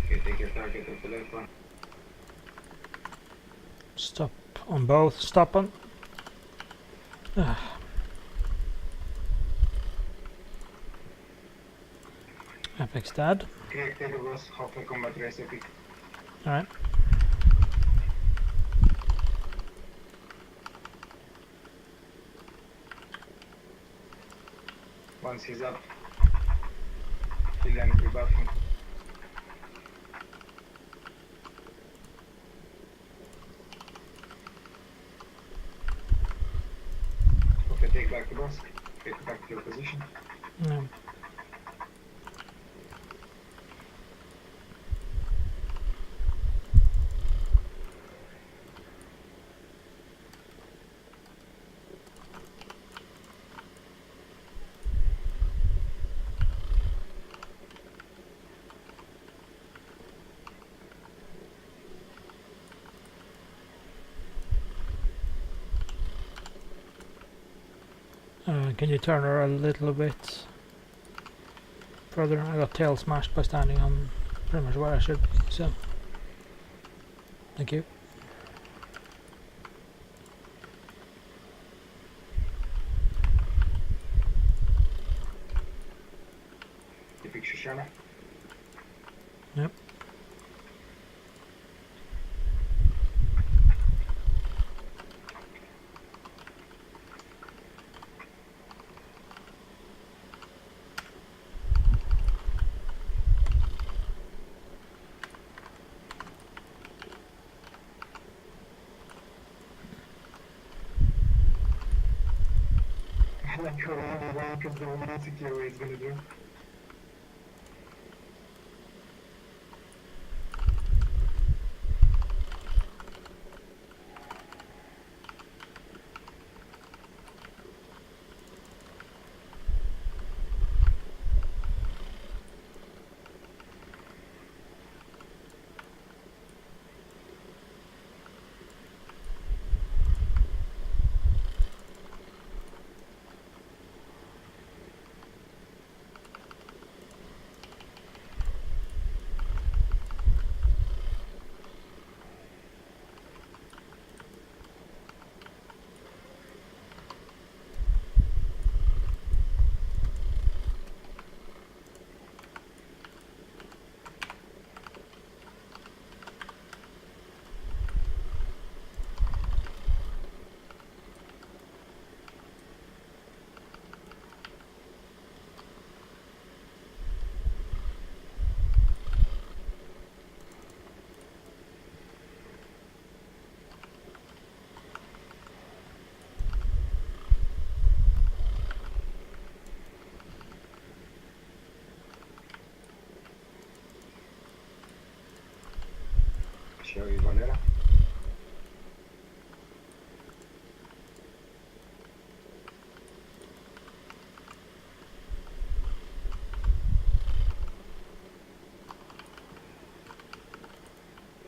Okay, take your target of the left one. Stop on both. Stop on. Epic's dead. Okay, Kattegat, halfway combat race epic. Alright. Once he's up, he'll end rebuffing. Okay, take back the boss. Get back to your position. Yeah. Can you turn her a little bit further? I got tail smashed by standing on pretty much where I should be, so thank you. You picture Sharma? Yep. I like her only one because the one insecure way is gonna do. Show you Valera.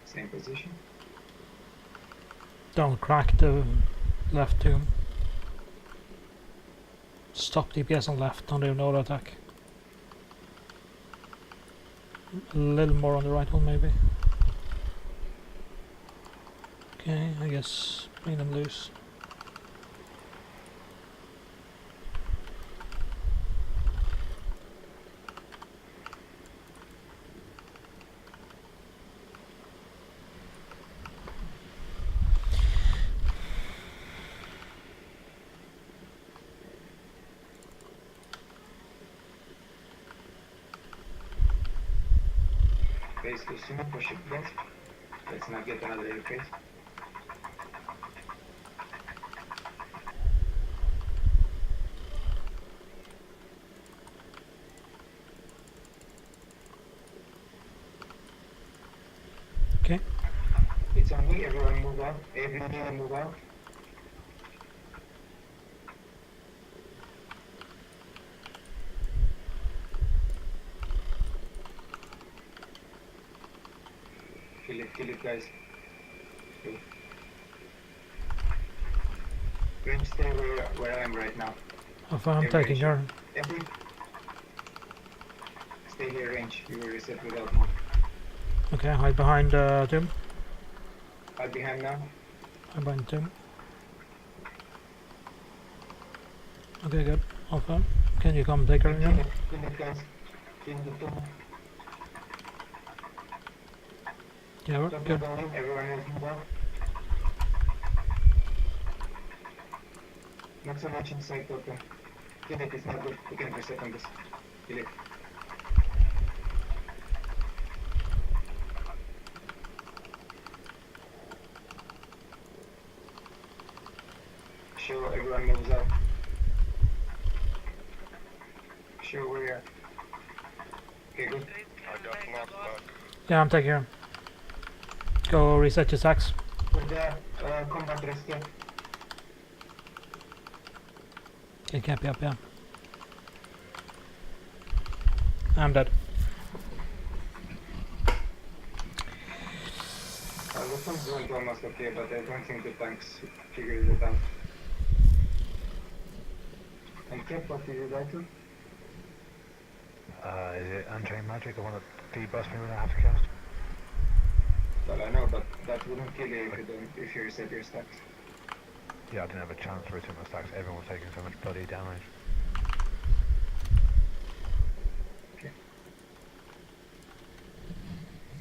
Same position. Don't crack the left tomb. Stop DPS on left, don't do an auto attack. A little more on the right one maybe. Okay, I guess bring them loose. Face to sumo, push it guys. Let's not get another air face. Okay. It's on me, everyone move out. Everyone move out. Kill it guys. Go. Range, stay where I am right now. If I'm taking her. Every... Stay here, range. You will reset without move. Okay, hide behind tomb. Hide behind now. Hide behind tomb. Okay, good. Alpha. Can you come take her again? Kill it guys. Kill the tomb. Yeah, we're Stop good. going. Everyone else move out. Not so much inside token. Kill it, it's not good. We can reset on this. Kill it. Sure, everyone moves out. Sure, where you are. Okay, good. I got knocked back. Yeah, I'm taking her. Go reset your sacks. With the combat rest, yeah. Okay, cap up, yeah. I'm dead. The tanks went almost okay, but I don't think the tanks figured it out. And Kev, what did you die to? Is it Unchained Magic, the one that debuffs me when I have to cast? Well, I know, but that wouldn't kill you if you reset your stats. Yeah, I didn't have a chance to return my stacks. Everyone was taking so much bloody damage.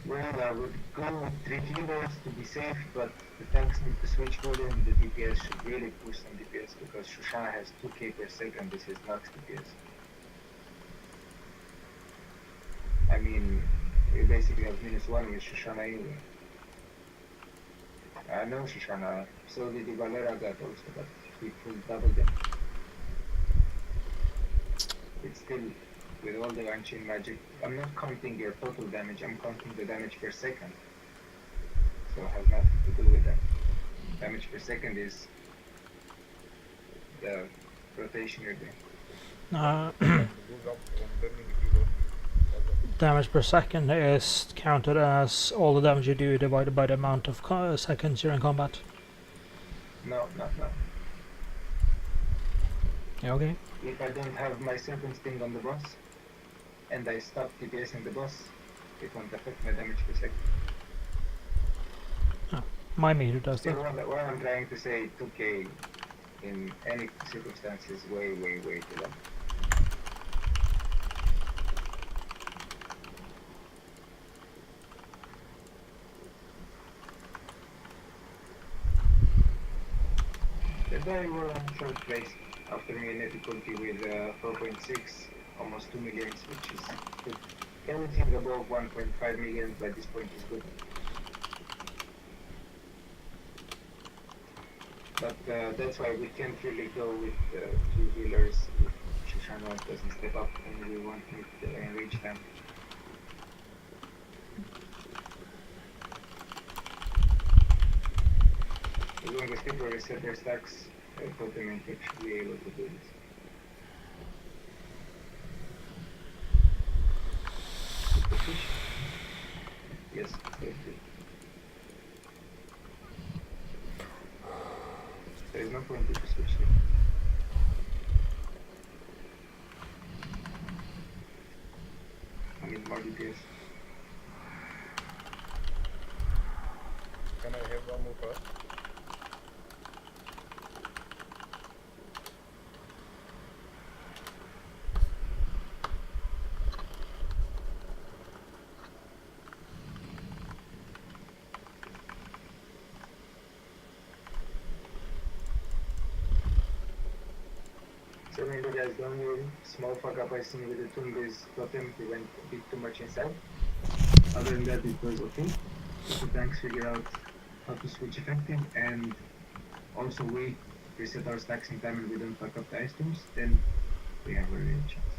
Well, I would go with 3 healers to be safe, but the tanks need to switch volume. The DPS should really push some DPS because Shoshana has 2k per second. This is max DPS. I mean, you basically have -1 with Shoshana anyway. I know Shoshana, so did the Valera got also, but he pulled double them. It's still, with all the Unchained Magic, I'm not counting your total damage, I'm counting the damage per second. So it has nothing to do with that. Damage per second is the rotation you're doing. Goes up on burning heroes. Damage per second is counted as all the damage you do divided by the amount of seconds you're in combat. No. Yeah, okay. If I don't have my Serpent Sting on the boss, and I stop DPSing the boss, it won't affect my damage per second. My meter does Still, that. what I'm trying to say, 2k in any circumstance is way too low. The guy were on third place after me in difficulty with 4.6, almost 2 millions, which is good. Anything above 1.5 million by this point is good. But that's why we can't really go with 2 healers if Shoshana doesn't step up and we want to enrich them. As long as people reset their stacks, Totem should be able to do this. Keep the fish. Yes, safely. There is no point to switch here. I need more DPS. Can I have one more first? So remember guys, don't worry. Small fuck up I seen with the Tomb-based totem, we went a bit too much inside. Other than that, it was okay. If the tanks figure out how to switch effective, and also we reset our stacks in time and we don't fuck up the ice tombs, then we have a real chance.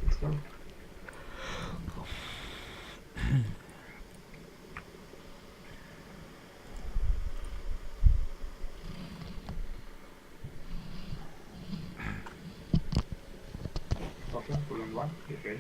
Let's go. Okay, pull on 1, get ready.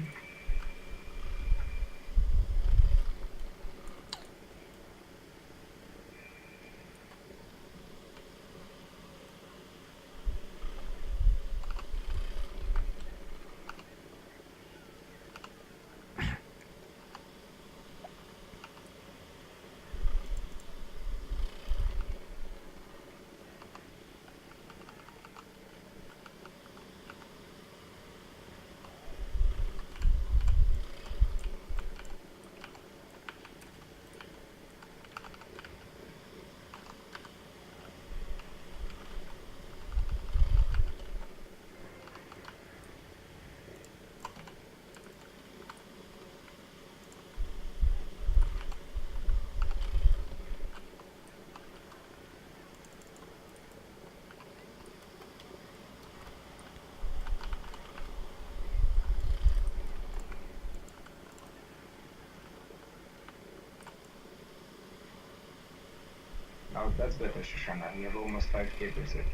Now that's better, Shoshana. You have almost 5k per set.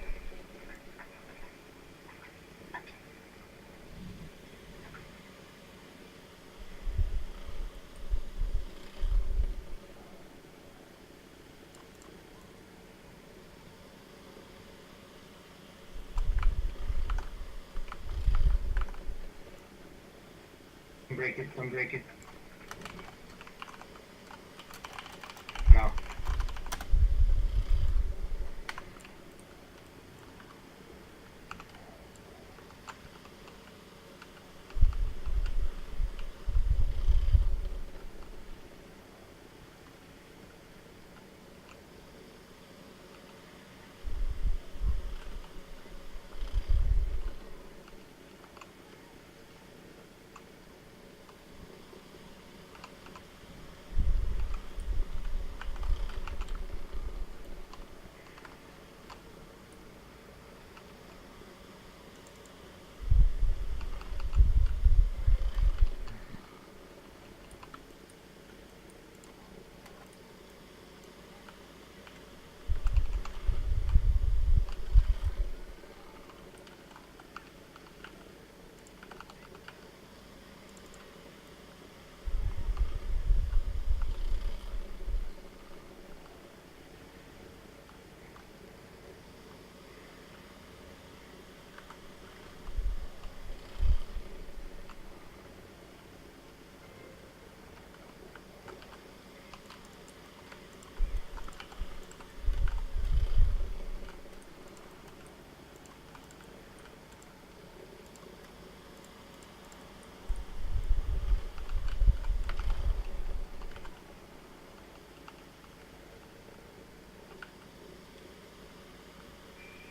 break it, don't break it. Now.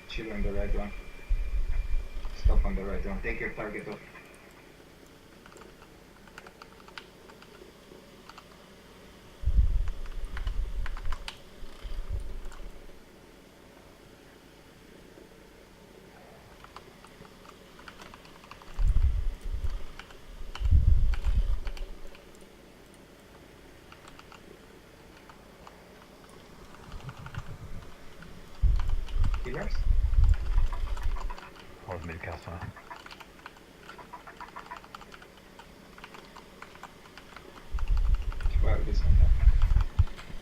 Chill on the right one. Stop on the right one. Take your target off. Healers? I was mid-caster. Well, this one.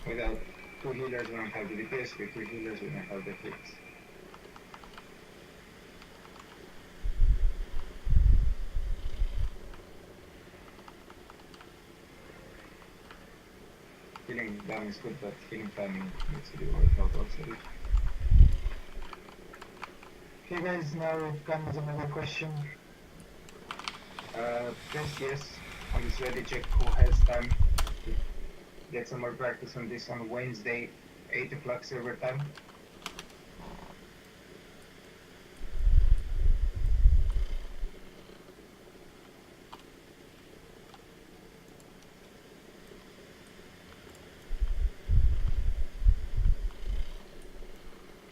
Without 2 healers, we don't have the DPS. With 2 healers, we don't have the hits. Healing down is good, but healing timing needs to be worked out also. Okay guys, now comes another question. Press yes on this ready check who has time to get some more practice on this on Wednesday, 8 o'clock server time.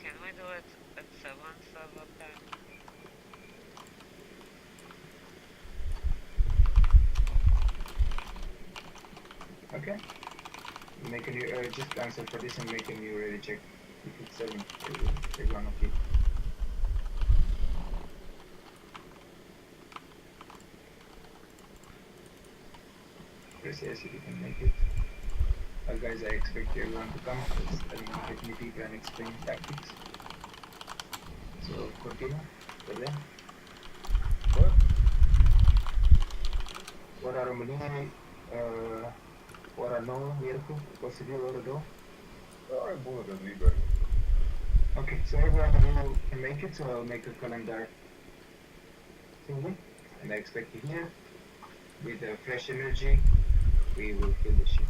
Can we do it at 7 server time? Okay. Make a new, just answer for this and make a new ready check. If it's 7, everyone okay. Press yes if you can make it. Guys, I expect everyone to come because I will get new people and explain tactics. So, continue. For them. What? Ora Romolini, ora no, Mirko, posso dire ora do? I bullet and leader. Okay, so everyone who can make it, so I'll make a calendar thingy, and I expect you here, with fresh energy, we will kill the ship.